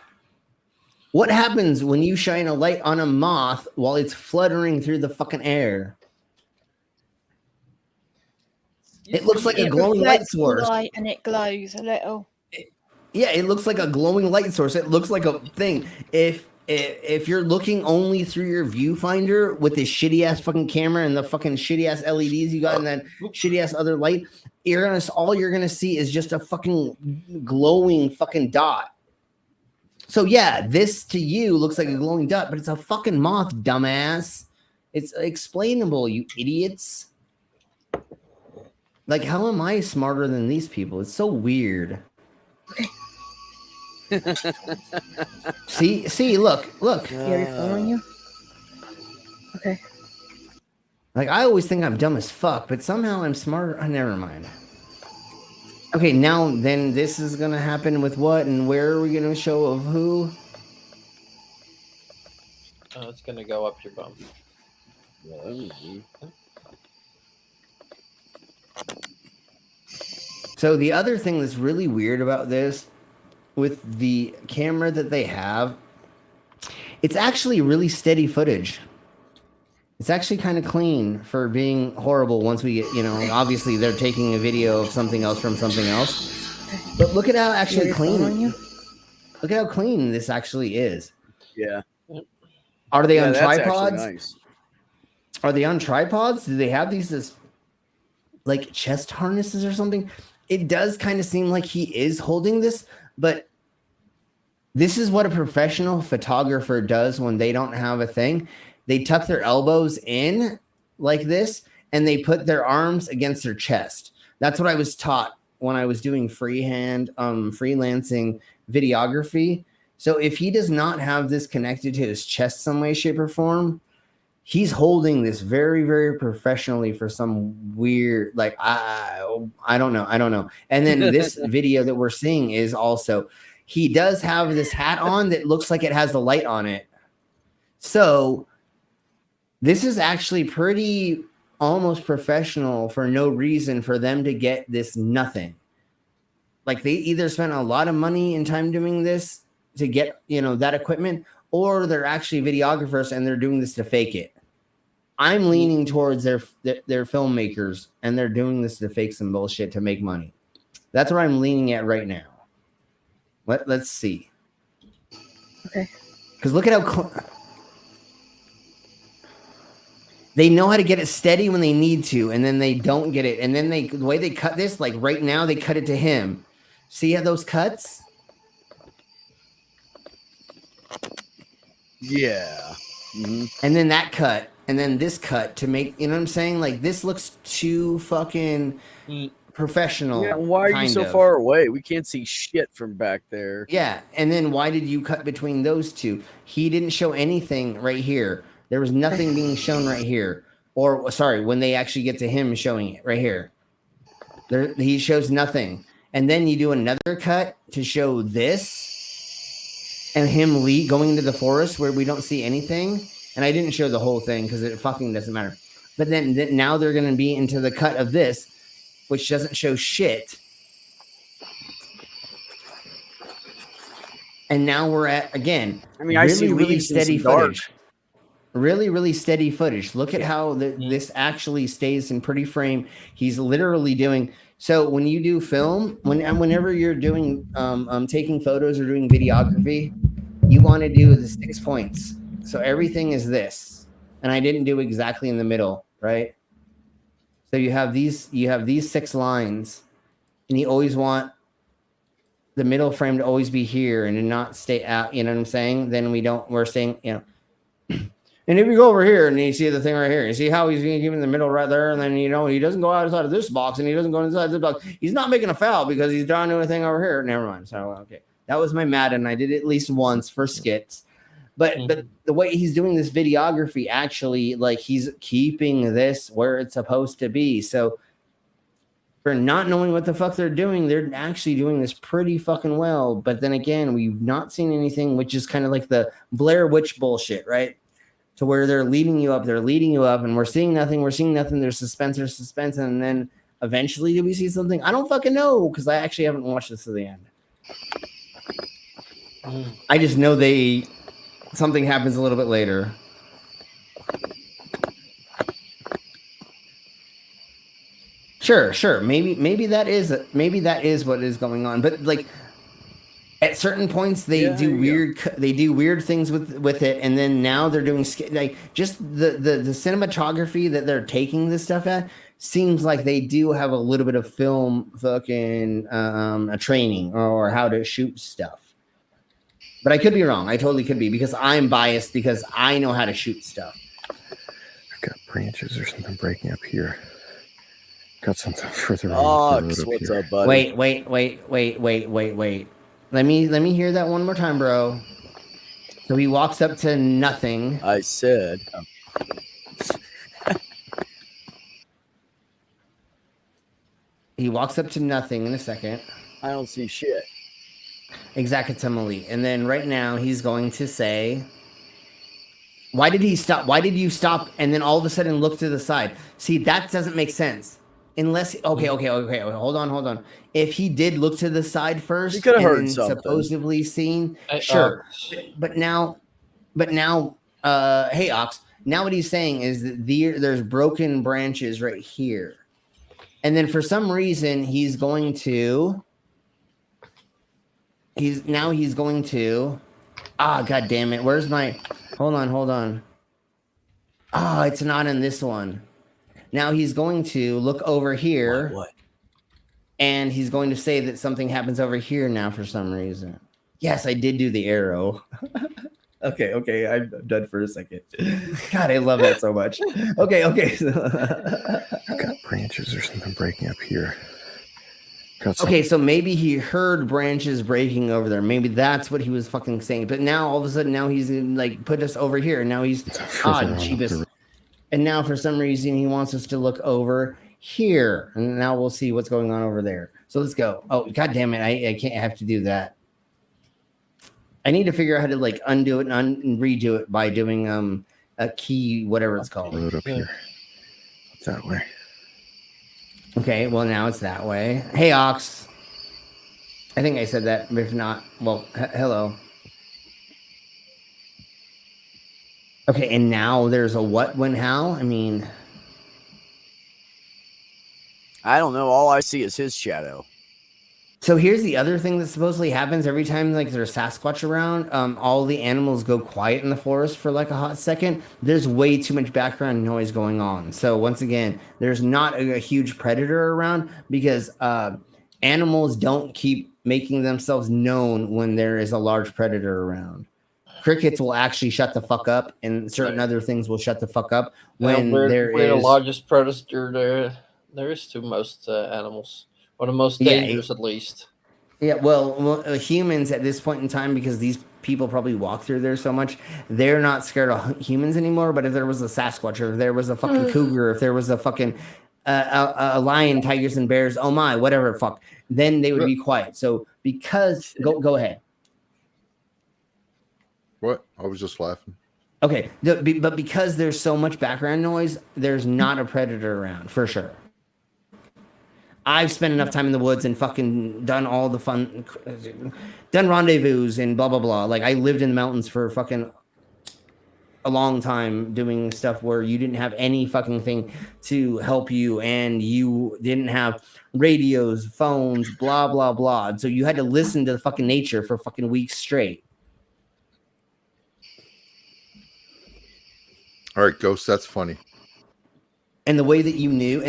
Speaker 7: What happens when you shine a light on a moth while it's fluttering through the fucking air? It looks like a glowing light source.
Speaker 15: Light and it glows a little.
Speaker 7: Yeah, it looks like a glowing light source. It looks like a thing. If you're looking only through your viewfinder with this shitty ass fucking camera and the fucking shitty ass LEDs you got and that shitty ass other light, all you're gonna see is just a fucking glowing fucking dot. So yeah, this to you looks like a glowing dot, but it's a fucking moth, dumbass. It's explainable, you idiots. Like, how am I smarter than these people? It's so weird. see, look.
Speaker 22: You have your phone on you? Okay.
Speaker 7: Like, I always think I'm dumb as fuck, but somehow I'm smarter. Oh, never mind. Okay, now then this is gonna happen with what and where are we gonna show of who?
Speaker 18: It's gonna go up your bum.
Speaker 7: So the other thing that's really weird about this, with the camera that they have, it's actually really steady footage. It's actually kind of clean for being horrible once we get, obviously they're taking a video of something else from something else. But look at how actually clean. Look at how clean this actually is.
Speaker 8: Yeah.
Speaker 7: Are they on
Speaker 8: that's
Speaker 7: tripods?
Speaker 8: actually nice.
Speaker 7: Are they on tripods? Do they have these like chest harnesses or something? It does kind of seem like he is holding this, but this is what a professional photographer does when they don't have a thing. They tuck their elbows in like this, and they put their arms against their chest. That's what I was taught when I was doing freelancing videography. So if he does not have this connected to his chest some way, shape, or form, he's holding this very, very professionally for some weird, like, I don't know. And then this video that we're seeing is also, he does have this hat on that looks like it has the light on it. So this is actually pretty almost professional for no reason for them to get this nothing. Like they either spent a lot of money and time doing this to get, that equipment, or they're actually videographers and they're doing this to fake it. I'm leaning towards their filmmakers, and they're doing this to fake some bullshit to make money. That's where I'm leaning at right now. Let's see.
Speaker 22: Okay.
Speaker 7: Because look at how they know how to get it steady when they need to, and then they don't get it. And then the way they cut this, like right now, they cut it to him. See how those cuts?
Speaker 8: Yeah. Mm-hmm.
Speaker 7: And then that cut, and then this cut to make, you know what I'm saying? Like this looks too fucking professional.
Speaker 8: Yeah, why are you so far away? We can't see shit from back there.
Speaker 7: Yeah, and then why did you cut between those two? He didn't show anything right here. There was nothing being shown right here. Or sorry, when they actually get to him showing it right here. He shows nothing. And then you do another cut to show this and him going into the forest where we don't see anything. And I didn't show the whole thing because it fucking doesn't matter. But then now they're going to be into the cut of this, which doesn't show shit. And now we're at, again,
Speaker 8: I see
Speaker 7: really steady footage.
Speaker 8: Dark.
Speaker 7: Really, really steady footage. Look at how this actually stays in pretty frame. He's literally doing... So when you do film, whenever you're doing taking photos or doing videography, you want to do the 6 points. So everything is this, and I didn't do exactly in the middle, right? So you have these 6 lines, and you always want the middle frame to always be here and to not stay out. You know what I'm saying? Then we're saying, And if you go over here and you see the thing right here, you see how he's giving the middle right there, and then he doesn't go outside of this box and he doesn't go inside this box. He's not making a foul because he's drawing to a thing over here. Never mind. So okay, that was my Madden. I did it at least once for skits, but the way he's doing this videography, actually, like he's keeping this where it's supposed to be. So for not knowing what the fuck they're doing, they're actually doing this pretty fucking well. But then again, we've not seen anything, which is kind of like the Blair Witch bullshit, right? To where they're leading you up, and we're seeing nothing, there's suspense, and then eventually do we see something? I don't fucking know, because I actually haven't watched this to the end. I just know something happens a little bit later. Sure. Maybe that is what is going on, but like at certain points they do weird things with it, and then now they're doing like just the cinematography that they're taking this stuff at seems like they do have a little bit of film fucking a training or how to shoot stuff. But I could be wrong. I totally could be, because I'm biased because I know how to shoot stuff.
Speaker 4: I've got branches or something breaking up here. Got something further.
Speaker 8: What's up, buddy?
Speaker 7: Wait. Let me hear that one more time, bro. So he walks up to nothing.
Speaker 8: I said.
Speaker 7: He walks up to nothing in a second.
Speaker 8: I don't see shit.
Speaker 7: Exactly. And then right now he's going to say, why did he stop? Why did you stop? And then all of a sudden look to the side. See, that doesn't make sense. Unless, okay. Hold on. If he did look to the side first,
Speaker 8: he could have heard
Speaker 7: something. Supposedly seen, sure. But now, hey Ox, Now what he's saying is that there's broken branches right here. And then for some reason, he's going to, God damn it. Where's my, hold on. Oh, it's not in this one. Now he's going to look over here.
Speaker 8: What?
Speaker 7: And he's going to say that something happens over here now for some reason. Yes, I did do the arrow. Okay, I'm done for a second. God, I love that so much. Okay.
Speaker 4: I've got branches or something breaking up here.
Speaker 7: Okay, so maybe he heard branches breaking over there. Maybe that's what he was fucking saying. But now all of a sudden, now he's like put us over here. And now he's cheapest. And now for some reason he wants us to look over here. And now we'll see what's going on over there. So let's go. Oh, God damn it! I can't have to do that. I need to figure out how to like undo it and redo it by doing a key, whatever it's called.
Speaker 4: Road up here. That way.
Speaker 7: Okay, well now it's that way. Hey, Ox. I think I said that, but if not, well, hello. Okay, and now there's a what, when, how? I mean,
Speaker 8: I don't know. All I see is his shadow.
Speaker 7: So here's the other thing that supposedly happens every time like there's Sasquatch around. All the animals go quiet in the forest for like a hot second. There's way too much background noise going on. So once again, there's not a huge predator around because animals don't keep making themselves known when there is a large predator around. Crickets will actually shut the fuck up, and certain other things will shut the fuck up when
Speaker 18: we're the largest predator there is to most animals. Or the most dangerous, at least.
Speaker 7: Yeah, well, humans at this point in time, because these people probably walk through there so much, they're not scared of humans anymore. But if there was a Sasquatch, or if there was a fucking cougar, if there was a fucking a lion, tigers, and bears, oh my, whatever, fuck, then they would be quiet. So because go ahead.
Speaker 20: What? I was just laughing.
Speaker 7: Okay, but because there's so much background noise, there's not a predator around for sure. I've spent enough time in the woods and fucking done all the fun, done rendezvous and blah, blah, blah. Like I lived in the mountains for fucking a long time doing stuff where you didn't have any fucking thing to help you and you didn't have radios, phones, blah, blah, blah. And so you had to listen to the fucking nature for fucking weeks straight.
Speaker 20: All right, Ghost, that's funny.
Speaker 7: And the way that you knew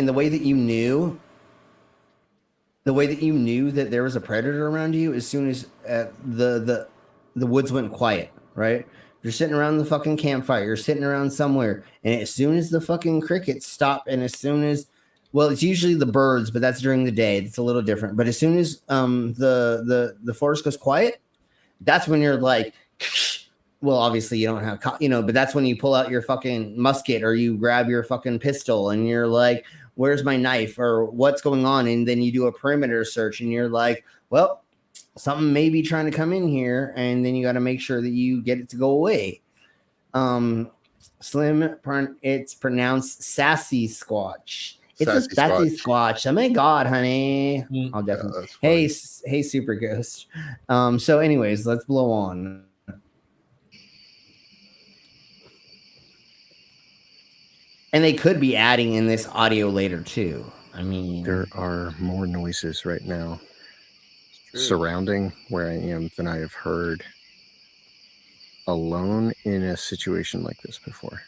Speaker 7: that there was a predator around you as soon as the woods went quiet, right? You're sitting around the fucking campfire, you're sitting around somewhere, and as soon as the fucking crickets stop, and as soon as, well, it's usually the birds, but that's during the day, it's a little different. But as soon as the forest goes quiet, that's when you're like, well, obviously you don't have, but that's when you pull out your fucking musket or you grab your fucking pistol and you're like, where's my knife or what's going on? And then you do a perimeter search and you're like, well, something may be trying to come in here. And then you got to make sure that you get it to go away. Slim, it's pronounced sassy squatch. It's a sassy squatch. Oh my God, honey. I'll definitely. Hey, super ghost. So anyways, let's blow on. And they could be adding in this audio later too. I mean,
Speaker 4: there are more noises right now surrounding where I am than I have heard alone in a situation like this before.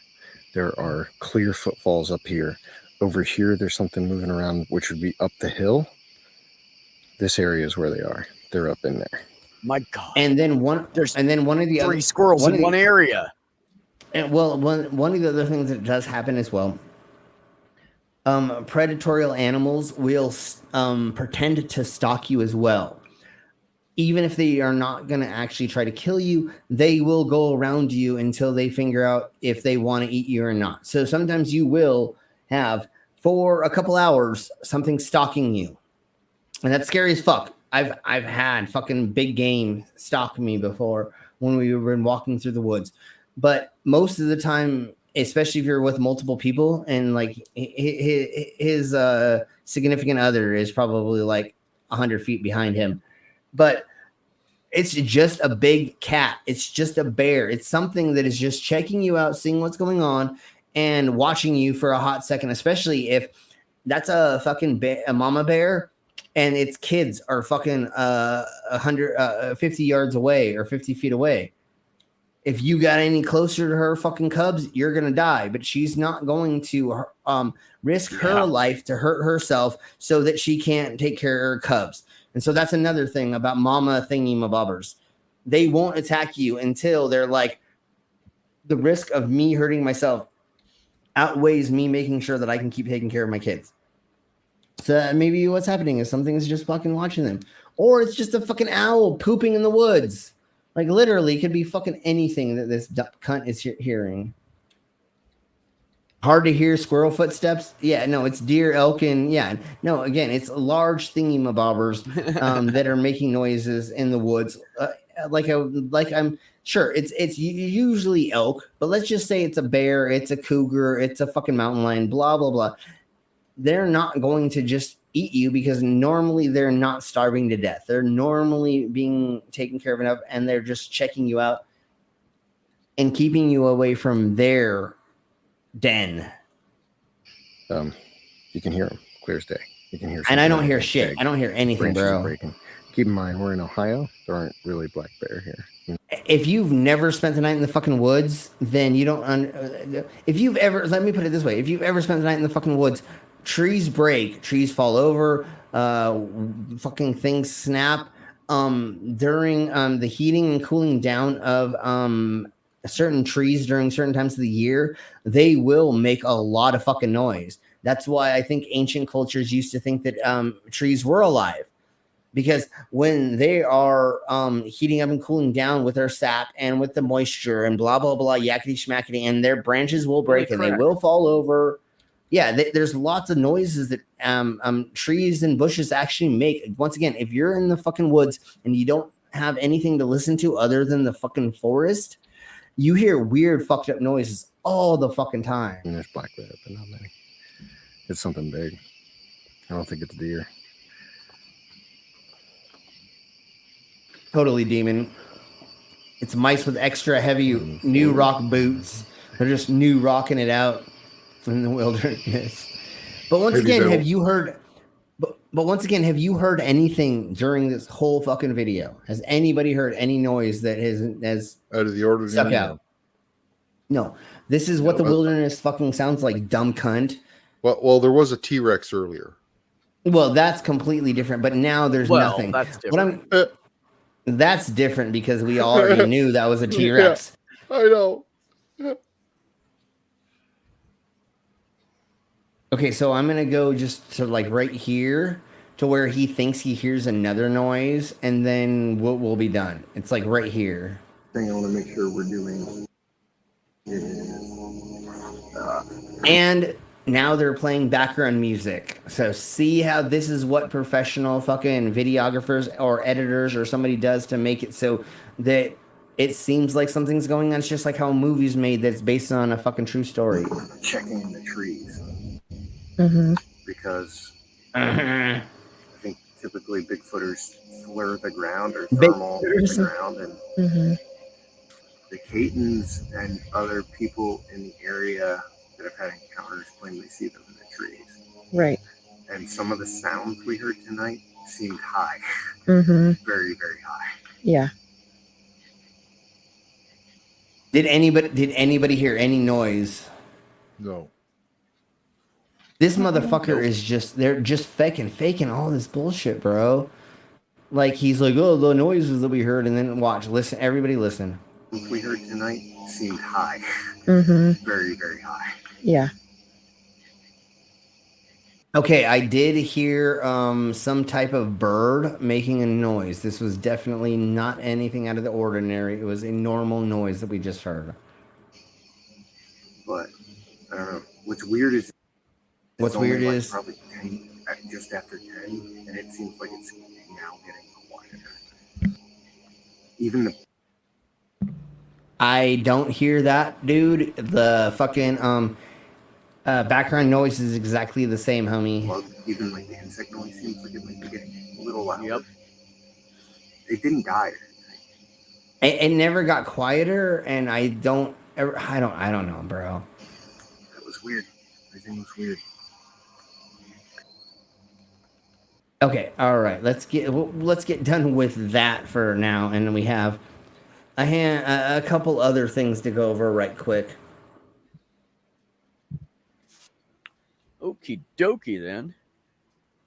Speaker 4: There are clear footfalls up here. Over here, there's something moving around, which would be up the hill. This area is where they are. They're up in there.
Speaker 8: My God.
Speaker 7: And then one of the other
Speaker 8: three squirrels in one area.
Speaker 7: And well, one of the other things that does happen as well, predatorial animals will pretend to stalk you as well. Even if they are not going to actually try to kill you, they will go around you until they figure out if they want to eat you or not. So sometimes you will have, for a couple hours, something stalking you. And that's scary as fuck. I've had fucking big game stalk me before when we were walking through the woods. But most of the time, especially if you're with multiple people and like his significant other is probably like 100 feet behind him. But It's just a big cat. It's just a bear. It's something that is just checking you out, seeing what's going on, and watching you for a hot second, especially if that's a fucking a mama bear and its kids are fucking 50 yards away or 50 feet away. If you got any closer to her fucking cubs, you're going to die. But she's not going to risk her life to hurt herself so that she can't take care of her cubs. And so that's another thing about mama thingy-mabobbers. They won't attack you until they're like, the risk of me hurting myself outweighs me making sure that I can keep taking care of my kids. So maybe what's happening is something's just fucking watching them. Or it's just a fucking owl pooping in the woods. Like literally, it could be fucking anything that this cunt is hearing. Hard to hear squirrel footsteps. Yeah, no, it's deer, elk, and yeah, no. Again, it's large thingy-mabobbers that are making noises in the woods. I'm sure it's usually elk, but let's just say it's a bear, it's a cougar, it's a fucking mountain lion, blah blah blah. They're not going to just eat you because normally they're not starving to death. They're normally being taken care of enough, and they're just checking you out and keeping you away from their den.
Speaker 4: You can hear them clear as day. You can hear,
Speaker 7: and I don't hear shit. I don't hear anything, bro.
Speaker 4: Breaking. Keep in mind, we're in Ohio. There aren't really black bear here.
Speaker 7: If you've never spent the night in the fucking woods, then you don't. If you've ever, let me put it this way: if you've ever spent the night in the fucking woods, trees break, trees fall over, fucking things snap. During the heating and cooling down of certain trees during certain times of the year, they will make a lot of fucking noise. That's why I think ancient cultures used to think that trees were alive, because when they are heating up and cooling down with their sap and with the moisture and blah blah blah yakety schmackety, and their branches will break and they will fall over. Yeah, there's lots of noises that trees and bushes actually make. Once again, if you're in the fucking woods and you don't have anything to listen to other than the fucking forest, you hear weird fucked up noises all the fucking time.
Speaker 4: And there's black bear, but not many. It's something big. I don't think it's deer.
Speaker 7: Totally demon. It's mice with extra heavy new rock boots. They're just new rocking it out in the wilderness. But once again, have you heard? But once again, have you heard anything during this whole fucking video? Has anybody heard any noise that has
Speaker 20: out of the ordinary?
Speaker 7: Stuck out? No. This is what the wilderness fucking sounds like, dumb cunt.
Speaker 20: Well, there was a T-Rex earlier.
Speaker 7: Well, that's completely different. But now there's nothing.
Speaker 8: That's different.
Speaker 7: That's different because we already knew that was a T-Rex.
Speaker 20: Yeah, I know.
Speaker 7: Okay, so I'm gonna go just to like right here to where he thinks he hears another noise, and then we'll be done. It's like right here.
Speaker 4: Thing I want to make sure we're doing is,
Speaker 7: and now they're playing background music. So see how this is what professional fucking videographers or editors or somebody does to make it so that it seems like something's going on. It's just like how a movie's made that's based on a fucking true story.
Speaker 4: Checking the trees. Because I think typically Bigfooters slur the ground or thermal the ground, and the Catons and other people in the area that have had encounters claim they see them in the trees.
Speaker 3: Right.
Speaker 4: And some of the sounds we heard tonight seemed high. Very, very high.
Speaker 3: Yeah.
Speaker 7: Did anybody hear any noise?
Speaker 20: No.
Speaker 7: This motherfucker is they're just faking all this bullshit, bro. Like he's like, oh, the noises that we heard, and then listen, everybody listen.
Speaker 4: What we heard tonight seemed high. Very, very high.
Speaker 3: Yeah.
Speaker 7: Okay, I did hear some type of bird making a noise. This was definitely not anything out of the ordinary. It was a normal noise that we just heard.
Speaker 4: But I don't know. What's weird is probably 10, just after 10, and it seems like it's now getting quieter. Even the
Speaker 7: I don't hear that, dude. The fucking background noise is exactly the same, homie.
Speaker 4: Well, even like the insect noise seems like it might be getting a little louder. Yep. It didn't die.
Speaker 7: It never got quieter, and I don't know, bro.
Speaker 4: That was weird. Everything was weird.
Speaker 7: Okay, all right. Let's get done with that for now, and then we have a couple other things to go over right quick.
Speaker 8: Okie dokie then.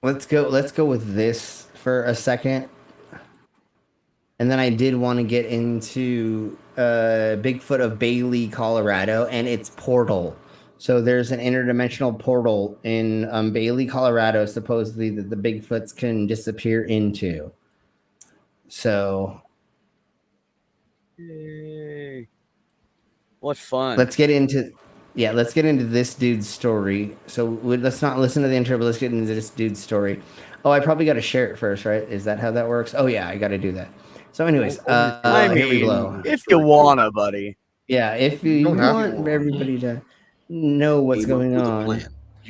Speaker 7: Let's go with this for a second. And then I did want to get into Bigfoot of Bailey, Colorado, and its portal. So there's an interdimensional portal in Bailey, Colorado, supposedly that the Bigfoots can disappear into. So,
Speaker 8: yay! What fun!
Speaker 7: Let's get into this dude's story. So let's not listen to the intro, but let's get into this dude's story. Oh, I probably got to share it first, right? Is that how that works? Oh yeah, I got to do that. So, anyways,
Speaker 8: I mean,
Speaker 7: here we go.
Speaker 8: If you wanna, buddy.
Speaker 7: Yeah, if you want everybody to know what's going on.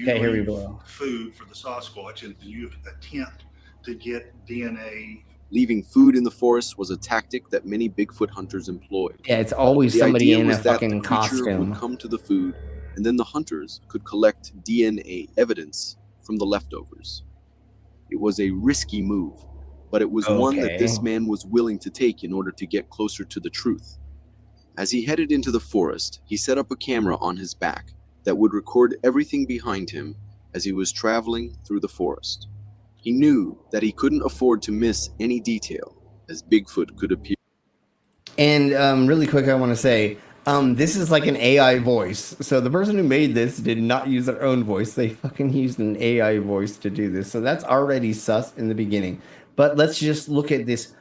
Speaker 7: Okay, here we go.
Speaker 3: Food for the Sasquatch, and you attempt to get DNA.
Speaker 6: Leaving food in the forest was a tactic that many Bigfoot hunters employed.
Speaker 7: Yeah, it's always
Speaker 6: the
Speaker 7: somebody
Speaker 6: idea
Speaker 7: in
Speaker 6: was
Speaker 7: a
Speaker 6: that
Speaker 7: fucking
Speaker 6: the creature
Speaker 7: costume.
Speaker 6: would come to the food, and then the hunters could collect DNA evidence from the leftovers. It was a risky move, but it was one that this man was willing to take in order to get closer to the truth. As he headed into the forest, he set up a camera on his back that would record everything behind him as he was traveling through the forest. He knew that he couldn't afford to miss any detail, as Bigfoot could appear.
Speaker 7: And really quick, I want to say, this is like an AI voice. So the person who made this did not use their own voice. They fucking used an AI voice to do this. So that's already sus in the beginning. But let's just look at this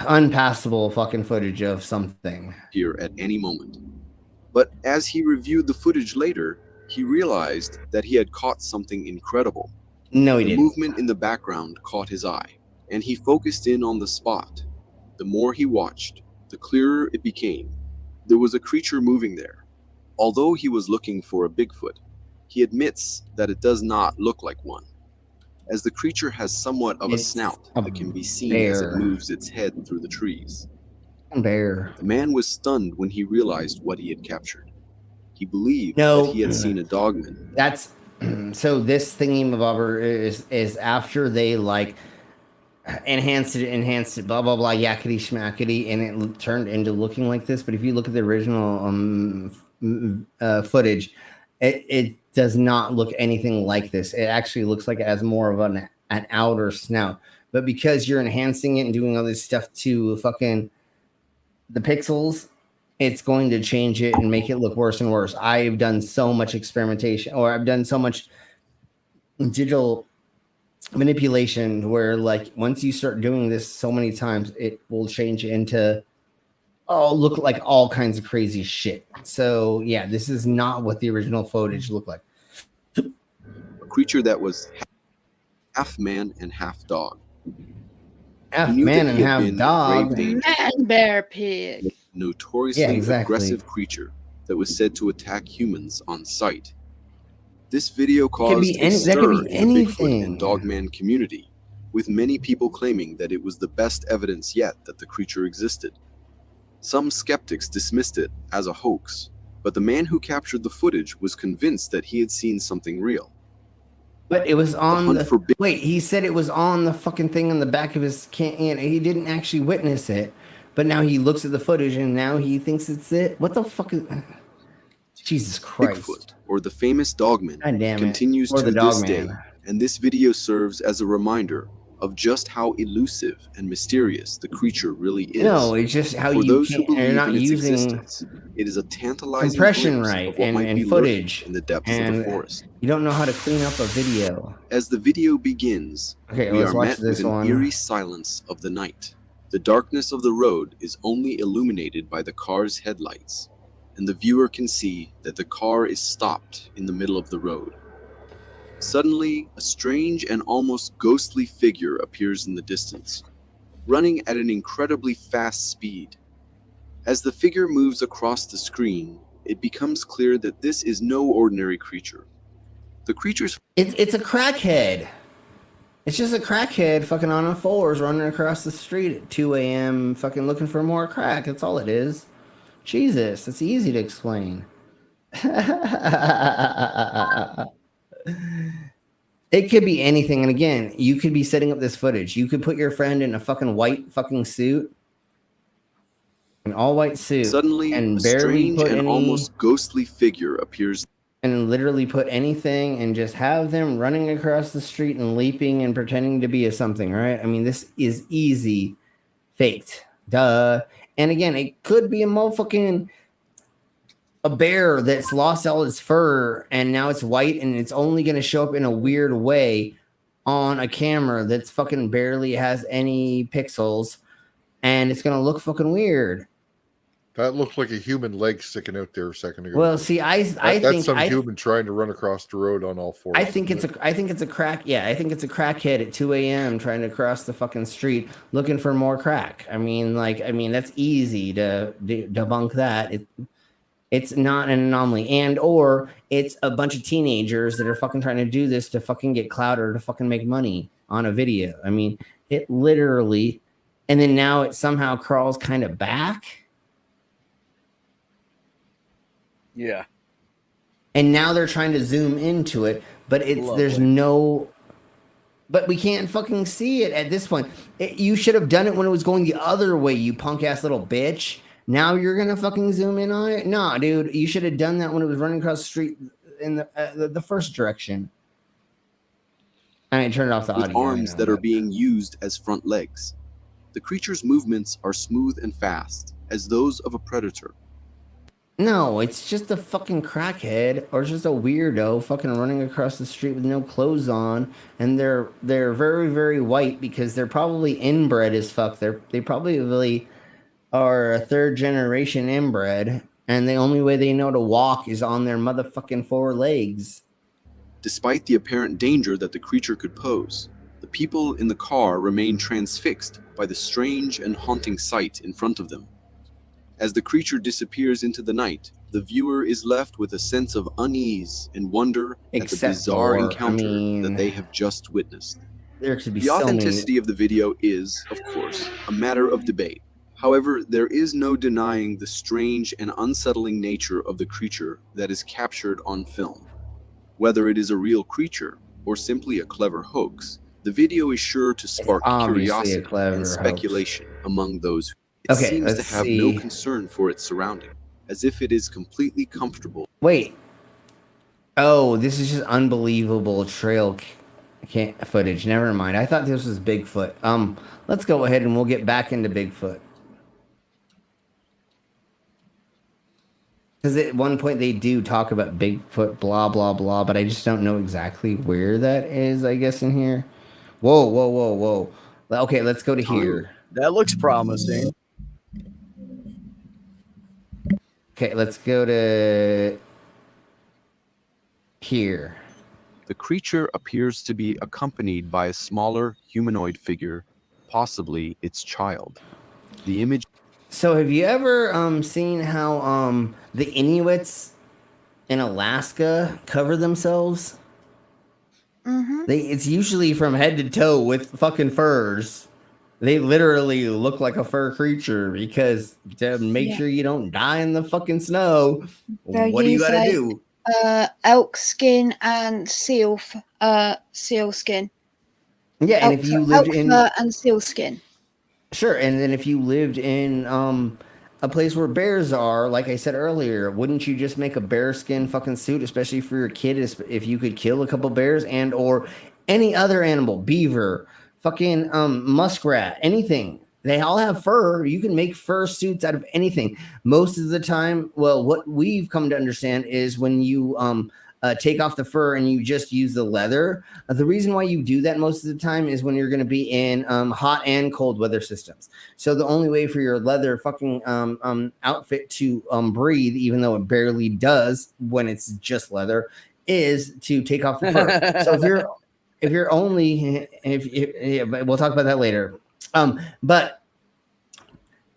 Speaker 7: unpassable fucking footage of something.
Speaker 6: Here at any moment. But as he reviewed the footage later, he realized that he had caught something incredible.
Speaker 7: No, he
Speaker 6: the
Speaker 7: didn't.
Speaker 6: movement in the background caught his eye, and he focused in on the spot. The more he watched, the clearer it became. There was a creature moving there. Although he was looking for a Bigfoot, he admits that it does not look like one, as the creature has somewhat of a snout that can be seen as it moves its head through the trees.
Speaker 7: Bear.
Speaker 6: The man was stunned when he realized what he had captured. He believed that he had seen a dogman.
Speaker 7: That's so this thingy-mabobber is after they like enhanced it, blah blah blah, yakety schmackety, and it turned into looking like this. But if you look at the original footage, it does not look anything like this. It actually looks like it has more of an outer snout. But because you're enhancing it and doing all this stuff to fucking the pixels, it's going to change it and make it look worse and worse. I've done so much experimentation, or I've done so much digital manipulation where, like, once you start doing this so many times, it will change into look like all kinds of crazy shit. So yeah, this is not what the original footage looked like.
Speaker 6: A creature that was half man and half dog.
Speaker 7: Half man and half dog.
Speaker 15: Man, bear, pig.
Speaker 6: Notoriously aggressive creature that was said to attack humans on sight. This video caused a stir in the Bigfoot and Dogman community, with many people claiming that it was the best evidence yet that the creature existed. Some skeptics dismissed it as a hoax, but the man who captured the footage was convinced that he had seen something real.
Speaker 7: But it was on wait, he said it was on the fucking thing on the back of his can. He didn't actually witness it. But now he looks at the footage and now he thinks it's it. What the fuck is... Jesus Christ.
Speaker 6: Bigfoot, or the famous Dogman, continues to this day, and this video serves as a reminder of just how elusive and mysterious the creature really is.
Speaker 7: No, it's just how
Speaker 6: For
Speaker 7: you
Speaker 6: those who
Speaker 7: can't...
Speaker 6: believe
Speaker 7: You're not
Speaker 6: in its
Speaker 7: using
Speaker 6: existence, it is a tantalizing
Speaker 7: compression
Speaker 6: glimpse
Speaker 7: right
Speaker 6: of what might
Speaker 7: and
Speaker 6: be
Speaker 7: footage
Speaker 6: lurking in the depths of the forest.
Speaker 7: You don't know how to clean up a video.
Speaker 6: As the video begins,
Speaker 7: okay,
Speaker 6: we
Speaker 7: let's
Speaker 6: are
Speaker 7: watch
Speaker 6: met
Speaker 7: this
Speaker 6: with an
Speaker 7: one.
Speaker 6: eerie silence of the night. The darkness of the road is only illuminated by the car's headlights, and the viewer can see that the car is stopped in the middle of the road. Suddenly, a strange and almost ghostly figure appears in the distance, running at an incredibly fast speed. As the figure moves across the screen, it becomes clear that this is no ordinary creature. The creature's...
Speaker 7: It's a crackhead. It's just a crackhead fucking on a fours running across the street at 2 a.m. fucking looking for more crack. That's all it is. Jesus, it's easy to explain. It could be anything. And again, you could be setting up this footage. You could put your friend in a fucking white fucking suit, an all white suit,
Speaker 6: Suddenly,
Speaker 7: and
Speaker 6: a
Speaker 7: barely
Speaker 6: strange
Speaker 7: put
Speaker 6: and
Speaker 7: any,
Speaker 6: almost ghostly figure appears.
Speaker 7: and literally put anything and just have them running across the street and leaping and pretending to be a something, right? I mean, this is easy faked. Duh. And again, it could be a motherfucking a bear that's lost all its fur and now it's white and it's only going to show up in a weird way on a camera that's fucking barely has any pixels and it's going to look fucking weird.
Speaker 20: That looked like a human leg sticking out there a second ago.
Speaker 7: Well, see, I
Speaker 20: that's
Speaker 7: think
Speaker 20: some human trying to run across the road on all fours.
Speaker 7: I think it's a crackhead at 2 a.m. trying to cross the fucking street looking for more crack. I mean, that's easy to debunk that. It's not an anomaly, and or it's a bunch of teenagers that are fucking trying to do this to fucking get clout or to fucking make money on a video. I mean, it literally, and then now it somehow crawls kind of back.
Speaker 8: Yeah.
Speaker 7: And now they're trying to zoom into it, but but we can't fucking see it at this point. You should have done it when it was going the other way, you punk ass little bitch. Now you're gonna fucking zoom in on it? Nah, dude, you should have done that when it was running across the street in the first direction. I turned off the audio.
Speaker 6: With arms that are being used as front legs. The creature's movements are smooth and fast, as those of a predator.
Speaker 7: No, it's just a fucking crackhead or just a weirdo fucking running across the street with no clothes on, and they're very, very white because they're probably inbred as fuck. They probably are a third generation inbred, and the only way they know to walk is on their motherfucking four legs.
Speaker 6: Despite the apparent danger that the creature could pose, the people in the car remain transfixed by the strange and haunting sight in front of them. As the creature disappears into the night, the viewer is left with a sense of unease and wonder at the bizarre encounter that they have just witnessed. The authenticity of the video is, of course, a matter of debate. However, there is no denying the strange and unsettling nature of the creature that is captured on film. Whether it is a real creature or simply a clever hoax, the video is sure to spark curiosity and speculation among those who seems to have no concern for its surrounding, as if it is completely comfortable.
Speaker 7: Wait. Oh, this is just unbelievable trail footage. Never mind. I thought this was Bigfoot. Let's go ahead and we'll get back into Bigfoot. Because at one point they do talk about Bigfoot, blah, blah, blah, but I just don't know exactly where that is, I guess, in here. Whoa, whoa, whoa, whoa. Okay, let's go to here.
Speaker 8: That looks promising.
Speaker 7: Okay, let's go to here.
Speaker 6: The creature appears to be accompanied by a smaller humanoid figure, possibly its child. The image...
Speaker 7: So have you ever seen how the Inuits in Alaska cover themselves?
Speaker 15: Mm-hmm.
Speaker 7: It's usually from head to toe with fucking furs. They literally look like a fur creature because to make sure you don't die in the fucking snow, what do you gotta do?
Speaker 15: Elk skin and seal skin.
Speaker 7: Yeah, and if you lived in
Speaker 15: and seal skin.
Speaker 7: Sure, and then if you lived in a place where bears are, like I said earlier, wouldn't you just make a bearskin fucking suit, especially for your kid, if you could kill a couple bears and or any other animal, beaver, fucking muskrat, anything. They all have fur. You can make fur suits out of anything. Most of the time, well, what we've come to understand is when you take off the fur and you just use the leather. The reason why you do that most of the time is when you're going to be in hot and cold weather systems. So the only way for your leather fucking outfit to breathe, even though it barely does when it's just leather, is to take off the fur. So we'll talk about that later. But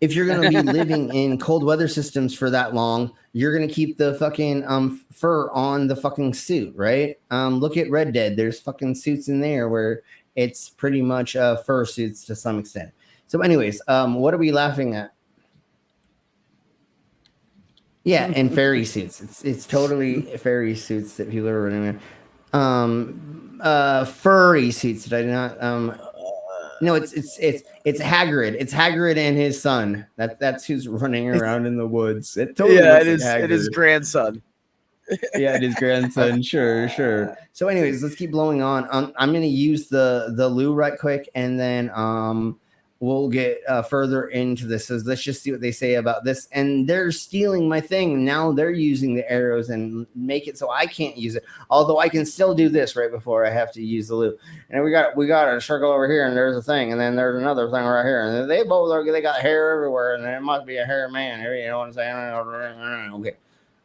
Speaker 7: if you're going to be living in cold weather systems for that long, you're going to keep the fucking fur on the fucking suit, right? Look at Red Dead. There's fucking suits in there where it's pretty much fursuits to some extent. So, anyways, what are we laughing at? Yeah, and fairy suits. It's totally fairy suits that people are running in. Furry suits. Did I not? No, it's Hagrid. It's Hagrid and his son. That's who's running around in the woods. It totally looks like Hagrid.
Speaker 8: It is grandson.
Speaker 7: Yeah, it is grandson. Sure. So, anyways, let's keep blowing on. I'm gonna use the loo right quick, and then we'll get further into this. So let's just see what they say about this. And they're stealing my thing. Now they're using the arrows and make it so I can't use it. Although I can still do this right before I have to use the loo. And we got a circle over here, and there's a thing, and then there's another thing right here. And they got hair everywhere, and there must be a hair man here. You know what I'm saying? Okay.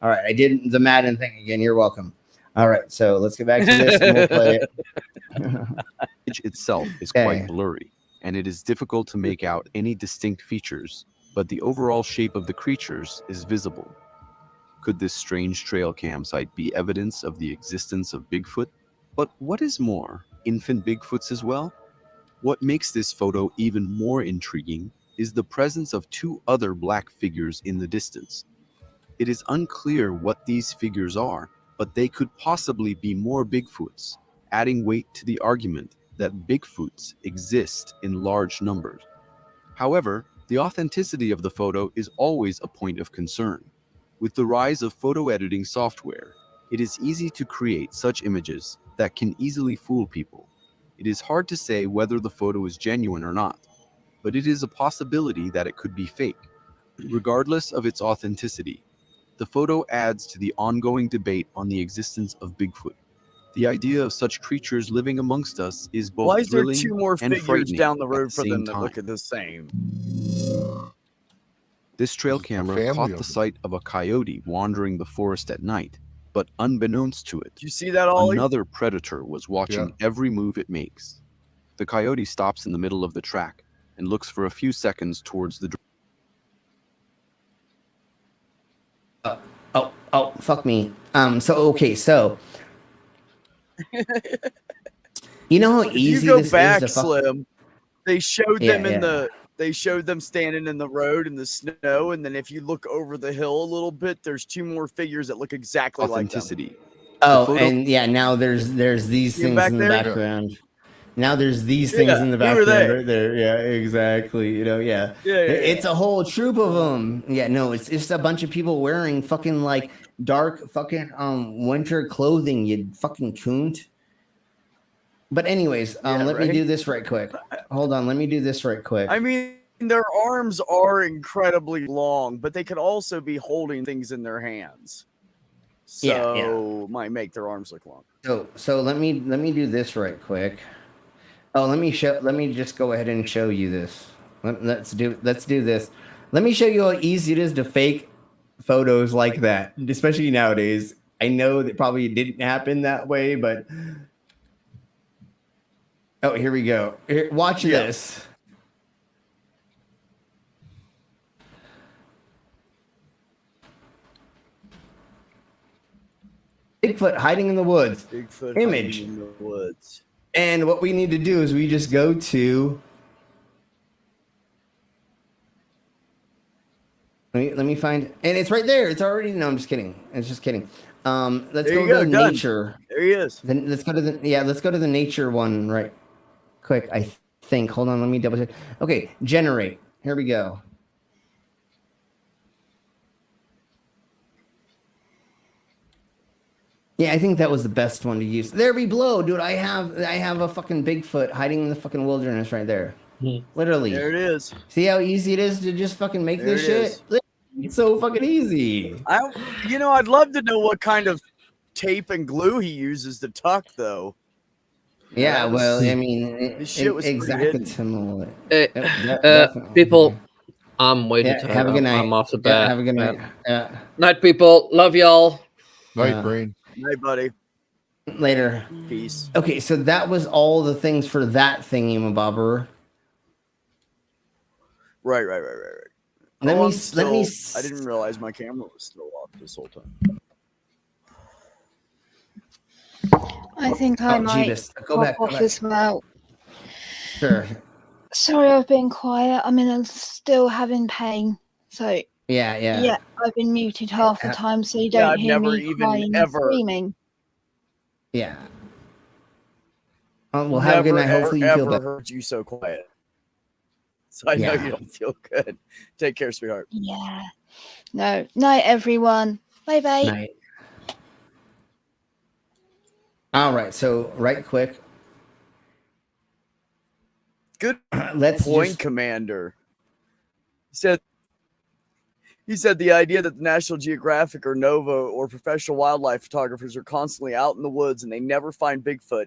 Speaker 7: All right. I did the Madden thing again. You're welcome. All right. So let's get back to this and we'll play it.
Speaker 6: The image itself is quite blurry, and it is difficult to make out any distinct features, but the overall shape of the creatures is visible. Could this strange trail cam site be evidence of the existence of Bigfoot? But what is more, infant Bigfoots as well? What makes this photo even more intriguing is the presence of two other black figures in the distance. It is unclear what these figures are, but they could possibly be more Bigfoots, adding weight to the argument that Bigfoots exist in large numbers. However, the authenticity of the photo is always a point of concern. With the rise of photo editing software, it is easy to create such images that can easily fool people. It is hard to say whether the photo is genuine or not, but it is a possibility that it could be fake. Regardless of its authenticity, the photo adds to the ongoing debate on the existence of Bigfoot. The idea of such creatures living amongst us is both
Speaker 8: Why is there
Speaker 6: thrilling
Speaker 8: two more
Speaker 6: and
Speaker 8: figures
Speaker 6: frightening
Speaker 8: down the
Speaker 6: at
Speaker 8: road for
Speaker 6: same
Speaker 8: them that
Speaker 6: time.
Speaker 8: look at the same?
Speaker 6: This trail camera caught the sight of a coyote wandering the forest at night, but unbeknownst to it,
Speaker 8: Do you see that, Ollie?
Speaker 6: another predator was watching every move it makes. The coyote stops in the middle of the track and looks for a few seconds towards the
Speaker 7: Oh, fuck me. So you know how
Speaker 8: If
Speaker 7: easy
Speaker 8: you go
Speaker 7: this
Speaker 8: back,
Speaker 7: is to
Speaker 8: Slim, they showed
Speaker 7: Yeah,
Speaker 8: them in
Speaker 7: yeah.
Speaker 8: the they showed them standing in the road in the snow, and then if you look over the hill a little bit, there's two more figures that look exactly
Speaker 6: authenticity.
Speaker 8: like them.
Speaker 7: Oh, and yeah, now there's these
Speaker 8: See 'em
Speaker 7: things
Speaker 8: back
Speaker 7: in the
Speaker 8: there?
Speaker 7: background. Now there's these things
Speaker 8: Yeah,
Speaker 7: in the
Speaker 8: who are
Speaker 7: background
Speaker 8: they?
Speaker 7: right there. Yeah, exactly. You know, yeah. It's a whole troop of them. Yeah, no, it's just a bunch of people wearing fucking like dark fucking winter clothing. You fucking coont. But anyways, let me
Speaker 8: right?
Speaker 7: do this right quick. Hold on, let me do this right quick.
Speaker 8: I mean, their arms are incredibly long, but they could also be holding things in their hands. So might make their arms look long.
Speaker 7: So let me do this right quick. Oh, let me just go ahead and show you this. Let's do this. Let me show you how easy it is to fake photos like that, especially nowadays. I know that probably didn't happen that way, but oh, here we go. Here, watch this. Bigfoot hiding in the woods.
Speaker 8: Bigfoot
Speaker 7: Image.
Speaker 8: hiding in the woods.
Speaker 7: And what we need to do is we just go to. Let me find, and it's right there. It's already. No, I'm just kidding. It's just kidding. Let's
Speaker 8: There
Speaker 7: go
Speaker 8: you go,
Speaker 7: to
Speaker 8: done.
Speaker 7: nature.
Speaker 8: There he is.
Speaker 7: Then let's go to the nature one right quick. I think. Hold on. Let me double check. Okay, generate. Here we go. Yeah, I think that was the best one to use. There we blow, dude. I have a fucking Bigfoot hiding in the fucking wilderness right there. Literally.
Speaker 8: There it is.
Speaker 7: See how easy it is to just fucking make
Speaker 8: There
Speaker 7: this
Speaker 8: it
Speaker 7: shit?
Speaker 8: is.
Speaker 7: It's so fucking easy.
Speaker 8: I'd love to know what kind of tape and glue he uses to tuck, though.
Speaker 7: Yeah,
Speaker 8: That was-
Speaker 7: well, I mean,
Speaker 8: this shit was pretty hidden.
Speaker 7: exactly.
Speaker 18: People, I'm waiting
Speaker 7: Yeah,
Speaker 18: to
Speaker 7: have a good night.
Speaker 18: I'm off the
Speaker 7: Yeah,
Speaker 18: bat.
Speaker 7: have a good night. Yeah.
Speaker 18: Night, people. Love y'all.
Speaker 20: Night, brain.
Speaker 8: Night, buddy.
Speaker 7: Later.
Speaker 8: Peace.
Speaker 7: Okay, so that was all the things for that thingy, mabobber.
Speaker 8: Right.
Speaker 7: Let
Speaker 8: Oh,
Speaker 7: me
Speaker 8: I didn't realize my camera was still off this whole time.
Speaker 15: I think I might
Speaker 7: Jeebus. Go
Speaker 15: pop
Speaker 7: back.
Speaker 15: off as well.
Speaker 7: Sure.
Speaker 15: Sorry, I've been quiet. I mean, I'm still having pain. So
Speaker 7: Yeah.
Speaker 15: I've been muted half the time, so you don't
Speaker 8: I've
Speaker 15: hear
Speaker 8: never
Speaker 15: me
Speaker 8: even
Speaker 15: crying and screaming.
Speaker 7: Yeah. Well, have a good night. Hopefully you feel better.
Speaker 8: Heard you so quiet. So I know you don't feel good. Take care, sweetheart.
Speaker 15: Yeah. No. Night, everyone. Bye bye.
Speaker 7: Night. All right. So, right quick.
Speaker 8: Good
Speaker 7: Let's
Speaker 8: point, Commander. He said the idea that the National Geographic or Nova or professional wildlife photographers are constantly out in the woods and they never find Bigfoot.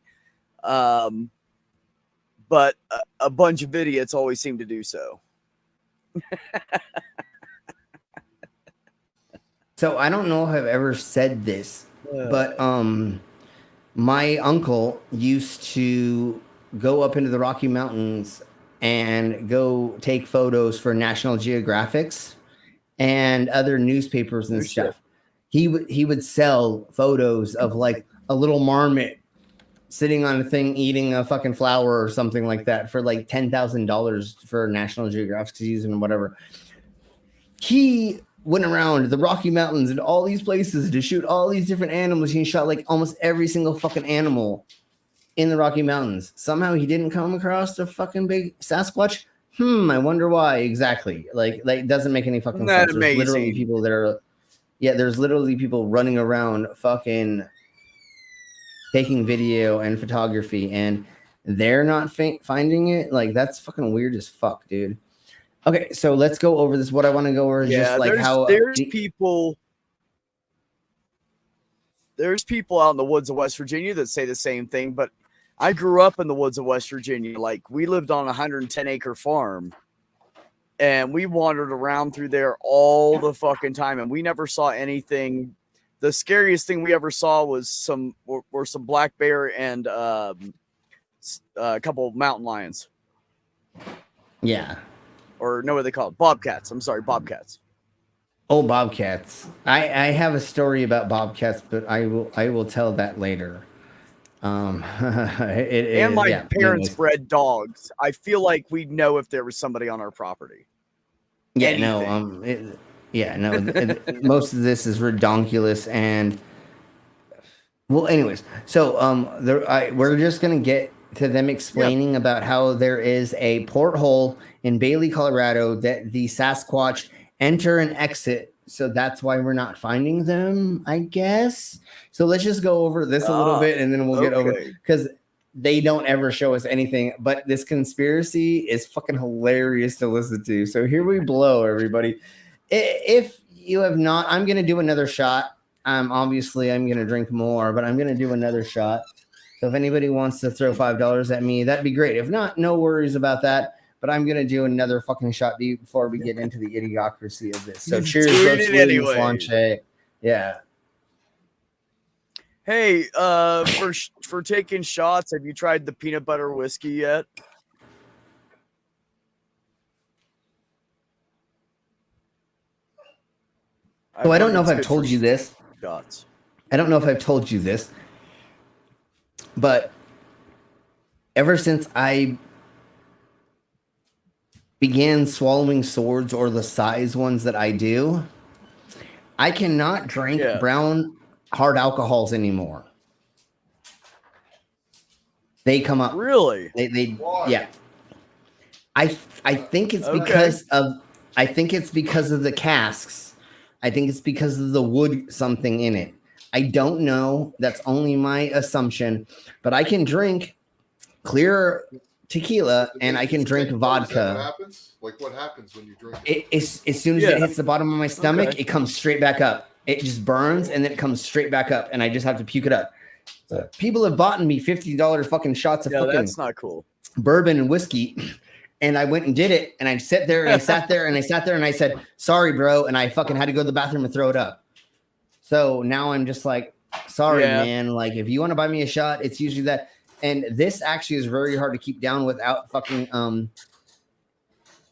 Speaker 8: But a bunch of idiots always seem to do so.
Speaker 7: So I don't know if I've ever said this, but my uncle used to go up into the Rocky Mountains and go take photos for National Geographics and other newspapers and stuff. He would sell photos of like a little marmot sitting on a thing eating a fucking flower or something like that for like $10,000 for National Geographic season and whatever. He went around the Rocky Mountains and all these places to shoot all these different animals. He shot like almost every single fucking animal in the Rocky Mountains. Somehow he didn't come across a fucking big Sasquatch. I wonder why exactly. Like it doesn't make any fucking sense. There's literally people that are, there's literally people running around fucking taking video and photography, and they're not finding it. Like that's fucking weird as fuck, dude. Okay, so let's go over this. What I want to go over is just like how
Speaker 8: there's people out in the woods of West Virginia that say the same thing, but I grew up in the woods of West Virginia. Like we lived on a 110-acre farm and we wandered around through there all the fucking time and we never saw anything. The scariest thing we ever saw was some black bear and a couple of mountain lions.
Speaker 7: Yeah.
Speaker 8: Or no, what they call it? Bobcats. I'm sorry, bobcats.
Speaker 7: Oh, bobcats. I have a story about bobcats, but I will tell that later.
Speaker 8: And my parents bred dogs. I feel like we'd know if there was somebody on our property.
Speaker 7: Yeah, most of this is redonkulous and well, anyways. So we're just gonna get to them explaining about how there is a porthole in Bailey, Colorado that the Sasquatch enter and exit. So that's why we're not finding them, I guess. So let's just go over this a little bit and then we'll get over because they don't ever show us anything. But this conspiracy is fucking hilarious to listen to. So here we blow, everybody. If you have not, I'm going to do another shot. Obviously, I'm going to drink more, but I'm going to do another shot. So if anybody wants to throw $5 at me, that'd be great. If not, no worries about that. But I'm going to do another fucking shot before we get into the idiocracy of this. So cheers, folks. Anyway. Yeah.
Speaker 8: Hey, for taking shots, have you tried the peanut butter whiskey yet?
Speaker 7: So I don't know if I've told you this.
Speaker 8: Shots.
Speaker 7: I don't know if I've told you this, but ever since I began swallowing swords or the size ones that I do, I cannot drink brown hard alcohols anymore. They come up.
Speaker 8: Really?
Speaker 7: They yeah. I think it's because of the casks. I think it's because of the wood something in it. I don't know. That's only my assumption. But I can drink clear tequila and I can drink vodka.
Speaker 20: What happens? Like what happens when you drink
Speaker 7: it? As soon as it hits the bottom of my stomach, it comes straight back up. It just burns and then it comes straight back up and I just have to puke it up. People have bought me $50 fucking shots of fucking
Speaker 8: that's not cool.
Speaker 7: Bourbon and whiskey. And I went and did it. And I sat there and I sat there and I sat there and I said, sorry, bro. And I fucking had to go to the bathroom and throw it up. So now I'm just like, sorry, man. Like if you want to buy me a shot, it's usually that. And this actually is very hard to keep down without fucking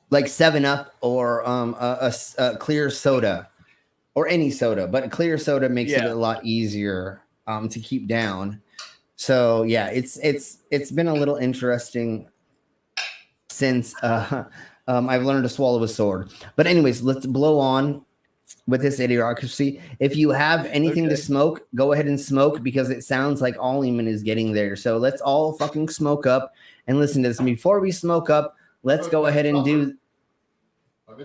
Speaker 7: like 7-Up or a clear soda or any soda. But a clear soda makes it a lot easier to keep down. So yeah, it's been a little interesting since I've learned to swallow a sword. But anyways, let's blow on with this idiocracy. If you have anything to smoke, go ahead and smoke because it sounds like Alleyman is getting there. So let's all fucking smoke up and listen to this. And before we smoke up, let's go ahead and do.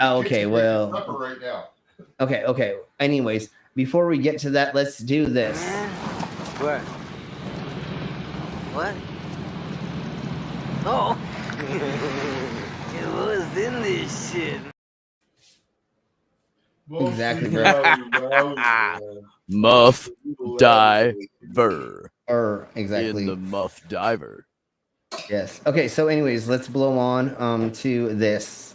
Speaker 7: Oh, okay, well.
Speaker 20: Right now.
Speaker 7: Okay. Anyways, before we get to that, let's do this.
Speaker 14: What? What? Oh. It was in this shit.
Speaker 7: Exactly, bro.
Speaker 8: Muff diver.
Speaker 7: Exactly.
Speaker 8: In the muff diver.
Speaker 7: Yes. Okay, so anyways, let's blow on to this.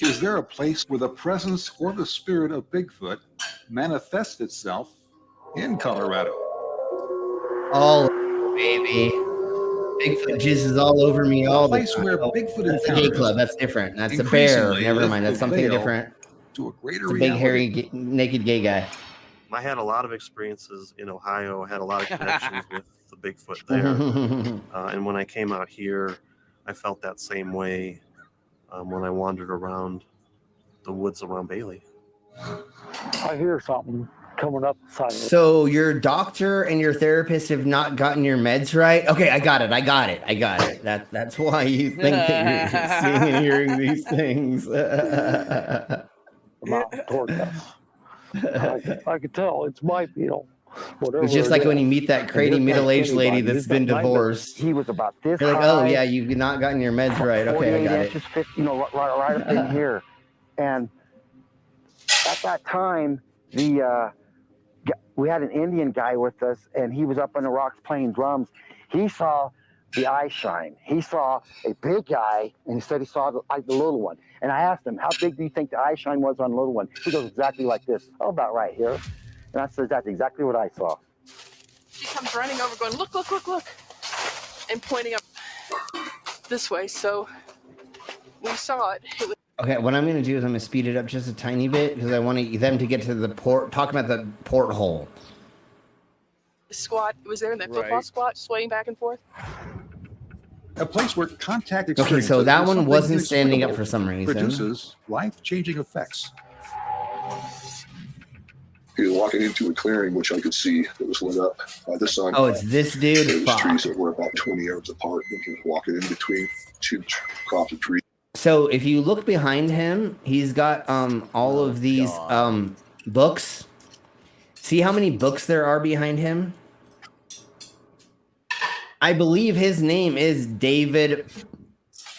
Speaker 9: Is there a place where the presence or the spirit of Bigfoot manifests itself in Colorado?
Speaker 7: All baby. Bigfoot jizzes all over me all the
Speaker 9: place
Speaker 7: time.
Speaker 9: where Bigfoot
Speaker 7: That's a gay club. That's different. That's a bear. Never mind. That's something different.
Speaker 9: To a greater
Speaker 7: it's a big, hairy, naked gay guy.
Speaker 10: I had a lot of experiences in Ohio. I had a lot of connections with the Bigfoot there. And when I came out here, I felt that same way when I wandered around the woods around Bailey.
Speaker 23: I hear something coming up.
Speaker 7: So your doctor and your therapist have not gotten your meds right? Okay, I got it. That's why you think that you're seeing and hearing these things.
Speaker 23: I could tell it's my deal. Whatever
Speaker 7: It's just like when you
Speaker 23: is.
Speaker 7: meet that crazy middle-aged lady that's been divorced.
Speaker 23: He was about this
Speaker 7: You're like,
Speaker 23: high.
Speaker 7: oh yeah, you've not gotten your meds right. Okay, I
Speaker 23: 48
Speaker 7: got it.
Speaker 23: inches, 50, right up in here. And at that time, we had an Indian guy with us, and he was up on the rocks playing drums. He saw the eye shine. He saw a big guy, and he said he saw the little one. And I asked him, how big do you think the eye shine was on the little one? He goes, exactly like this. Oh, about right here. And I said, that's exactly what I saw.
Speaker 24: She comes running over going, look, and pointing up this way. So we saw it. It was
Speaker 7: Okay, what I'm going to do is I'm going to speed it up just a tiny bit because I want them to get to the port, talk about the porthole.
Speaker 24: squat. It was there in that football squat, swaying back and forth.
Speaker 9: A place where contact
Speaker 7: Okay, so that one
Speaker 9: something
Speaker 7: wasn't standing up
Speaker 9: inexplicable
Speaker 7: for some reason.
Speaker 9: produces life-changing effects.
Speaker 25: He was walking into a clearing, which I could see that was lit up by the sun.
Speaker 7: Oh, it's this dude?
Speaker 25: There was
Speaker 7: Fuck.
Speaker 25: trees that were about 20 yards apart, and he was walking in between two crops of trees.
Speaker 7: So if you look behind him, he's got all of these books. See how many books there are behind him? I believe his name is David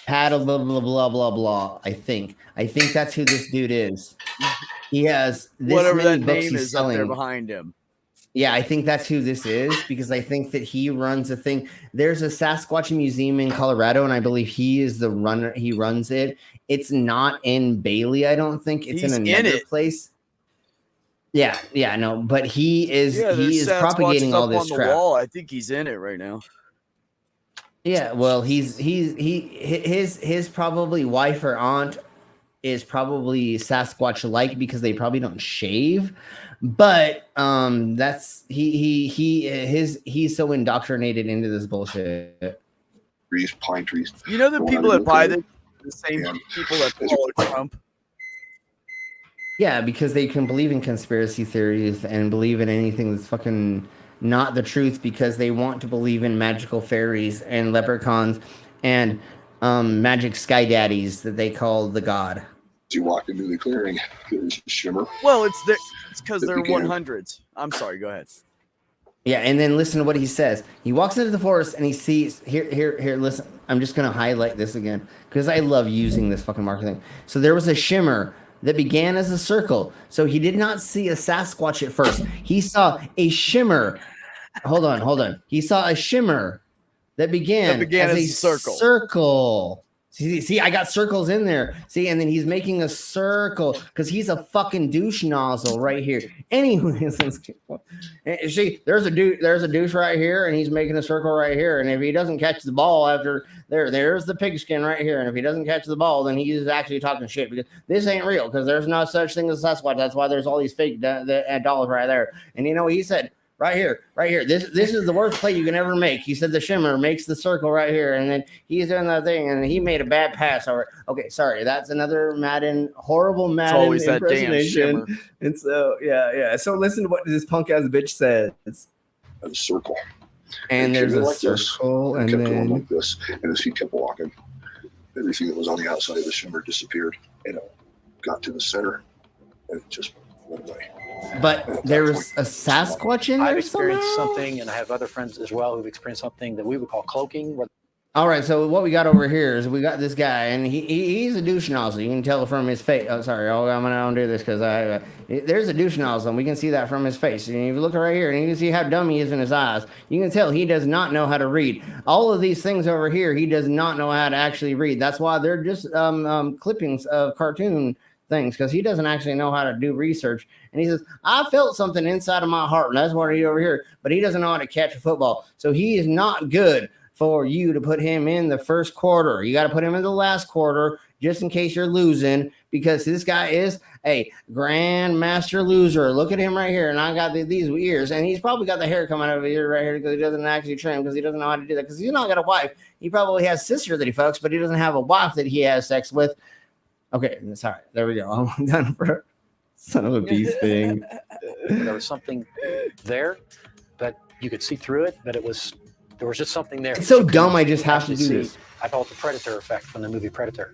Speaker 7: Paddle blah blah blah blah blah. I think that's who this dude is. He has this
Speaker 8: whatever
Speaker 7: many
Speaker 8: that
Speaker 7: books
Speaker 8: name
Speaker 7: he's
Speaker 8: is up there
Speaker 7: selling.
Speaker 8: behind him.
Speaker 7: Yeah, I think that's who this is because I think that he runs a thing. There's a Sasquatch museum in Colorado, and I believe he is the runner. He runs it. It's not in Bailey, I don't think. It's
Speaker 8: He's
Speaker 7: in
Speaker 8: in
Speaker 7: another
Speaker 8: it.
Speaker 7: place. Yeah, no, but he is propagating all this
Speaker 8: on the
Speaker 7: crap.
Speaker 8: wall. I think he's in it right now.
Speaker 7: Yeah, well, his probably wife or aunt is probably Sasquatch-like because they probably don't shave. But that's he's so indoctrinated into this bullshit.
Speaker 25: Trees, pine trees.
Speaker 8: You know the people that buy this, the same people that follow Trump.
Speaker 7: Yeah, because they can believe in conspiracy theories and believe in anything that's fucking not the truth because they want to believe in magical fairies and leprechauns and magic sky daddies that they call the god.
Speaker 25: As you walked into the clearing, there was a shimmer.
Speaker 8: Well, it's because
Speaker 25: It
Speaker 8: they're
Speaker 25: began.
Speaker 8: 100s. I'm sorry. Go ahead.
Speaker 7: Yeah, and then listen to what he says. He walks into the forest and he sees here. Listen, I'm just gonna highlight this again because I love using this fucking marketing. So there was a shimmer that began as a circle. So he did not see a Sasquatch at first. He saw a shimmer. Hold on. He saw a shimmer that began
Speaker 8: as
Speaker 7: a
Speaker 8: a circle.
Speaker 7: circle. See, I got circles in there. See, and then he's making a circle because he's a fucking douche nozzle right here. Anyways, see, there's a douche right here, and he's making a circle right here. And if he doesn't catch the ball after there's the pigskin right here. And if he doesn't catch the ball, then he's actually talking shit because this ain't real because there's no such thing as Sasquatch. That's why there's all these fake dollars right there. And you know what he said? Right here. This is the worst play you can ever make. He said the shimmer makes the circle right here, and then he's doing that thing, and he made a bad pass. All right. Okay, sorry. That's another horrible Madden
Speaker 8: always that damn shimmer.
Speaker 7: And so, yeah. So listen to what this punk ass bitch says.
Speaker 25: A circle.
Speaker 23: And
Speaker 25: there's
Speaker 23: a
Speaker 25: like
Speaker 23: circle,
Speaker 25: this,
Speaker 23: and
Speaker 25: kept
Speaker 23: then
Speaker 25: going like this, and as he kept walking, everything that was on the outside of the shimmer disappeared, and it got to the center, and it just went away.
Speaker 7: But there was a Sasquatch in there
Speaker 1: I've experienced
Speaker 7: somehow?
Speaker 1: something, and I have other friends as well who've experienced something that we would call cloaking. Where
Speaker 7: All right, so what we got over here is we got this guy, and he's a douche nozzle. You can tell from his face. Oh, sorry, I'm gonna undo this because there's a douche nozzle, and we can see that from his face. And if you look right here, and you can see how dumb he is in his eyes, you can tell he does not know how to read. All of these things over here, he does not know how to actually read. That's why they're just clippings of cartoon things, because he doesn't actually know how to do research. And he says, I felt something inside of my heart, and that's what he over here, but he doesn't know how to catch a football. So he is not good for you to put him in the first quarter. You got to put him in the last quarter just in case you're losing, because this guy is a grandmaster loser. Look at him right here, and I got these ears, and he's probably got the hair coming out of his ear right here because he doesn't actually trim, because he doesn't know how to do that, because he's not got a wife. He probably has a sister that he fucks, but he doesn't have a wife that he has sex with. Okay, sorry. There we go. I'm done for son of a beast thing.
Speaker 1: there was something there, but you could see through it, but there was just something there.
Speaker 7: It's so dumb, I just have to do this.
Speaker 1: I call it the Predator effect from the movie Predator.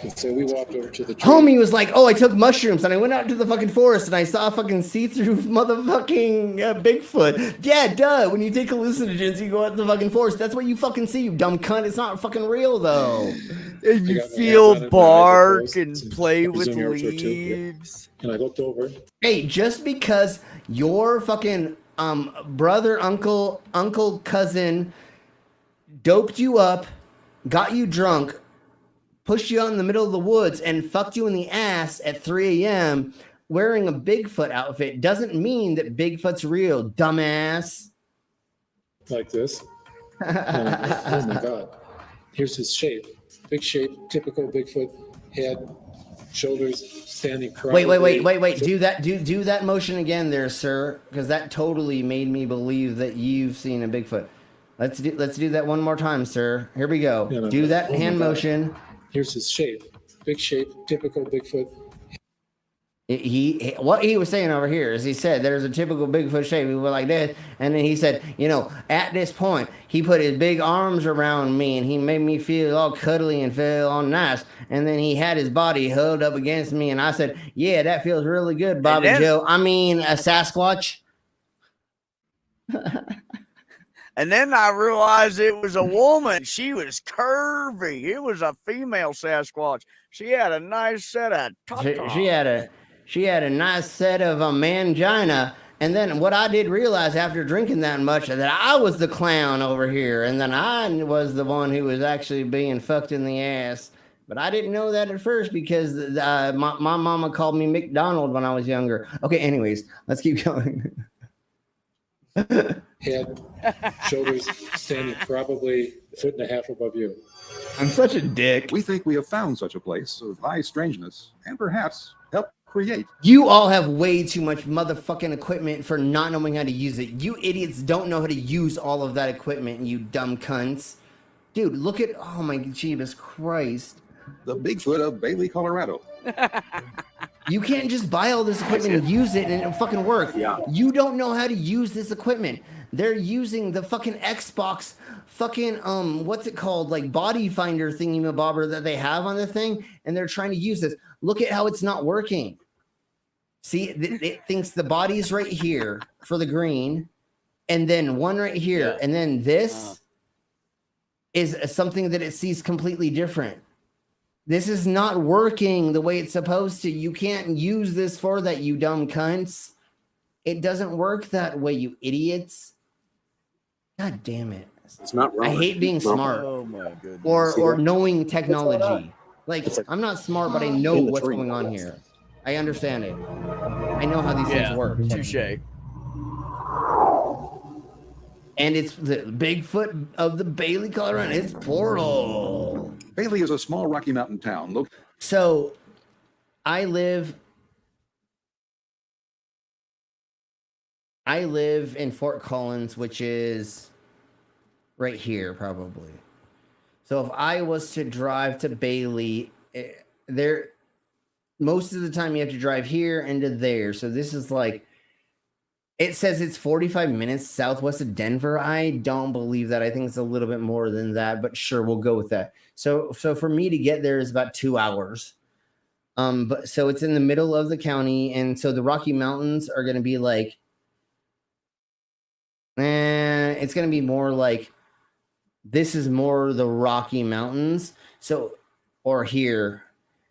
Speaker 11: And so we walked over to the tree.
Speaker 7: Homie was like, oh, I took mushrooms, and I went out to the fucking forest, and I saw a fucking see-through motherfucking Bigfoot. Yeah, duh. When you take hallucinogens, you go out to the fucking forest. That's what you fucking see, you dumb cunt. It's not fucking real, though.
Speaker 8: And you feel bark and play with leaves.
Speaker 11: And I looked over.
Speaker 7: Hey, just because your fucking brother, uncle, cousin doped you up, got you drunk, pushed you out in the middle of the woods, and fucked you in the ass at 3 a.m. wearing a Bigfoot outfit doesn't mean that Bigfoot's real, dumbass.
Speaker 11: Like this. Oh my God. Here's his shape. Big shape, typical Bigfoot head, shoulders standing probably.
Speaker 7: Wait. Do that motion again there, sir, because that totally made me believe that you've seen a Bigfoot. Let's do that one more time, sir. Here we go.
Speaker 11: No,
Speaker 7: do that hand motion.
Speaker 11: Here's his shape. Big shape, typical Bigfoot.
Speaker 7: What he was saying over here is he said there's a typical Bigfoot shape. We were like this, and then he said, at this point, he put his big arms around me, and he made me feel all cuddly and feel all nice. And then he had his body hugged up against me, and I said, yeah, that feels really good, Bobby Joe. I mean, a Sasquatch.
Speaker 8: And then I realized it was a woman. She was curvy. It was a female Sasquatch. She had a nice set of tatas.
Speaker 7: She had a nice set of a mangina. And then what I did realize after drinking that much, that I was the clown over here, and then I was the one who was actually being fucked in the ass. But I didn't know that at first because my mama called me McDonald when I was younger. Okay, anyways, let's keep going.
Speaker 11: Head, shoulders standing probably 1.5 feet above you.
Speaker 7: I'm such a dick.
Speaker 9: We think we have found such a place of high strangeness and perhaps help create.
Speaker 7: You all have way too much motherfucking equipment for not knowing how to use it. You idiots don't know how to use all of that equipment, you dumb cunts. Dude, look at, oh my Jesus Christ.
Speaker 9: The Bigfoot of Bailey, Colorado.
Speaker 7: You can't just buy all this equipment and use it and it'll fucking work. Yeah. You don't know how to use this equipment. They're using the fucking Xbox fucking, what's it called? Like body finder thingy-mabobber that they have on the thing. And they're trying to use this. Look at how it's not working. See, it thinks the body's right here for the green. And then one right here. Yeah. And then this is something that it sees completely different. This is not working the way it's supposed to. You can't use this for that, you dumb cunts. It doesn't work that way, you idiots. God damn it.
Speaker 6: It's not wrong.
Speaker 7: I hate being smart.
Speaker 8: Oh my goodness.
Speaker 7: Or knowing technology. Like, I'm not smart, but I know what's going on here. I understand it. I know how these things work.
Speaker 8: Touche.
Speaker 7: And it's the Bigfoot of the Bailey, Colorado. It's Portal.
Speaker 9: Bailey is a small Rocky Mountain town.
Speaker 7: So, I live in Fort Collins, which is right here, probably. So if I was to drive to Bailey, most of the time you have to drive here and to there. So this is like, it says it's 45 minutes southwest of Denver. I don't believe that. I think it's a little bit more than that, but sure, we'll go with that. So for me to get there is about 2 hours. But so it's in the middle of the county, and so the Rocky Mountains are going to be like, it's going to be more like, this is more the Rocky Mountains. So, or here.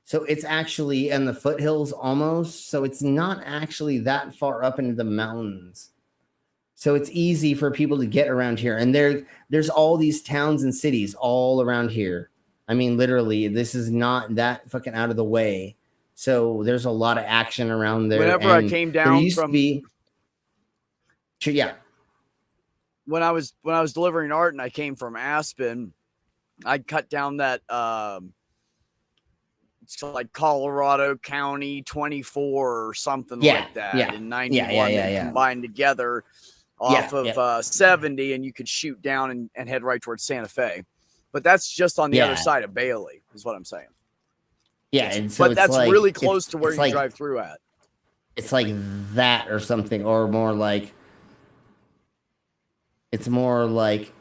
Speaker 7: So it's actually in the foothills almost. So it's not actually that far up into the mountains. So it's easy for people to get around here. And there's all these towns and cities all around here. I mean, literally, this is not that fucking out of the way. So there's a lot of action around there.
Speaker 8: Whenever I came down from,
Speaker 7: yeah.
Speaker 8: When I was delivering art and I came from Aspen, I cut down that it's like Colorado County 24 or something like that in 91. They combined together off of 70, and you could shoot down and head right towards Santa Fe. But that's just on the other side of Bailey, is what I'm saying.
Speaker 7: Yeah, and so
Speaker 8: but that's
Speaker 7: like,
Speaker 8: really close to where you drive through at.
Speaker 7: It's like that or something, or more like, it's more like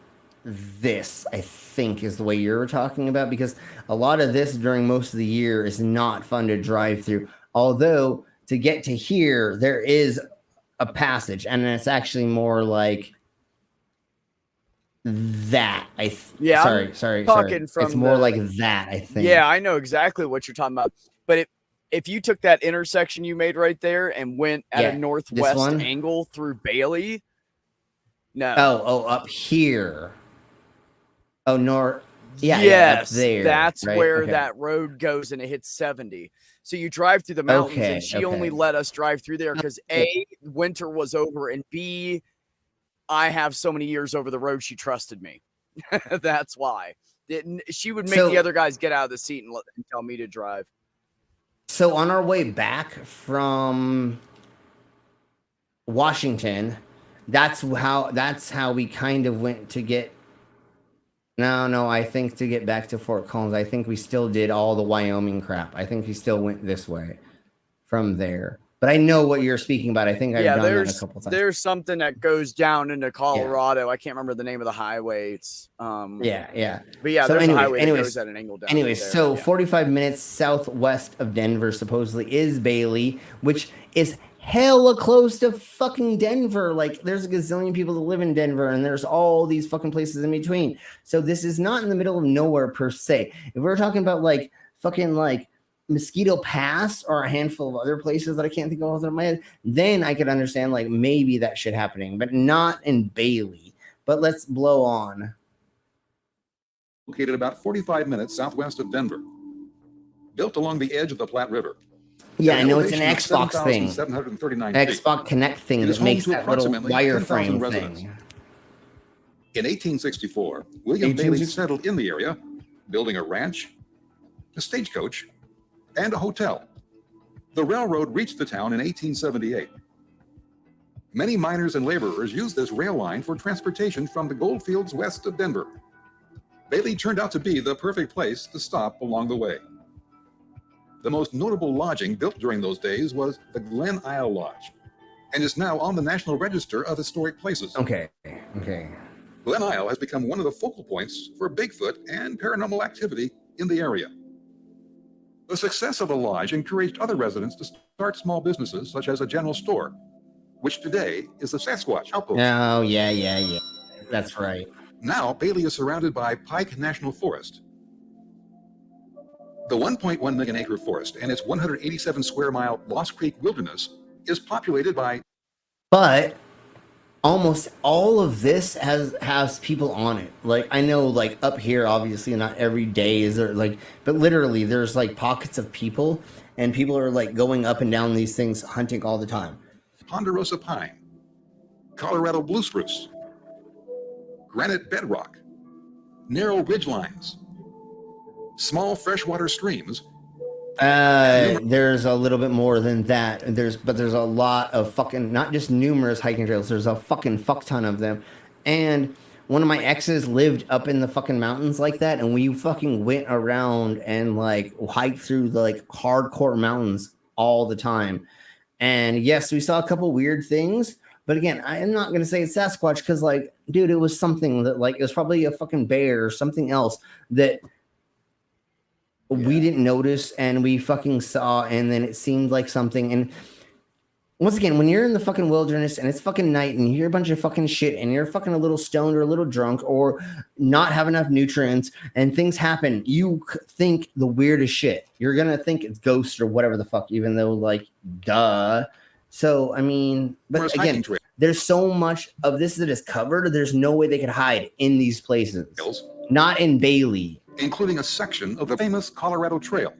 Speaker 7: this, I think, is the way you're talking about, because a lot of this during most of the year is not fun to drive through. Although to get to here, there is a passage, and it's actually more like that. Sorry. It's more like that, I think.
Speaker 8: Yeah, I know exactly what you're talking about. But if you took that intersection you made right there and went at a northwest angle through Bailey. No.
Speaker 7: Oh, up here. Oh, north. Yeah.
Speaker 8: Yes,
Speaker 7: up there,
Speaker 8: that's
Speaker 7: right?
Speaker 8: where that road goes, and it hits 70. So you drive through the mountains, and she only let us drive through there because A, winter was over, and B, I have so many years over the road. She trusted me. That's why. She would make the other guys get out of the seat and tell me to drive.
Speaker 7: So on our way back from Washington, that's how we kind of went to get. No, I think to get back to Fort Collins, I think we still did all the Wyoming crap. I think we still went this way from there. But I know what you're speaking about. I think I've done that a couple times.
Speaker 8: There's something that goes down into Colorado. I can't remember the name of the highway. It's
Speaker 7: But
Speaker 8: yeah, there's a highway that goes at an angle down.
Speaker 7: Anyways, so 45 minutes southwest of Denver supposedly is Bailey, which is hella close to fucking Denver. Like, there's a gazillion people that live in Denver, and there's all these fucking places in between. So this is not in the middle of nowhere per se. If we're talking about like fucking like Mosquito Pass or a handful of other places that I can't think of off the top of my head, then I could understand like maybe that shit happening, but not in Bailey. But let's blow on.
Speaker 9: Located about 45 minutes southwest of Denver. Built along the edge of the Platte River.
Speaker 7: Yeah, I know it's an Xbox thing.
Speaker 9: 739
Speaker 7: Xbox Connect thing that makes that little wireframe thing.
Speaker 9: In 1864, William Bailey settled in the area, building a ranch, a stagecoach, and a hotel. The railroad reached the town in 1878. Many miners and laborers used this rail line for transportation from the gold fields west of Denver. Bailey turned out to be the perfect place to stop along the way. The most notable lodging built during those days was the Glen Isle Lodge, and is now on the National Register of Historic Places.
Speaker 7: Okay.
Speaker 9: Glen Isle has become one of the focal points for Bigfoot and paranormal activity in the area. The success of the lodge encouraged other residents to start small businesses, such as a general store, which today is the Sasquatch outpost.
Speaker 7: Oh, yeah. That's right.
Speaker 9: Now, Bailey is surrounded by Pike National Forest. The 1.1 million acre forest and its 187 square mile Lost Creek Wilderness is populated by...
Speaker 7: But almost all of this has people on it. Like I know, like up here, obviously not every day is there, like, but literally there's like pockets of people, and people are like going up and down these things hunting all the time.
Speaker 9: Ponderosa pine, Colorado blue spruce, granite bedrock, narrow ridge lines, small freshwater streams.
Speaker 7: There's a little bit more than that. There's a lot of fucking, not just numerous hiking trails. There's a fucking fuck ton of them. And one of my exes lived up in the fucking mountains like that, and we fucking went around and like hiked through the like hardcore mountains all the time. And yes, we saw a couple weird things, but again, I am not gonna say it's Sasquatch because, like, dude, it was something that, like, it was probably a fucking bear or something else that we didn't notice and we fucking saw, and then it seemed like something. And once again, when you're in the fucking wilderness and it's fucking night and you hear a bunch of fucking shit and you're fucking a little stoned or a little drunk or not have enough nutrients and things happen, you think the weirdest shit. You're gonna think it's ghosts or whatever the fuck, even though, like, duh. So I mean, but again, there's so much of this that is covered. There's no way they could hide in these places. Not in Bailey,
Speaker 9: including a section of the famous Colorado Trail.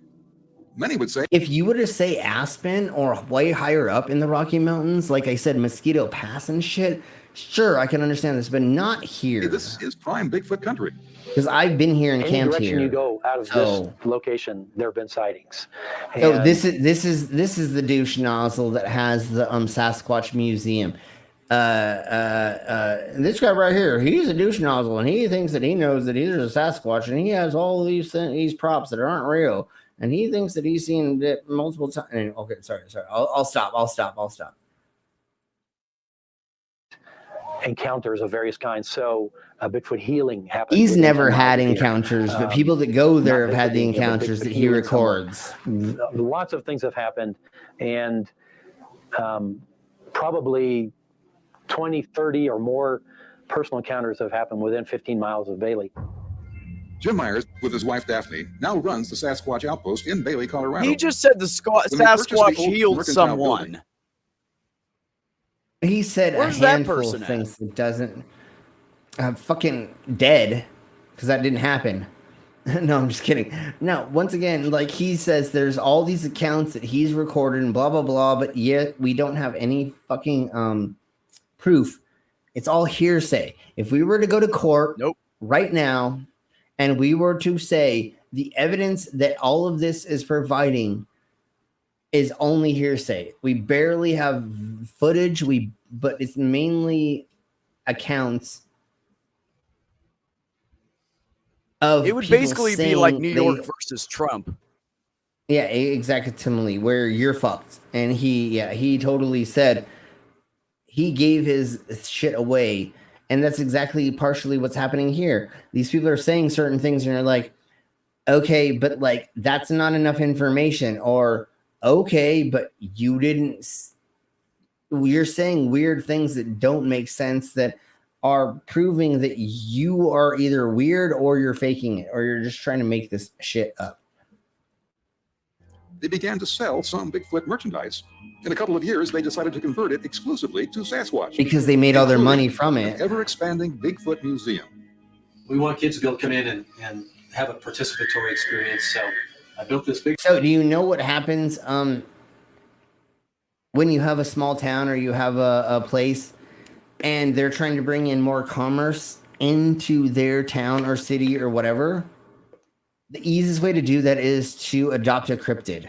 Speaker 9: Many would say,
Speaker 7: if you were to say Aspen or way higher up in the Rocky Mountains, like I said, Mosquito Pass and shit, sure, I can understand this, but not here.
Speaker 9: This is prime Bigfoot country.
Speaker 7: Because I've been here and
Speaker 1: Any
Speaker 7: camped
Speaker 1: direction
Speaker 7: here.
Speaker 1: you go out of this location, there have been sightings.
Speaker 7: So
Speaker 1: And
Speaker 7: this is the douche nozzle that has the Sasquatch Museum. This guy right here, he's a douche nozzle, and he thinks that he knows that he's a Sasquatch, and he has all these props that aren't real, and he thinks that he's seen it multiple times. Okay, sorry. I'll stop.
Speaker 1: encounters of various kinds. So Bigfoot healing happens.
Speaker 7: He's
Speaker 1: within
Speaker 7: never
Speaker 1: 10
Speaker 7: had
Speaker 1: miles of here.
Speaker 7: encounters, but people that go there
Speaker 1: not
Speaker 7: have had the
Speaker 1: visiting, but
Speaker 7: encounters that he
Speaker 1: healing someone.
Speaker 7: records.
Speaker 1: Lots of things have happened, and probably 20, 30 or more personal encounters have happened within 15 miles of Bailey.
Speaker 9: Jim Myers, with his wife Daphne, now runs the Sasquatch Outpost in Bailey, Colorado.
Speaker 8: He just said the
Speaker 9: When they purchased the
Speaker 8: Sasquatch
Speaker 9: old
Speaker 8: healed
Speaker 9: mercantile
Speaker 8: someone.
Speaker 9: building,
Speaker 7: He said
Speaker 8: Where's
Speaker 7: a
Speaker 8: that
Speaker 7: handful
Speaker 8: person
Speaker 7: of
Speaker 8: at?
Speaker 7: things that doesn't. Fucking dead, because that didn't happen. No, I'm just kidding. No, once again, like he says, there's all these accounts that he's recorded and blah blah blah, but yet we don't have any fucking proof. It's all hearsay. If we were to go to court right now, and we were to say the evidence that all of this is providing is only hearsay, we barely have footage. But it's mainly accounts.
Speaker 8: It would basically be like New York versus Trump.
Speaker 7: Yeah, exactly. Where you're fucked. And he totally said he gave his shit away. And that's exactly partially what's happening here. These people are saying certain things and you're like, okay, but like that's not enough information. Or okay, but you didn't. You're saying weird things that don't make sense, that are proving that you are either weird or you're faking it or you're just trying to make this shit up.
Speaker 9: they began to sell some Bigfoot merchandise. In a couple of years, they decided to convert it exclusively to Sasquatch.
Speaker 7: Because they made all their money from it.
Speaker 9: An ever-expanding Bigfoot museum.
Speaker 2: We want kids to be able to come in and have a participatory experience. So I built this big.
Speaker 7: So do you know what happens when you have a small town or you have a place and they're trying to bring in more commerce into their town or city or whatever? The easiest way to do that is to adopt a cryptid.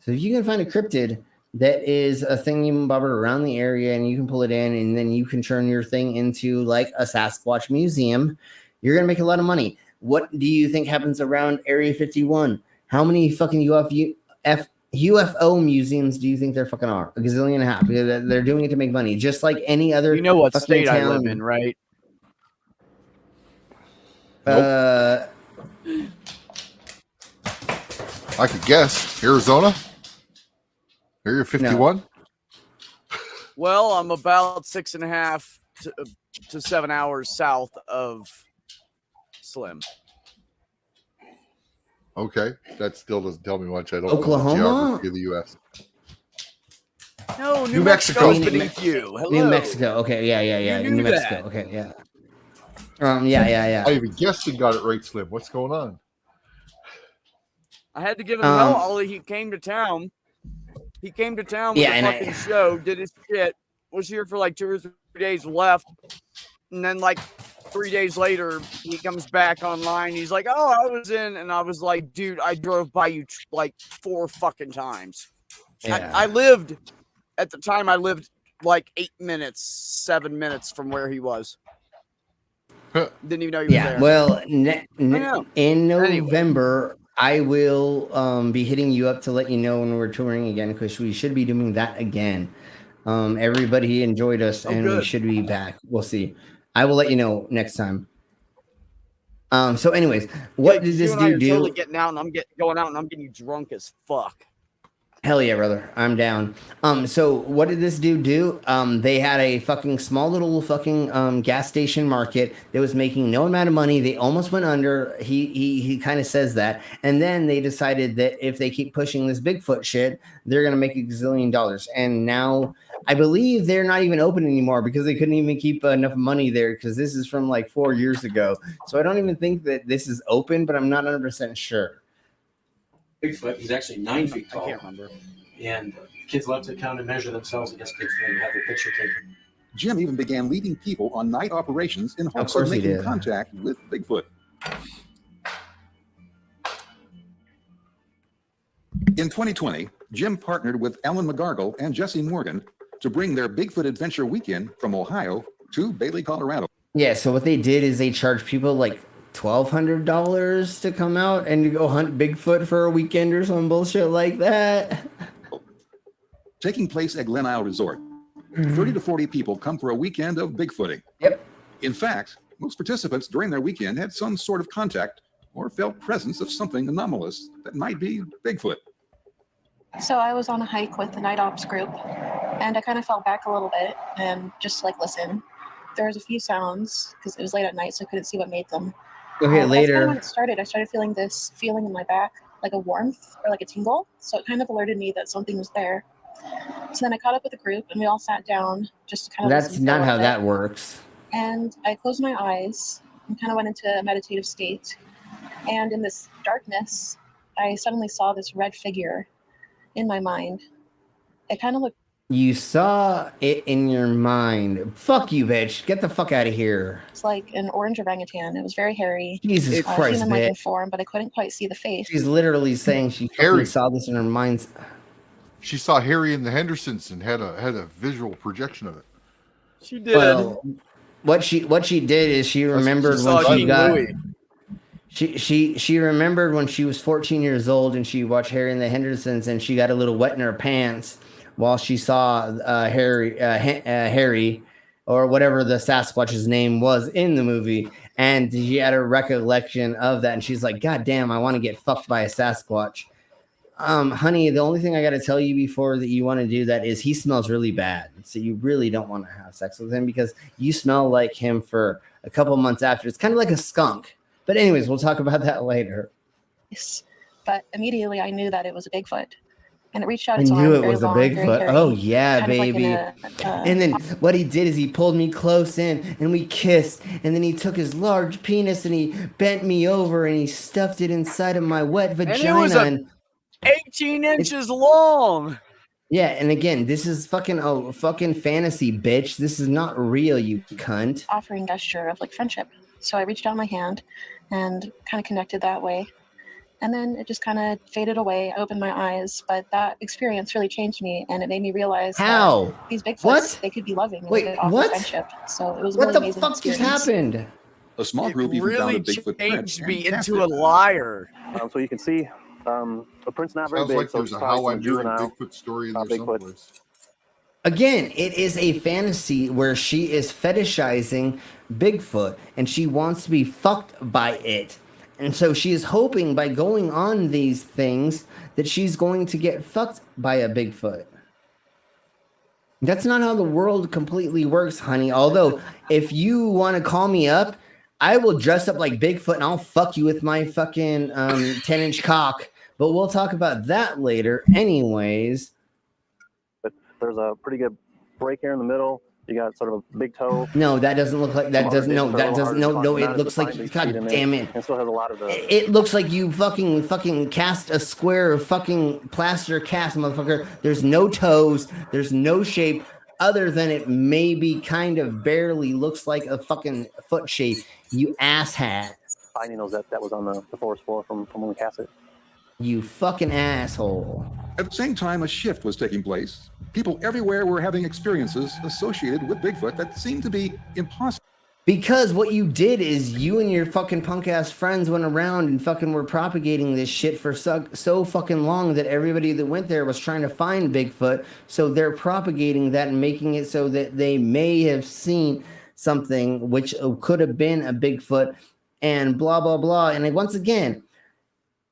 Speaker 7: So if you can find a cryptid that is a thingy-bobber around the area and you can pull it in and then you can turn your thing into like a Sasquatch museum, you're going to make a lot of money. What do you think happens around Area 51? How many fucking UFO museums do you think there fucking are? A gazillion and a half. Because they're doing it to make money, just like any other.
Speaker 8: You know what
Speaker 7: fucking
Speaker 8: state I
Speaker 7: town.
Speaker 8: live in, right?
Speaker 20: I could guess. Arizona? Area 51?
Speaker 8: Well, I'm about 6.5 to 7 hours south of Slim.
Speaker 20: Okay. That still doesn't tell me much. I don't
Speaker 7: Oklahoma?
Speaker 20: know the geography of the U.S.
Speaker 8: No,
Speaker 20: New Mexico.
Speaker 8: Mexico's beneath you. Hello.
Speaker 7: New Mexico. Okay, yeah.
Speaker 8: You
Speaker 7: New
Speaker 8: knew
Speaker 7: Mexico.
Speaker 8: that.
Speaker 7: Okay, yeah. Yeah.
Speaker 20: I even guessed he got it right, Slim. What's going on?
Speaker 8: I had to give him hell. Ollie, he came to town. He came to town with a fucking show, did his shit, was here for like 2 or 3 days, left. And then like 3 days later, he comes back online. He's like, oh, I was in. And I was like, dude, I drove by you like 4 fucking times.
Speaker 7: Yeah.
Speaker 8: I lived, at the time, I lived like 7 minutes from where he was. Didn't even know he was there.
Speaker 7: Well, in November, I will be hitting you up to let you know when we're touring again, because we should be doing that again. Everybody enjoyed us, and we should be back. We'll see. I will let you know next time. So, anyways, what did this dude do?
Speaker 8: Totally getting out, and I'm going out, and I'm getting drunk as fuck.
Speaker 7: Hell yeah, brother. I'm down. So what did this dude do? They had a fucking small little fucking gas station market that was making no amount of money. They almost went under. He kind of says that. And then they decided that if they keep pushing this Bigfoot shit, they're gonna make $1 gazillion. And now I believe they're not even open anymore because they couldn't even keep enough money there, because this is from like 4 years ago. So I don't even think that this is open, but I'm not 100% sure.
Speaker 2: Bigfoot. He's actually 9 feet tall.
Speaker 8: I can't remember.
Speaker 2: And kids love to come and measure themselves against Bigfoot and have their picture taken.
Speaker 9: Jim even began leading people on night operations in hopes of making contact with Bigfoot. In 2020, Jim partnered with Ellen McGargle and Jesse Morgan to bring their Bigfoot Adventure Weekend from Ohio to Bailey, Colorado.
Speaker 7: Yeah, so what they did is they charged people like $1,200 to come out and to go hunt Bigfoot for a weekend or some bullshit like that.
Speaker 9: Taking place at Glen Isle Resort, 30 to 40 people come for a weekend of Bigfooting.
Speaker 7: Yep.
Speaker 9: In fact, most participants during their weekend had some sort of contact or felt presence of something anomalous that might be Bigfoot.
Speaker 22: So I was on a hike with the night ops group, and I kind of fell back a little bit and just like listen. There was a few sounds because it was late at night, so I couldn't see what made them.
Speaker 7: Okay, later.
Speaker 22: When it started, I started feeling this feeling in my back, like a warmth or like a tingle. So it kind of alerted me that something was there. So then I caught up with the group, and we all sat down just to kind of.
Speaker 7: That's not how that works.
Speaker 22: And I closed my eyes and kind of went into a meditative state. And in this darkness, I suddenly saw this red figure in my mind. It kind of looked.
Speaker 7: You saw it in your mind. Fuck you, bitch. Get the fuck out of here.
Speaker 22: It's like an orange orangutan. It was very hairy.
Speaker 7: Jesus Christ,
Speaker 22: human-like in
Speaker 7: bitch.
Speaker 22: form, but I couldn't quite see the face.
Speaker 7: She's literally saying she fucking saw this in her mind.
Speaker 20: She saw Harry and the Hendersons and had a visual projection of it.
Speaker 8: She did.
Speaker 7: Well, what she did is she remembered when she got. She remembered when she was 14 years old and she watched Harry and the Hendersons and she got a little wet in her pants while she saw Harry or whatever the Sasquatch's name was in the movie, and she had a recollection of that, and she's like, God damn, I want to get fucked by a Sasquatch. Honey, the only thing I got to tell you before that you want to do that is he smells really bad, so you really don't want to have sex with him because you smell like him for a couple months after. It's kind of like a skunk. But anyways, we'll talk about that later.
Speaker 22: But immediately I knew that it was a Bigfoot. And it reached out
Speaker 7: I
Speaker 22: its
Speaker 7: knew
Speaker 22: arm,
Speaker 7: it was a
Speaker 22: very long, very
Speaker 7: Bigfoot.
Speaker 22: hairy,
Speaker 7: Oh, yeah,
Speaker 22: kind of like
Speaker 7: baby. And then what he did is he pulled me close in and we kissed. And then he took his large penis and he bent me over and he stuffed it inside of my wet vagina.
Speaker 8: And it was 18 inches long.
Speaker 7: Yeah, and again, this is fucking fantasy, bitch. This is not real, you cunt.
Speaker 22: offering gesture of like friendship. So I reached out my hand and kind of connected that way. And then it just kind of faded away. I opened my eyes, but that experience really changed me, and it made me realize
Speaker 7: How?
Speaker 22: that these Bigfoots,
Speaker 7: What?
Speaker 22: they could be loving. And
Speaker 7: Wait,
Speaker 22: they could offer
Speaker 7: what?
Speaker 22: friendship. So it was a
Speaker 7: What
Speaker 22: really
Speaker 7: the
Speaker 22: amazing
Speaker 7: fuck just
Speaker 22: experience.
Speaker 7: happened?
Speaker 9: A small group even found a Bigfoot print
Speaker 8: changed me
Speaker 9: and
Speaker 8: into a liar.
Speaker 12: So you can see the print's not very
Speaker 20: Sounds
Speaker 12: big.
Speaker 20: like
Speaker 12: So
Speaker 20: there's
Speaker 12: it's
Speaker 20: a
Speaker 12: probably
Speaker 20: How I
Speaker 12: some
Speaker 20: Married
Speaker 12: juvenile
Speaker 20: Bigfoot story in there
Speaker 12: Bigfoot.
Speaker 20: someplace.
Speaker 7: Again, it is a fantasy where she is fetishizing Bigfoot and she wants to be fucked by it. And so she is hoping by going on these things that she's going to get fucked by a Bigfoot. That's not how the world completely works, honey. Although, if you want to call me up, I will dress up like Bigfoot and I'll fuck you with my fucking 10-inch cock. But we'll talk about that later anyways.
Speaker 12: There's a pretty good break here in the middle. You got sort of a big toe.
Speaker 7: No, that doesn't look like that. Doesn't no, that doesn't no. It looks like God damn it.
Speaker 12: It still has a lot of the.
Speaker 7: It looks like you fucking cast a square of fucking plaster cast, motherfucker. There's no toes. There's no shape other than it maybe kind of barely looks like a fucking foot shape. You asshat.
Speaker 12: Finding those that was on the forest floor from when we cast it.
Speaker 7: You fucking asshole.
Speaker 9: At the same time, a shift was taking place. People everywhere were having experiences associated with Bigfoot that seemed to be impossible.
Speaker 7: Because what you did is you and your fucking punk ass friends went around and fucking were propagating this shit for so fucking long that everybody that went there was trying to find Bigfoot. So they're propagating that and making it so that they may have seen something which could have been a Bigfoot and blah, blah, blah. And once again,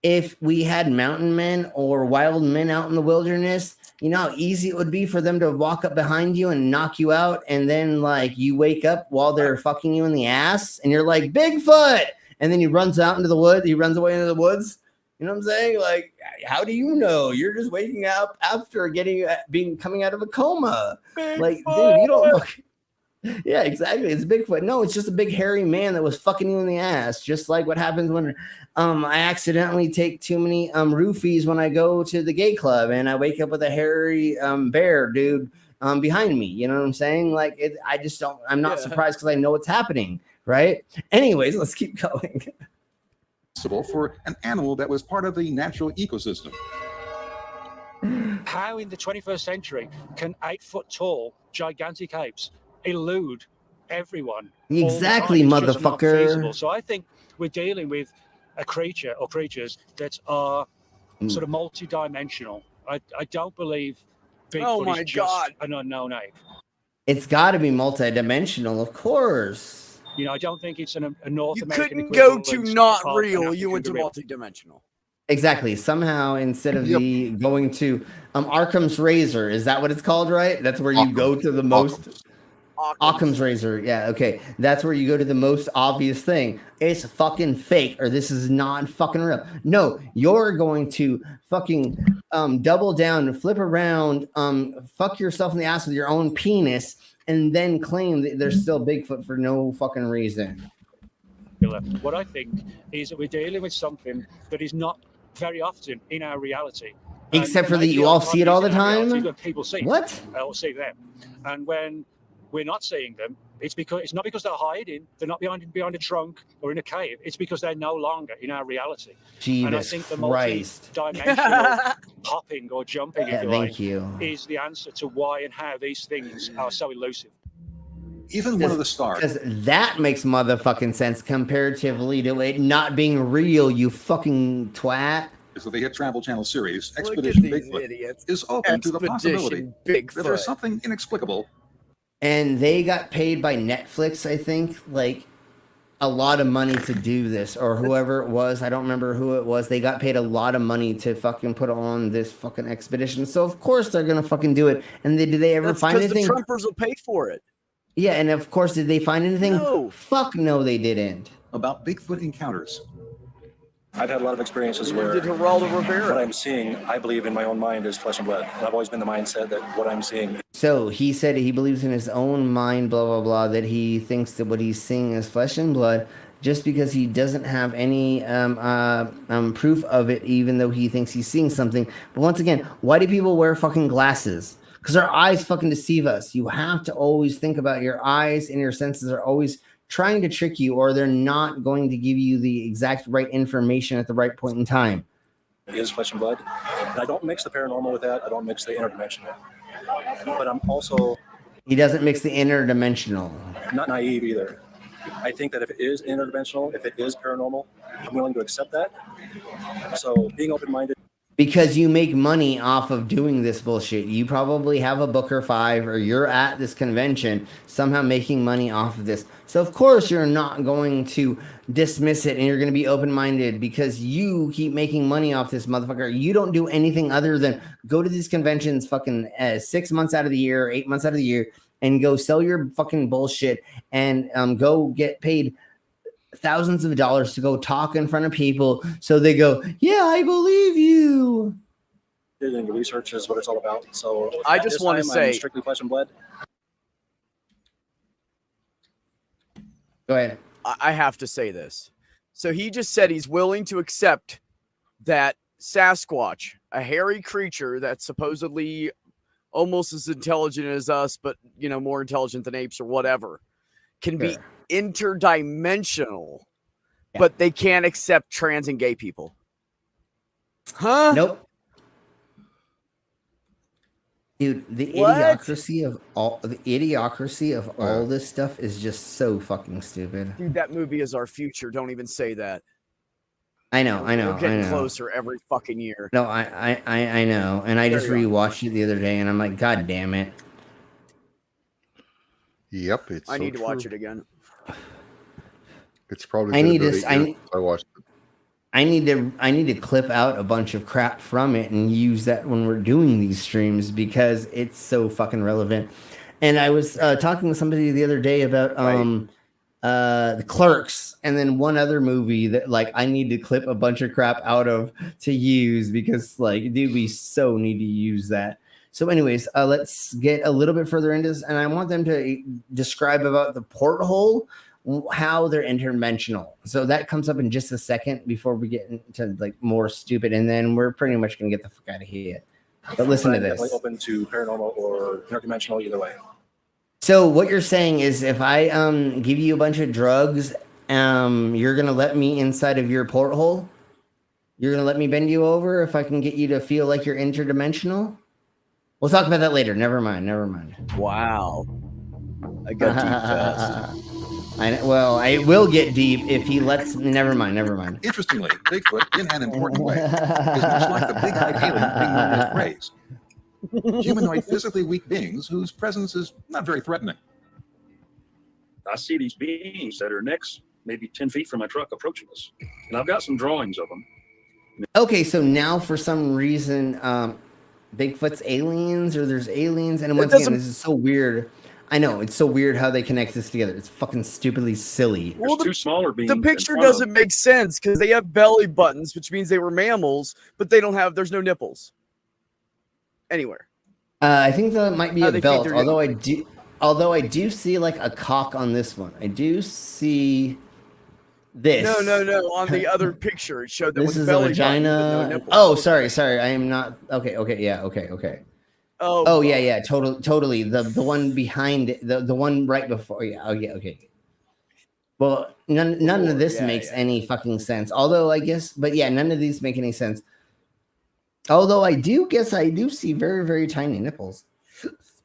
Speaker 7: if we had mountain men or wild men out in the wilderness, you know how easy it would be for them to walk up behind you and knock you out. And then like you wake up while they're fucking you in the ass and you're like, Bigfoot. And then he runs out into the woods. He runs away into the woods. You know what I'm saying? Like, how do you know? You're just waking up after coming out of a coma. Bigfoot. Like, dude, you don't fucking. Yeah, exactly. It's Bigfoot. No, it's just a big hairy man that was fucking you in the ass. Just like what happens when I accidentally take too many roofies when I go to the gay club and I wake up with a hairy bear dude behind me. You know what I'm saying? Like I just don't. I'm not surprised because I know what's happening. Right. Anyways, let's keep going.
Speaker 9: For an animal that was part of the natural ecosystem.
Speaker 1: How in the 21st century can 8 foot tall gigantic apes elude everyone?
Speaker 7: Exactly, motherfucker.
Speaker 1: So I think we're dealing with a creature or creatures that are sort of multi-dimensional. I don't believe Bigfoot is just an unknown ape.
Speaker 7: It's got to be multi-dimensional, of course.
Speaker 1: You know, I don't think it's a North American.
Speaker 8: You couldn't go to not real. You went to multi-dimensional.
Speaker 7: Exactly. Somehow, instead of the going to Arkham's Razor, is that what it's called, right? That's where you go to the most. Occam's razor. Yeah, okay. That's where you go to the most obvious thing. It's fucking fake, or this is not fucking real. No, you're going to fucking double down and flip around, fuck yourself in the ass with your own penis, and then claim that there's still Bigfoot for no fucking reason.
Speaker 1: What I think is that we're dealing with something that is not very often in our reality.
Speaker 7: Except for that you all see it all the time?
Speaker 1: People see
Speaker 7: what?
Speaker 1: Or see them. And when we're not seeing them, it's not because they're hiding, they're not behind a trunk or in a cave. It's because they're no longer in our reality.
Speaker 7: Jesus
Speaker 1: and I think the
Speaker 7: Christ.
Speaker 1: multi-dimensional hopping or jumping, if you like,
Speaker 7: thank you,
Speaker 1: is the answer to why and how these things are so elusive.
Speaker 9: Even one of the stars.
Speaker 7: Because that makes motherfucking sense comparatively to it not being real, you fucking twat.
Speaker 9: So the hit Travel Channel series, Expedition Bigfoot, is open to the possibility that there's something inexplicable.
Speaker 7: And they got paid by Netflix, I think, like a lot of money to do this, or whoever it was. I don't remember who it was. They got paid a lot of money to fucking put on this fucking expedition. So of course they're gonna fucking do it. And did they ever find anything?
Speaker 8: The Trumpers will pay for it.
Speaker 7: Yeah, and of course, did they find anything?
Speaker 8: No.
Speaker 7: Fuck no, they didn't.
Speaker 9: About Bigfoot encounters.
Speaker 12: I've had a lot of experiences where what I'm seeing, I believe in my own mind is flesh and blood. And I've always been the mindset that what I'm seeing.
Speaker 7: So he said he believes in his own mind, blah, blah, blah, that he thinks that what he's seeing is flesh and blood just because he doesn't have any proof of it, even though he thinks he's seeing something. But once again, why do people wear fucking glasses? Because our eyes fucking deceive us. You have to always think about your eyes, and your senses are always trying to trick you, or they're not going to give you the exact right information at the right point in time.
Speaker 12: It is flesh and blood. And I don't mix the paranormal with that. I don't mix the interdimensional. But I'm also...
Speaker 7: He doesn't mix the interdimensional.
Speaker 12: Not naive either. I think that if it is interdimensional, if it is paranormal, I'm willing to accept that. So being open-minded.
Speaker 7: Because you make money off of doing this bullshit. You probably have a book or 5, or you're at this convention somehow making money off of this. So of course you're not going to dismiss it, and you're going to be open-minded because you keep making money off this motherfucker. You don't do anything other than go to these conventions fucking 6 months out of the year, 8 months out of the year, and go sell your fucking bullshit and go get paid thousands of dollars to go talk in front of people so they go, yeah, I believe you.
Speaker 12: doing your research is what it's all about. So
Speaker 8: I just want to say,
Speaker 12: strictly flesh and blood.
Speaker 7: Go ahead.
Speaker 8: I have to say this. So he just said he's willing to accept that Sasquatch, a hairy creature that's supposedly almost as intelligent as us, but more intelligent than apes or whatever, can be interdimensional, but they can't accept trans and gay people. Huh?
Speaker 7: Nope. Dude, the idiocracy of all this stuff is just so fucking stupid.
Speaker 8: Dude, that movie is our future. Don't even say that.
Speaker 7: I know.
Speaker 8: We're getting closer every fucking year.
Speaker 7: No, I know. And I just rewatched it the other day and I'm like, God damn it.
Speaker 20: Yep,
Speaker 8: I need to watch it again.
Speaker 20: It's probably I watched it.
Speaker 7: I need to clip out a bunch of crap from it and use that when we're doing these streams because it's so fucking relevant. And I was talking to somebody the other day about the Clerks and then one other movie that I need to clip a bunch of crap out of to use because dude, we so need to use that. So anyways, let's get a little bit further into this and I want them to describe about the porthole, how they're interdimensional. So that comes up in just a second before we get into more stupid, and then we're pretty much gonna get the fuck out of here. But listen to this.
Speaker 12: Definitely open to paranormal or interdimensional, either way.
Speaker 7: So what you're saying is, if I give you a bunch of drugs, you're gonna let me inside of your porthole? You're gonna let me bend you over if I can get you to feel like you're interdimensional? We'll talk about that later. Never mind.
Speaker 8: Wow. I got deep fast.
Speaker 7: I will get deep if he lets me. Never mind.
Speaker 9: Interestingly, Bigfoot, in an important way, is much like the big-eyed aliens being known as praise. Humanoid, physically weak beings whose presence is not very threatening.
Speaker 13: I see these beings that are next, maybe 10 feet from my truck approaching us. And I've got some drawings of them.
Speaker 7: Okay, so now for some reason, Bigfoot's aliens or there's aliens. And once again, this is so weird. I know, it's so weird how they connect this together. It's fucking stupidly silly.
Speaker 13: Well, two smaller beings.
Speaker 8: The picture doesn't make sense because they have belly buttons, which means they were mammals, but they don't have, there's no nipples anywhere.
Speaker 7: I think that might be a belt, although I do see a cock on this one. I do see this.
Speaker 8: No. On the other picture, it showed that
Speaker 7: this is a
Speaker 8: belly
Speaker 7: vagina.
Speaker 8: Button, no nipples.
Speaker 7: Oh, sorry. I am not. Okay. Yeah. Okay. Oh yeah. Totally. The one behind it, the one right before. Yeah. Oh yeah. Okay. Well, none of this makes any fucking sense. Although I guess, but yeah, none of these make any sense. Although I do see very, very tiny nipples.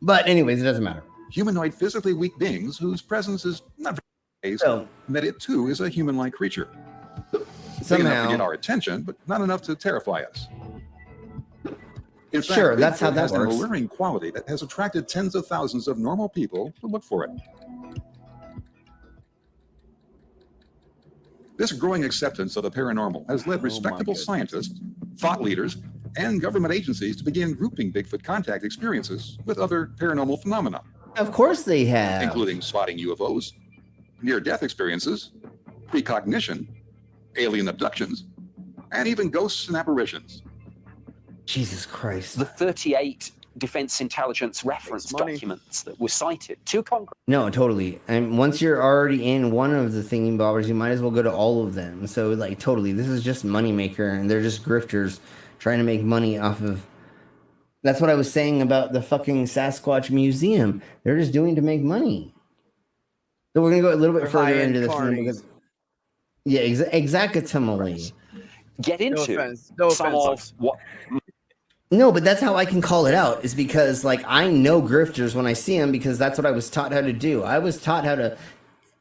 Speaker 7: But anyways, it doesn't matter.
Speaker 9: Humanoid, physically weak beings whose presence is not very and that it too is a human-like creature. Big enough to get our attention, but not enough to terrify us. In fact,
Speaker 7: sure, that's how that
Speaker 9: has
Speaker 7: works.
Speaker 9: An alluring quality that has attracted tens of thousands of normal people to look for it. This growing acceptance of the paranormal has led respectable scientists, thought leaders, and government agencies to begin grouping Bigfoot contact experiences with other paranormal phenomena.
Speaker 7: Of course they have.
Speaker 9: Including spotting UFOs, near-death experiences, precognition, alien abductions, and even ghosts and apparitions.
Speaker 7: Jesus Christ.
Speaker 16: The 38 Defense Intelligence reference documents that were cited to Congress.
Speaker 7: No, totally. And once you're already in one of the thingy bobbers, you might as well go to all of them. So totally, this is just moneymaker, and they're just grifters trying to make money off of. That's what I was saying about the fucking Sasquatch Museum. They're just doing to make money. So we're gonna go a little bit further into this one because, exactly.
Speaker 16: Get into
Speaker 8: some of
Speaker 16: what.
Speaker 7: No, but that's how I can call it out, is because I know grifters when I see them, because that's what I was taught how to do. I was taught how to,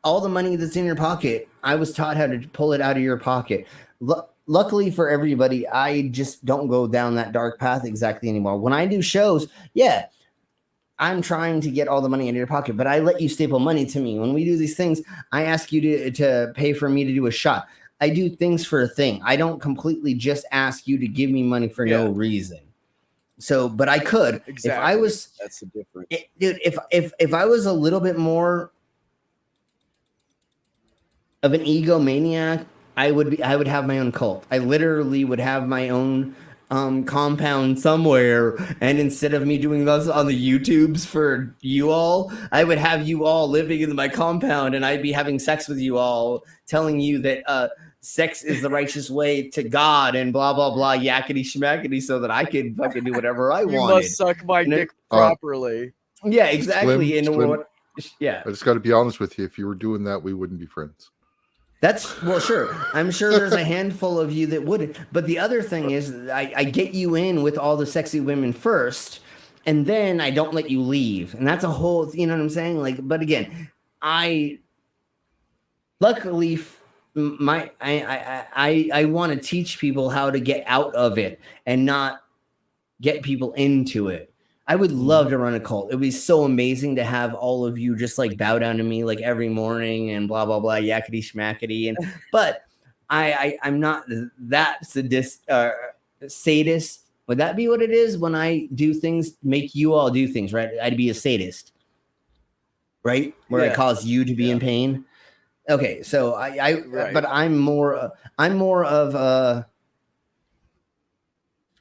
Speaker 7: all the money that's in your pocket, I was taught how to pull it out of your pocket. Luckily for everybody, I just don't go down that dark path exactly anymore. When I do shows, I'm trying to get all the money into your pocket, but I let you staple money to me. When we do these things, I ask you to pay for me to do a shot. I do things for a thing. I don't completely just ask you to give me money for no reason. So, but I could, if I was,
Speaker 8: that's the difference.
Speaker 7: Dude, if I was a little bit more of an egomaniac, I would have my own cult. I literally would have my own compound somewhere, and instead of me doing those on the YouTubes for you all, I would have you all living in my compound, and I'd be having sex with you all, telling you that sex is the righteous way to God and blah blah blah yakety schmackety, so that I could fucking do whatever I
Speaker 8: You
Speaker 7: wanted.
Speaker 8: must suck my dick properly.
Speaker 7: Yeah, exactly.
Speaker 20: Slim,
Speaker 7: yeah.
Speaker 20: I just got to be honest with you. If you were doing that, we wouldn't be friends.
Speaker 7: That's well, sure. I'm sure there's a handful of you that wouldn't. But the other thing is, I get you in with all the sexy women first, and then I don't let you leave, and that's a whole. You know what I'm saying? Like, but again, luckily, I want to teach people how to get out of it and not get people into it. I would love to run a cult. It would be so amazing to have all of you just like bow down to me like every morning and blah, blah, blah, yakety schmackety. And but I'm not that sadist. Would that be what it is when I do things, make you all do things, right? I'd be a sadist, right? Where I cause you to be in pain. Okay, so but I'm more of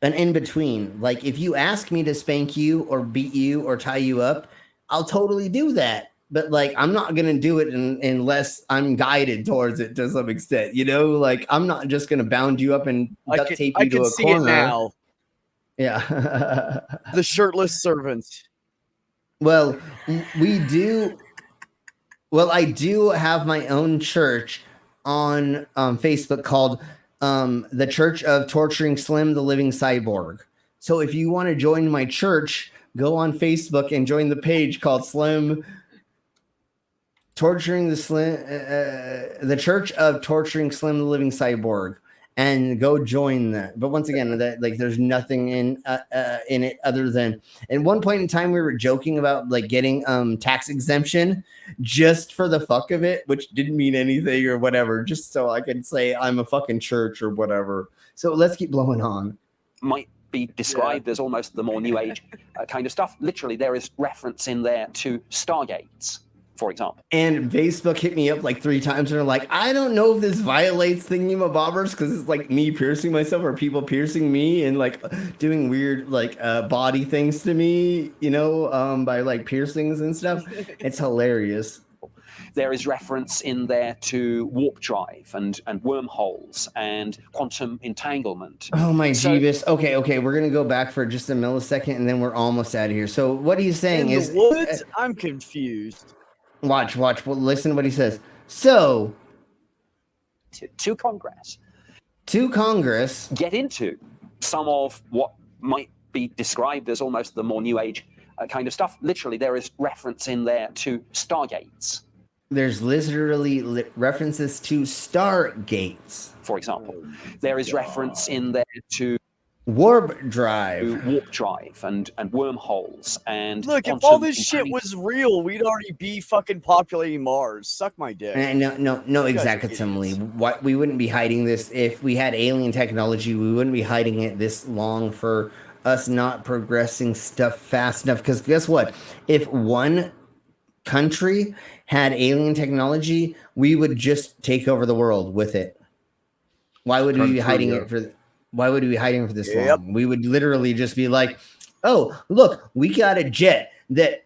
Speaker 7: an in-between. Like if you ask me to spank you or beat you or tie you up, I'll totally do that. But like, I'm not going to do it unless I'm guided towards it to some extent, you know, like I'm not just going to bound you up and duct tape you to a corner. I can see it now. Yeah.
Speaker 8: The shirtless servant.
Speaker 7: Well, we do. Well, I do have my own church on Facebook called the Church of Torturing Slim, the Living Cyborg. So if you want to join my church, go on Facebook and join the page called Slim Torturing the Slim, the Church of Torturing Slim, the Living Cyborg, and go join that. But once again, that like there's nothing in it other than at one point in time we were joking about like getting tax exemption just for the fuck of it, which didn't mean anything or whatever, just so I could say I'm a fucking church or whatever. So let's keep blowing on.
Speaker 16: Might be described as almost the more new age kind of stuff. Literally, there is reference in there to stargates, for example.
Speaker 7: And Facebook hit me up like 3 times and they're like, I don't know if this violates thingamabobbers because it's like me piercing myself or people piercing me and like doing weird like body things to me, you know, by like piercings and stuff. It's hilarious.
Speaker 16: There is reference in there to warp drive and wormholes and quantum entanglement.
Speaker 7: Oh my Jeebus. Okay. We're going to go back for just a millisecond and then we're almost out of here. So what he's saying is...
Speaker 8: What? I'm confused.
Speaker 7: Watch. Well, listen to what he says. So,
Speaker 16: to Congress
Speaker 7: get
Speaker 16: into some of what might be described as almost the more new age kind of stuff. Literally, there is reference in there to stargates.
Speaker 7: There's literally references to stargates.
Speaker 16: For example, there is reference in there to
Speaker 7: warp drive
Speaker 16: and wormholes and
Speaker 8: look. If all this shit was real, we'd already be fucking populating Mars. Suck my dick.
Speaker 7: No, exactly. What we wouldn't be hiding this if we had alien technology. We wouldn't be hiding it this long for us not progressing stuff fast enough. Because guess what? If one country had alien technology, we would just take over the world with it. Why would we be hiding it for? Why would we be hiding for this long? We would literally just be like, oh, look, we got a jet that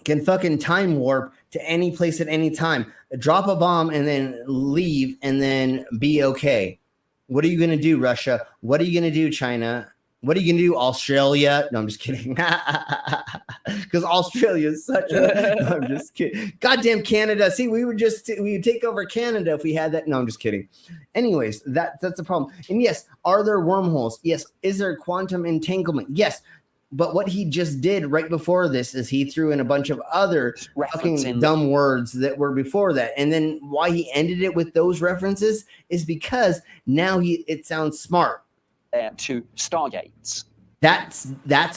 Speaker 7: can fucking time warp to any place at any time, drop a bomb and then leave and then be okay. What are you going to do, Russia? What are you going to do, China? What are you going to do, Australia? No, I'm just kidding. Because Australia is such a... No, I'm just kidding. Goddamn Canada. See, we would take over Canada if we had that. No, I'm just kidding. Anyways, that's the problem. And yes, are there wormholes? Yes. Is there quantum entanglement? Yes. But what he just did right before this is he threw in a bunch of other fucking dumb words that were before that. And then why he ended it with those references is because now it sounds smart.
Speaker 16: To stargates.
Speaker 7: That's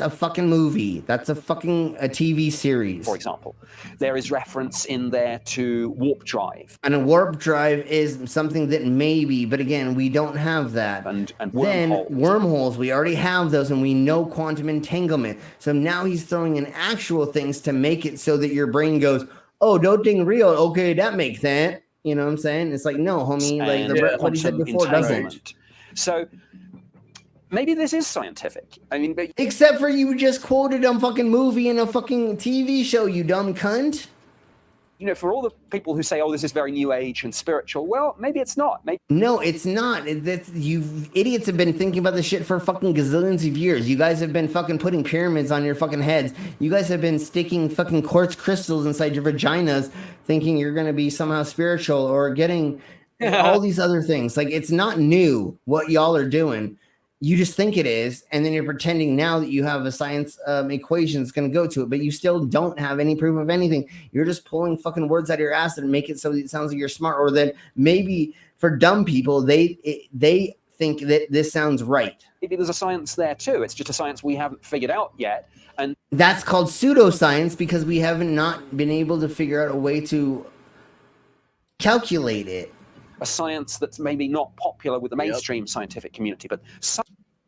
Speaker 7: a fucking movie. That's a TV series.
Speaker 16: For example, there is reference in there to warp drive.
Speaker 7: And a warp drive is something that maybe, but again, we don't have that.
Speaker 16: And
Speaker 7: then wormholes, we already have those, and we know quantum entanglement. So now he's throwing in actual things to make it so that your brain goes, oh, no thing real. Okay, that makes sense. You know what I'm saying? It's like, no, homie, like what he said before doesn't.
Speaker 16: So maybe this is scientific. I mean, but
Speaker 7: except for you just quoted a fucking movie and a fucking TV show, you dumb cunt.
Speaker 16: You know, for all the people who say, "Oh, this is very new age and spiritual," well, maybe it's not. Maybe
Speaker 7: no, it's not. That's you idiots have been thinking about this shit for fucking gazillions of years. You guys have been fucking putting pyramids on your fucking heads. You guys have been sticking fucking quartz crystals inside your vaginas, thinking you're gonna be somehow spiritual or getting all these other things. Like, it's not new what y'all are doing. You just think it is, and then you're pretending now that you have a science equation that's going to go to it, but you still don't have any proof of anything. You're just pulling fucking words out of your ass and make it so it sounds like you're smart, or that maybe for dumb people, they think that this sounds right.
Speaker 16: maybe there's a science there too. It's just a science we haven't figured out yet. And
Speaker 7: that's called pseudoscience because we haven't not been able to figure out a way to calculate it.
Speaker 16: A science that's maybe not popular with the mainstream scientific community, but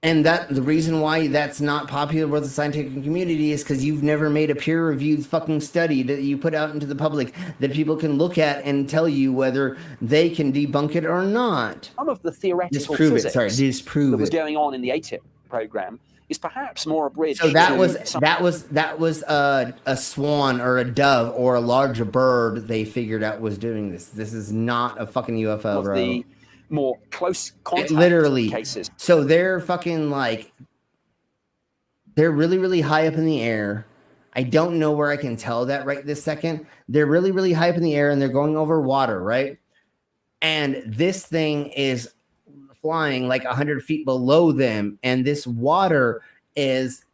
Speaker 7: and that the reason why that's not popular with the scientific community is because you've never made a peer-reviewed fucking study that you put out into the public that people can look at and tell you whether they can debunk it or not.
Speaker 16: Some of the theoretical
Speaker 7: disprove
Speaker 16: physics
Speaker 7: disprove
Speaker 16: that was
Speaker 7: it.
Speaker 16: going on in the ATIP program is perhaps more abridged.
Speaker 7: So that was a swan or a dove or a large bird they figured out was doing this. This is not a fucking UFO, bro.
Speaker 16: The more close contact
Speaker 7: literally
Speaker 16: cases.
Speaker 7: So they're fucking like, they're really, really high up in the air. I don't know where I can tell that right this second. They're really, really high up in the air and they're going over water, right? And this thing is flying like 100 feet below them, and this water is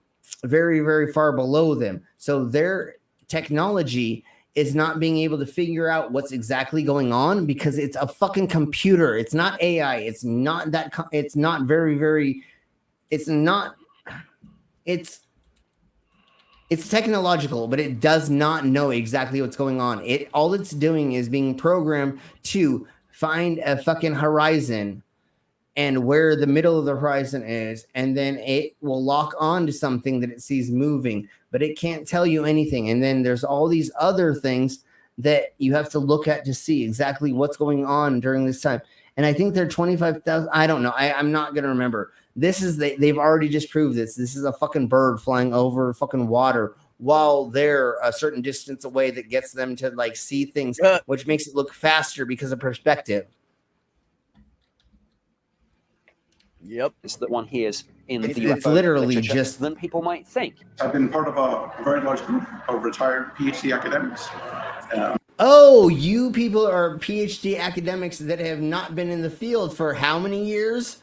Speaker 7: very, very far below them. So their technology is not being able to figure out what's exactly going on because it's a fucking computer. It's not AI. It's not that. It's not very, very. It's not. It's technological, but it does not know exactly what's going on. All it's doing is being programmed to find a fucking horizon and where the middle of the horizon is, and then it will lock on to something that it sees moving, but it can't tell you anything. And then there's all these other things that you have to look at to see exactly what's going on during this time. And I think they're 25,000. I don't know. I'm not going to remember. They've already disproved this. This is a fucking bird flying over fucking water while they're a certain distance away that gets them to like see things, which makes it look faster because of perspective.
Speaker 16: Yep, it's that one hears in
Speaker 7: it's
Speaker 16: the UFO
Speaker 7: literally
Speaker 16: literature
Speaker 7: just
Speaker 16: than people might think.
Speaker 4: I've been part of a very large group of retired PhD academics.
Speaker 7: Oh, you people are PhD academics that have not been in the field for how many years?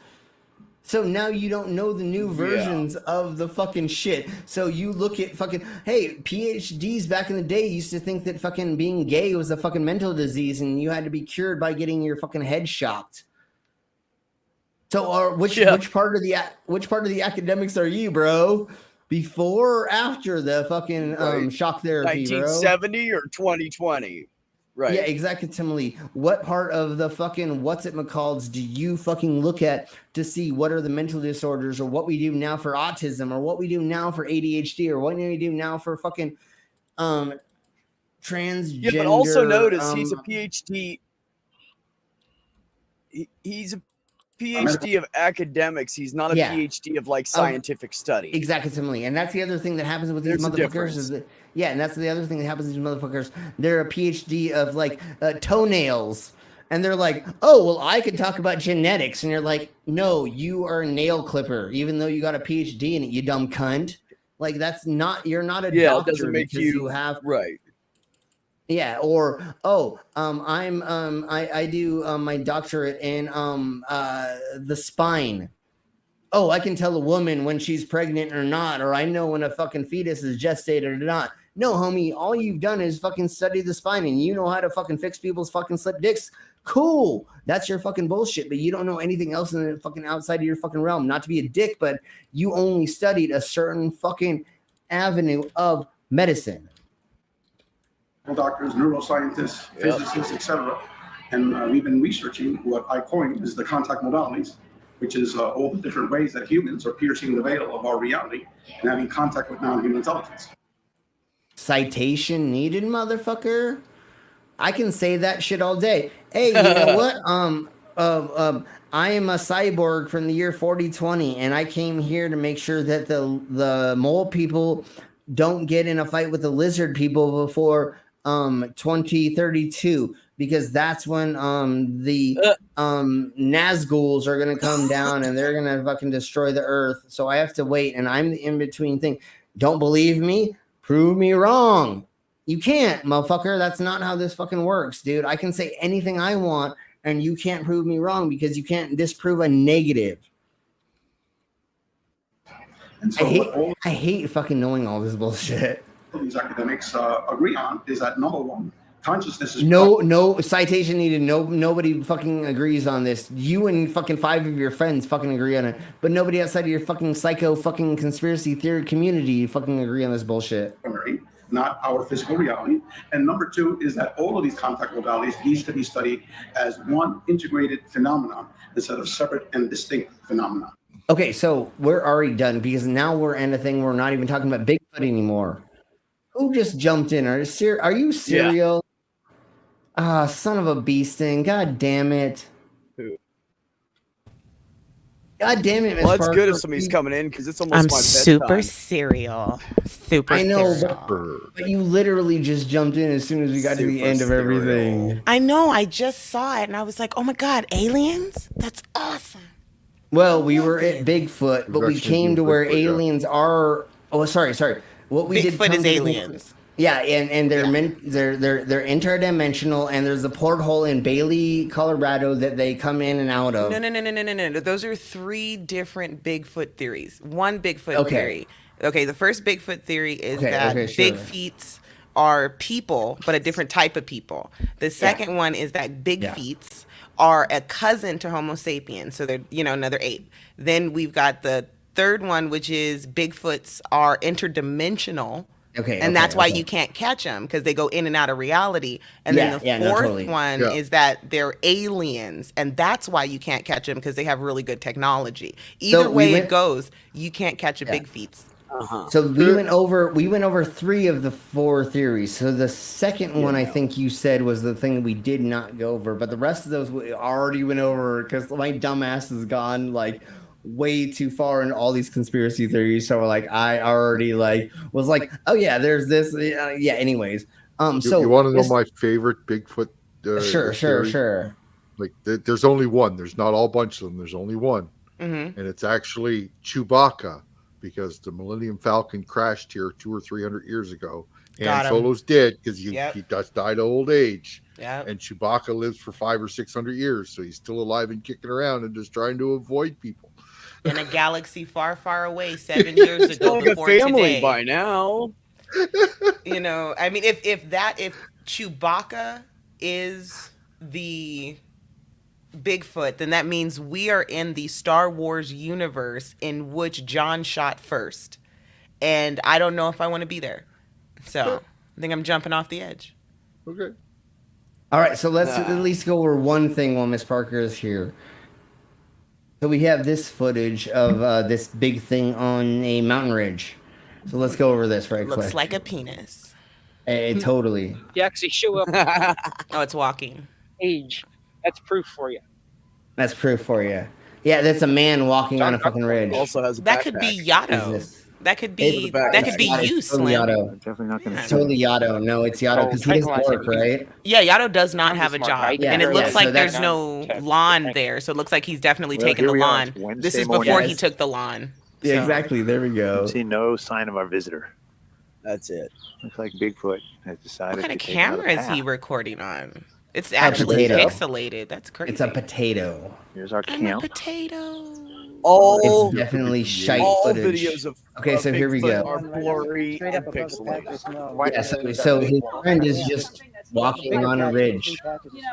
Speaker 7: So now you don't know the new versions of the fucking shit. So you look at fucking, hey, PhDs back in the day used to think that fucking being gay was a fucking mental disease and you had to be cured by getting your fucking head shocked. So, which part of the academics are you, bro? Before or after the fucking shock therapy,
Speaker 8: 1970 or 2020? Right.
Speaker 7: Yeah, exactly. What part of the fucking what's-it-McCalls do you fucking look at to see what are the mental disorders or what we do now for autism or what we do now for ADHD or what do we do now for fucking transgender?
Speaker 8: Yeah, but also notice he's a PhD. He's a PhD of academics. He's not a PhD of like scientific study.
Speaker 7: Exactly. And that's the other thing that happens with these motherfuckers is that, and that's the other thing that happens with these motherfuckers. They're a PhD of like toenails. And they're like, oh, well, I could talk about genetics. And you're like, no, you are a nail clipper, even though you got a PhD in it, you dumb cunt. Like, that's not, you're not a doctor.
Speaker 8: It doesn't make you
Speaker 7: have
Speaker 8: right.
Speaker 7: Yeah, or I do my doctorate in the spine. Oh, I can tell a woman when she's pregnant or not, or I know when a fucking fetus is gestated or not. No, homie, all you've done is fucking study the spine and you know how to fucking fix people's fucking slip dicks. Cool. That's your fucking bullshit, but you don't know anything else in the fucking outside of your fucking realm. Not to be a dick, but you only studied a certain fucking avenue of medicine.
Speaker 4: Doctors, neuroscientists, physicists, etc. And we've been researching what I coined is the contact modalities, which is all the different ways that humans are piercing the veil of our reality and having contact with non-human intelligence.
Speaker 7: Citation needed, motherfucker. I can say that shit all day. Hey, you know what? I am a cyborg from the year 4020, and I came here to make sure that the mole people don't get in a fight with the lizard people before 2032, because that's when the Nazguls are gonna come down and they're gonna fucking destroy the earth. So I have to wait, and I'm the in-between thing. Don't believe me? Prove me wrong. You can't, motherfucker. That's not how this fucking works, dude. I can say anything I want, and you can't prove me wrong because you can't disprove a negative.
Speaker 4: And so
Speaker 7: I hate fucking knowing all this bullshit.
Speaker 4: These academics agree on is that number one, consciousness is
Speaker 7: no citation needed. Nobody fucking agrees on this. You and fucking 5 of your friends fucking agree on it, but nobody outside of your fucking psycho fucking conspiracy theory community fucking agree on this bullshit.
Speaker 4: Not our physical reality. And number two is that all of these contact modalities needs to be studied as one integrated phenomenon instead of separate and distinct phenomena.
Speaker 7: Okay, so we're already done because now we're in a thing we're not even talking about Bigfoot anymore. Who just jumped in? Are you serial? Ah, son of a bee sting. God damn it. God damn it, Miss
Speaker 8: Well, that's
Speaker 7: Parker.
Speaker 8: good if somebody's coming in because it's almost
Speaker 3: I'm
Speaker 8: my
Speaker 3: super
Speaker 8: bedtime.
Speaker 3: serial. Super
Speaker 7: I know,
Speaker 3: serial.
Speaker 7: but you literally just jumped in as soon as we got to the end of everything.
Speaker 3: I know. I just saw it and I was like, oh my God, aliens? That's awesome.
Speaker 7: Well, we were at Bigfoot, but we came to where aliens are. Oh, sorry. What we did.
Speaker 3: Bigfoot is aliens.
Speaker 7: Yeah, and they're they're interdimensional, and there's a porthole in Bailey, Colorado that they come in and out of.
Speaker 3: No. Those are 3 different Bigfoot theories. One Bigfoot theory. Okay, the first Bigfoot theory is that big feets are people, but a different type of people. The second one is that big feets are a cousin to Homo sapiens, so they're another ape. Then we've got the third one, which is Bigfoots are interdimensional. And that's why you can't catch them because they go in and out of reality. And then the fourth one is that they're aliens, and that's why you can't catch them because they have really good technology. Either way it goes, you can't catch a big feet.
Speaker 7: So we went over 3 of the 4 theories. So the second one I think you said was the thing we did not go over, but the rest of those we already went over because my dumb ass has gone like way too far in all these conspiracy theories. So like I already was like, oh yeah, there's this. Anyways, so
Speaker 20: you want to know my favorite Bigfoot?
Speaker 7: Sure.
Speaker 20: Like there's only one. There's not all bunch of them. There's only one, and it's actually Chewbacca. Because the Millennium Falcon crashed here 200 or 300 years ago. Han Solo's dead because he just died of old age. And Chewbacca lives for 500 or 600 years. So he's still alive and kicking around and just trying to avoid people.
Speaker 3: In a galaxy far, far away 7 years ago before
Speaker 8: family
Speaker 3: today.
Speaker 8: By now.
Speaker 3: I mean, if Chewbacca is the Bigfoot, then that means we are in the Star Wars universe in which John shot first. And I don't know if I want to be there. So I think I'm jumping off the edge.
Speaker 20: Okay.
Speaker 7: All right, so let's at least go over one thing while Miss Parker is here. So we have this footage of this big thing on a mountain ridge. So let's go over this right quick.
Speaker 3: Looks like a penis.
Speaker 7: Totally.
Speaker 5: You actually show up.
Speaker 3: Oh, it's walking.
Speaker 5: Age. That's proof for you.
Speaker 7: That's proof for you. Yeah, that's a man walking on a fucking ridge.
Speaker 8: Also has a
Speaker 3: that could be Yato. That could be you, Slim.
Speaker 7: Yato.
Speaker 23: Definitely not going to.
Speaker 7: It's totally Yato. No, it's Yato because he doesn't work, right?
Speaker 3: Yeah, Yato does not have a job, and it looks like
Speaker 7: so
Speaker 3: there's no lawn there. So it looks like he's definitely taking the lawn. This is before he took the lawn.
Speaker 7: Yeah, exactly. There we go.
Speaker 17: See no sign of our visitor.
Speaker 8: That's it.
Speaker 17: Looks like Bigfoot has decided.
Speaker 3: What kind of
Speaker 17: to take another
Speaker 3: camera is
Speaker 17: path.
Speaker 3: he recording on? It's actually pixelated. That's crazy.
Speaker 7: It's a potato.
Speaker 17: Here's our
Speaker 3: I'm
Speaker 17: camp.
Speaker 3: a potato.
Speaker 7: It's definitely shite
Speaker 8: all
Speaker 7: footage.
Speaker 8: videos of
Speaker 7: Okay, so here we
Speaker 8: Bigfoot
Speaker 7: go.
Speaker 8: are blurry and pixelated.
Speaker 7: Yeah, so his friend is just walking on a ridge.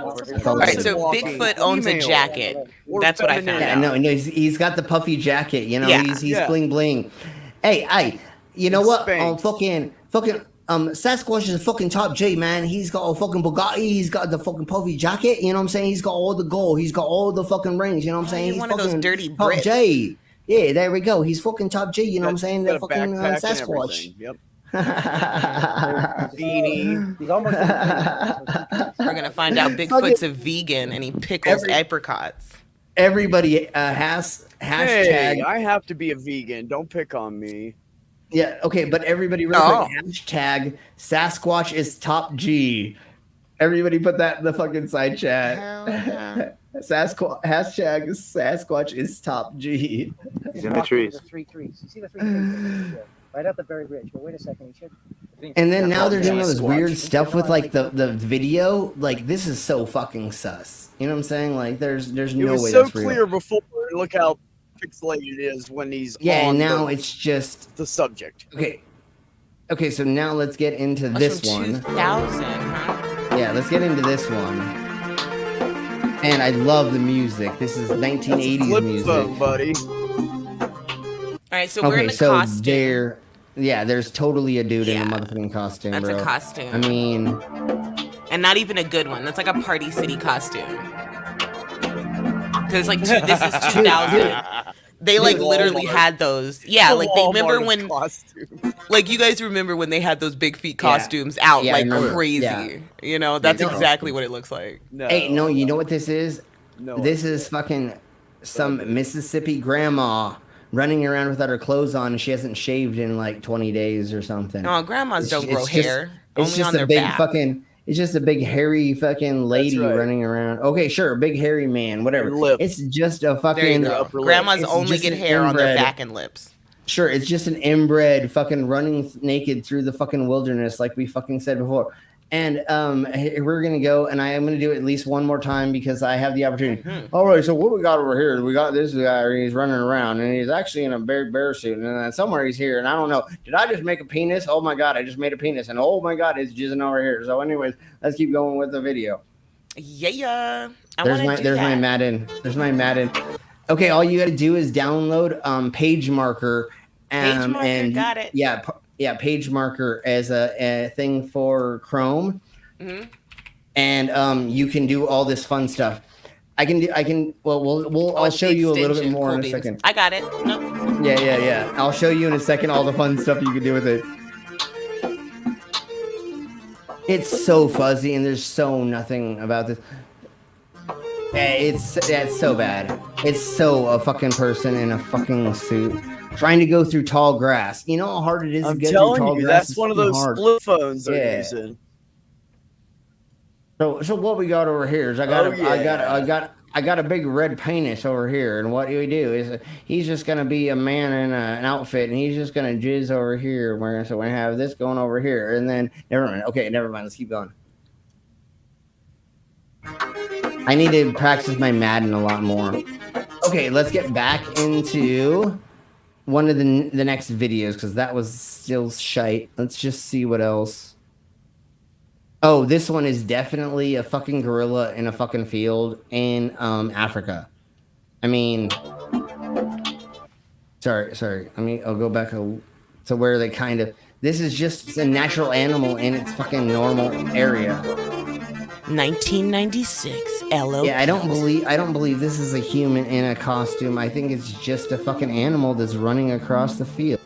Speaker 3: All right, so Bigfoot owns a jacket. That's what I found out.
Speaker 7: No, he's got the puffy jacket. You know,
Speaker 3: Yeah.
Speaker 7: he's bling bling. Hey, you know what? Fucking Sasquatch is a fucking top J, man. He's got a fucking Bugatti. He's got the fucking puffy jacket. You know what I'm saying? He's got all the gold. He's got all the fucking rings. You know what I'm saying?
Speaker 3: He's
Speaker 7: He's
Speaker 3: one of those dirty
Speaker 7: top
Speaker 3: Brits.
Speaker 7: J. Yeah, there we go. He's fucking top G. You know what I'm saying? The fucking Sasquatch.
Speaker 8: Yep. Beanie.
Speaker 14: He's almost.
Speaker 3: We're gonna find out Bigfoot's a vegan and he pickles apricots.
Speaker 7: Everybody hashtag.
Speaker 8: Hey, I have to be a vegan. Don't pick on me.
Speaker 7: Yeah, okay, but everybody real quick, hashtag Sasquatch is top G. Everybody put that in the fucking side chat. Hashtag Sasquatch is top G.
Speaker 17: He's in the trees.
Speaker 14: The 3 trees. You see the 3 trees? Right up the very ridge. But wait a second. He should.
Speaker 7: And then now they're doing all this weird stuff with like the video. Like this is so fucking sus. You know what I'm saying? Like there's no way that's real.
Speaker 8: It was so clear before. Look how pixelated it is when he's
Speaker 7: and now it's just
Speaker 8: the subject.
Speaker 7: Okay, so now let's get into this one.
Speaker 3: 2000.
Speaker 7: Yeah, let's get into this one. And I love the music. This is 1980s music,
Speaker 8: buddy.
Speaker 3: All right, so we're in a costume.
Speaker 7: There's totally a dude in a motherfucking costume,
Speaker 3: That's
Speaker 7: bro.
Speaker 3: a costume.
Speaker 7: I mean,
Speaker 3: and not even a good one. That's like a Party City costume. Because like this is 2000. They like literally had those. Yeah, like they remember when like you guys remember when they had those big feet costumes out like crazy. Yeah. You know, that's exactly what it looks like.
Speaker 7: Hey, no, you know what this is? This is fucking some Mississippi grandma running around without her clothes on and she hasn't shaved in like 20 days or something.
Speaker 3: No, grandmas don't grow hair.
Speaker 7: It's
Speaker 3: only
Speaker 7: just
Speaker 3: on their
Speaker 7: a big
Speaker 3: back.
Speaker 7: fucking it's just a big hairy fucking lady running around. Okay, sure, big hairy man, whatever. It's just a fucking.
Speaker 3: There you go. Grandmas only get hair on their back and lips.
Speaker 7: Sure, it's just an inbred fucking running naked through the fucking wilderness, like we fucking said before. And we're gonna go, and I am gonna do it at least one more time because I have the opportunity. All right, so what we got over here is we got this guy. He's running around, and he's actually in a bear suit, and then somewhere he's here, and I don't know. Did I just make a penis? Oh my god, I just made a penis, and oh my god, it's jizzing over here. So, anyways, let's keep going with the video.
Speaker 3: Yeah,
Speaker 7: there's my Madden. There's my Madden. Okay, all you got to do is download PageMarker. And
Speaker 3: got it.
Speaker 7: Yeah, PageMarker as a thing for Chrome, and you can do all this fun stuff. I'll show you a little bit more in a second.
Speaker 3: I got it. No.
Speaker 7: Yeah. I'll show you in a second all the fun stuff you can do with it. It's so fuzzy, and there's so nothing about this. It's so bad. It's so a fucking person in a fucking suit trying to go through tall grass. You know how hard it is to get through tall grass?
Speaker 8: That's one of those flip phones they're using.
Speaker 7: So what we got over here is I got a big red penis over here, and what do we do is he's just gonna be a man in an outfit, and he's just gonna jizz over here. We're gonna have this going over here, and then never mind. Let's keep going. I need to practice my Madden a lot more. Okay, let's get back into one of the next videos because that was still shite. Let's just see what else. Oh, this one is definitely a fucking gorilla in a fucking field in Africa. I mean, sorry. I'll go back to where they kind of. This is just a natural animal in its fucking normal area.
Speaker 3: 1996 LO.
Speaker 7: Yeah, I don't believe this is a human in a costume. I think it's just a fucking animal that's running across the field.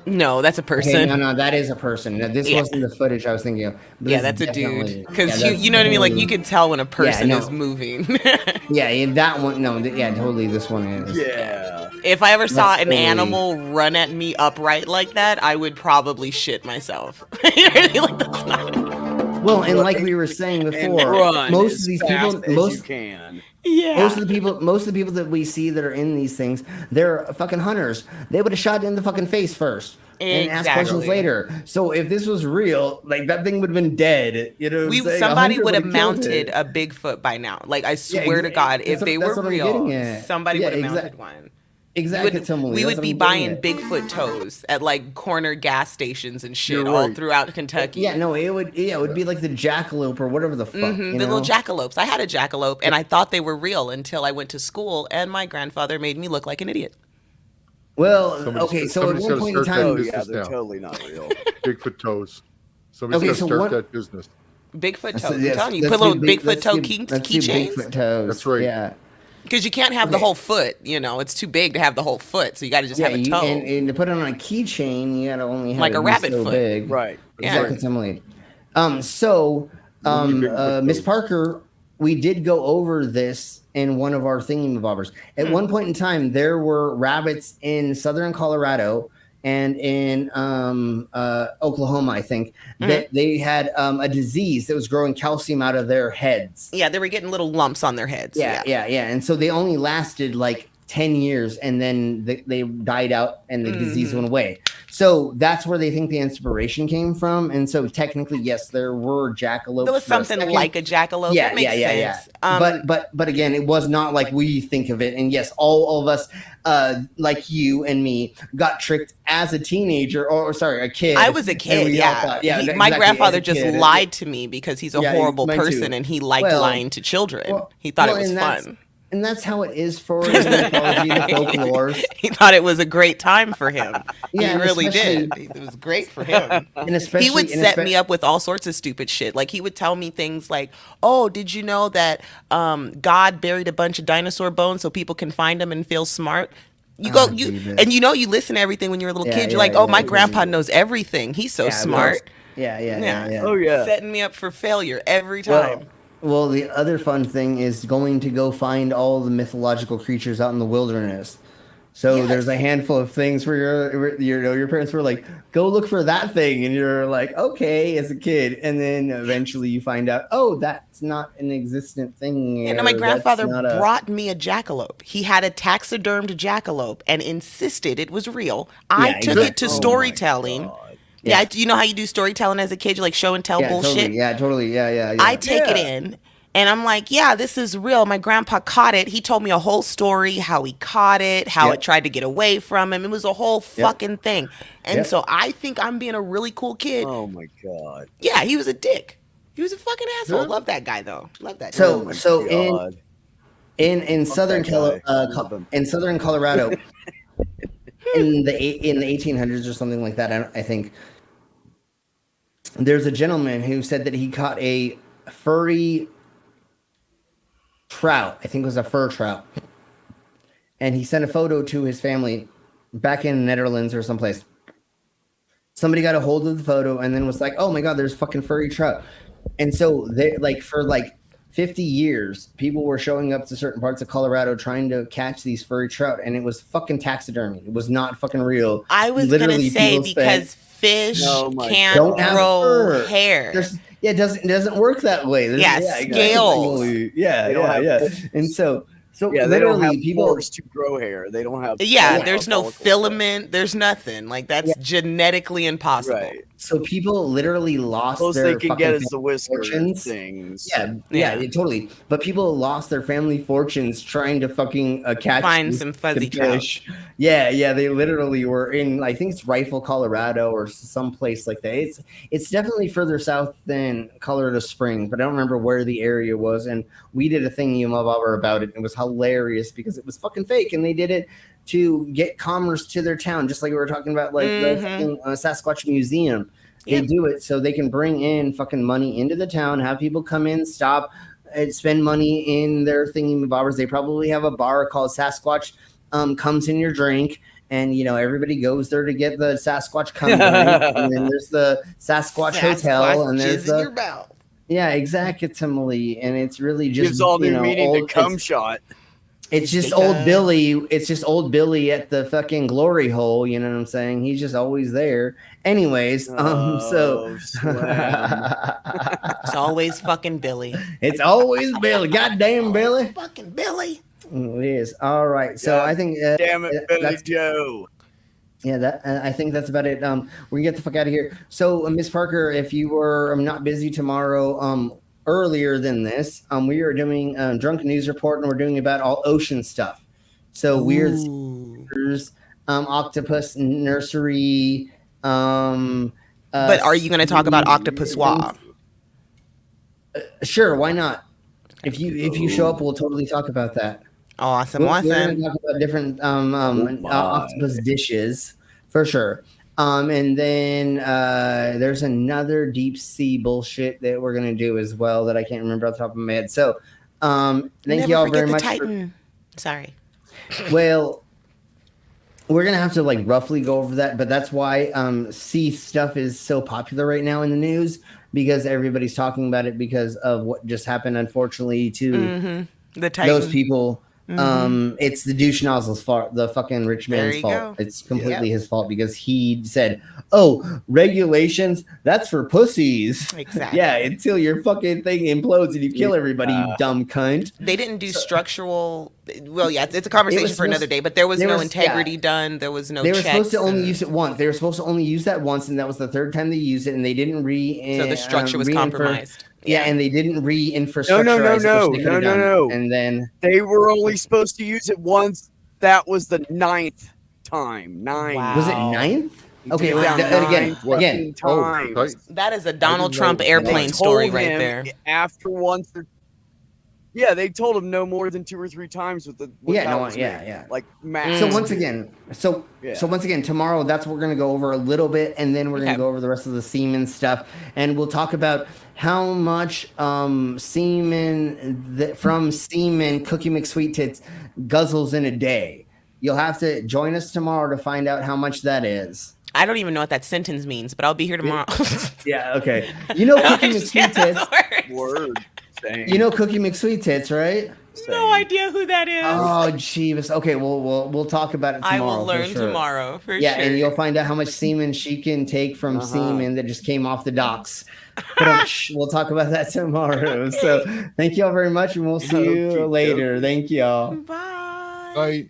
Speaker 3: No, that's a person.
Speaker 7: Okay, no, that is a person. This wasn't the footage I was thinking of.
Speaker 3: Yeah, that's a dude. Because you know what I mean? Like you can tell when a person is moving.
Speaker 7: Yeah, that one. No, totally. This one is.
Speaker 8: Yeah.
Speaker 3: If I ever saw an animal run at me upright like that, I would probably shit myself. You know what I mean? Like that's not.
Speaker 7: Well, and like we were saying before, most of these people, most of the people that we see that are in these things, they're fucking hunters. They would have shot in the fucking face first and asked questions later. So if this was real, like that thing would have been dead. You know,
Speaker 3: somebody would have mounted a Bigfoot by now. Like I swear to God, if they were real, somebody would have mounted one.
Speaker 7: Exactly.
Speaker 3: We would be buying Bigfoot toes at like corner gas stations and shit all throughout Kentucky.
Speaker 7: Yeah, no, it would be like the jackalope or whatever the fuck.
Speaker 3: The little jackalopes. I had a jackalope and I thought they were real until I went to school and my grandfather made me look like an idiot.
Speaker 7: Well, so at one point in time,
Speaker 8: they're totally not real.
Speaker 20: Bigfoot toes. Somebody's gonna start that business.
Speaker 3: Bigfoot toes. I'm telling you, put a little Bigfoot toe keychains.
Speaker 7: Bigfoot toes.
Speaker 20: That's right.
Speaker 7: Yeah.
Speaker 3: Because you can't have the whole foot, it's too big to have the whole foot, so you got to just have a toe.
Speaker 7: And to put it on a keychain, you got to only have
Speaker 3: like a rabbit
Speaker 7: so
Speaker 3: foot.
Speaker 7: Big.
Speaker 8: Right.
Speaker 7: Exactly. Miss Parker, we did go over this in one of our thingamabobbers. At one point in time, there were rabbits in southern Colorado and in Oklahoma, I think, that they had a disease that was growing calcium out of their heads.
Speaker 3: Yeah, they were getting little lumps on their heads.
Speaker 7: Yeah. And so they only lasted like 10 years, and then they died out and the disease went away. So that's where they think the inspiration came from. And so technically, yes, there were jackalopes.
Speaker 3: There was something like a jackalope.
Speaker 7: Yeah,
Speaker 3: that makes sense.
Speaker 7: But again, it was not like we think of it. And yes, all of us, like you and me, got tricked as a teenager, a kid.
Speaker 3: I was a kid. My grandfather just lied to me because he's a horrible person and he liked lying to children. He thought it was fun.
Speaker 7: And that's how it is for the mythology, the folklore.
Speaker 3: He thought it was a great time for him. He really did. It was great for him. He would set me up with all sorts of stupid shit. Like he would tell me things like, "Oh, did you know that God buried a bunch of dinosaur bones so people can find them and feel smart?" You listen to everything when you're a little kid. You're like, "Oh, my grandpa knows everything. He's so smart."
Speaker 7: Yeah.
Speaker 8: Oh yeah.
Speaker 3: Setting me up for failure every time.
Speaker 7: Well, the other fun thing is going to go find all the mythological creatures out in the wilderness. So there's a handful of things where your parents were like, go look for that thing. And you're like, okay, as a kid. And then eventually you find out, oh, that's not an existent thing.
Speaker 3: And my grandfather brought me a jackalope. He had a taxidermed jackalope and insisted it was real. I took it to storytelling. Yeah, you know how you do storytelling as a kid? You like show and tell bullshit?
Speaker 7: Totally.
Speaker 3: I take it in and I'm like, yeah, this is real. My grandpa caught it. He told me a whole story, how he caught it, how it tried to get away from him. It was a whole fucking thing. And so I think I'm being a really cool kid.
Speaker 8: Oh my God.
Speaker 3: Yeah, he was a dick. He was a fucking asshole. Love that guy though. Love that
Speaker 7: guy.
Speaker 3: So
Speaker 7: in southern Colorado in the 1800s or something like that, I think there's a gentleman who said that he caught a furry trout. I think it was a fur trout. And he sent a photo to his family back in the Netherlands or someplace. Somebody got a hold of the photo and then was like, oh my God, there's fucking furry trout. And so they for 50 years, people were showing up to certain parts of Colorado trying to catch these furry trout, and it was fucking taxidermy. It was not fucking real.
Speaker 3: I was going to say because fish can't grow hair.
Speaker 7: It doesn't work that way.
Speaker 3: Scales.
Speaker 7: Yeah. And so
Speaker 8: they don't have pores to grow hair. They don't have.
Speaker 3: There's no filament. There's nothing. Like that's genetically impossible.
Speaker 8: Right.
Speaker 7: So people literally lost
Speaker 8: most
Speaker 7: their
Speaker 8: they can get is the whisker things.
Speaker 7: Yeah, totally. But people lost their family fortunes trying to fucking
Speaker 3: find some fuzzy fish.
Speaker 7: Yeah, they literally were in. I think it's Rifle, Colorado, or someplace like that. It's definitely further south than Colorado Springs, but I don't remember where the area was. And we did a thingamabobber about it. It was hilarious because it was fucking fake, and they did it to get commerce to their town, just like we were talking about, like the fucking, Sasquatch Museum. They do it so they can bring in fucking money into the town, have people come in, stop, and spend money in their thingamabobbers. They probably have a bar called Sasquatch Comes in Your Drink, and everybody goes there to get the Sasquatch cum drink. And then there's the Sasquatch Hotel, and there's the exactly. And it's really just
Speaker 8: gives all new meaning to cum shot.
Speaker 7: It's just old Billy. It's just old Billy at the fucking glory hole. You know what I'm saying? He's just always there. Anyways,
Speaker 3: it's always fucking Billy.
Speaker 7: It's always Billy. Goddamn Billy.
Speaker 3: Fucking Billy.
Speaker 7: It is. All right. So I think.
Speaker 8: Damn it, Billy Joe.
Speaker 7: Yeah, I think that's about it. We can get the fuck out of here. So, Miss Parker, if you were not busy tomorrow, earlier than this, we are doing Drunken News Report, and we're doing about all ocean stuff. So weird creatures, octopus nursery.
Speaker 3: But are you going to talk about octopus swab?
Speaker 7: Sure, why not? If you show up, we'll totally talk about that.
Speaker 3: Awesome.
Speaker 7: We're going to talk about different octopus dishes for sure. And then there's another deep sea bullshit that we're gonna do as well that I can't remember off the top of my head. So thank you all very much.
Speaker 3: Sorry.
Speaker 7: Well, we're gonna have to like roughly go over that, but that's why C stuff is so popular right now in the news, because everybody's talking about it because of what just happened, unfortunately, to those people. It's the douche nozzle's fault, the fucking rich man's fault. It's completely his fault because he said, "Oh, regulations, that's for pussies."
Speaker 3: Exactly.
Speaker 7: Yeah, until your fucking thing implodes and you kill everybody, you dumb cunt.
Speaker 3: They didn't do structural. Well, yeah, it's a conversation for another day. But there was no integrity done. There was no.
Speaker 7: They were supposed to only use it once. They were supposed to only use that once, and that was the third time they used it, and they didn't
Speaker 3: So the structure was compromised.
Speaker 7: Yeah, and they didn't re-infrastructurize
Speaker 8: No.
Speaker 7: And then
Speaker 8: they were only supposed to use it once. That was the 9th time. 9.
Speaker 3: Wow.
Speaker 7: Was it 9th? Okay, again.
Speaker 8: Times.
Speaker 3: That is a Donald Trump airplane story right there.
Speaker 8: After once, they told him no more than 2 or 3 times with the. Like max.
Speaker 7: So once again, tomorrow that's what we're gonna go over a little bit, and then we're gonna go over the rest of the semen stuff, and we'll talk about how much semen from semen Cookie McSweet Tits guzzles in a day. You'll have to join us tomorrow to find out how much that is.
Speaker 3: I don't even know what that sentence means, but I'll be here tomorrow.
Speaker 7: Yeah, okay. You know Cookie McSweet Tits.
Speaker 8: Word.
Speaker 7: You know Cookie McSweet Tits, right?
Speaker 3: No idea who that is.
Speaker 7: Oh, jeebus. Okay, we'll talk about it tomorrow.
Speaker 3: I will learn tomorrow for sure.
Speaker 7: Yeah, and you'll find out how much semen she can take from semen that just came off the docks. But we'll talk about that tomorrow. So thank you all very much, and we'll see you later. Thank you all.
Speaker 3: Bye.
Speaker 20: Bye.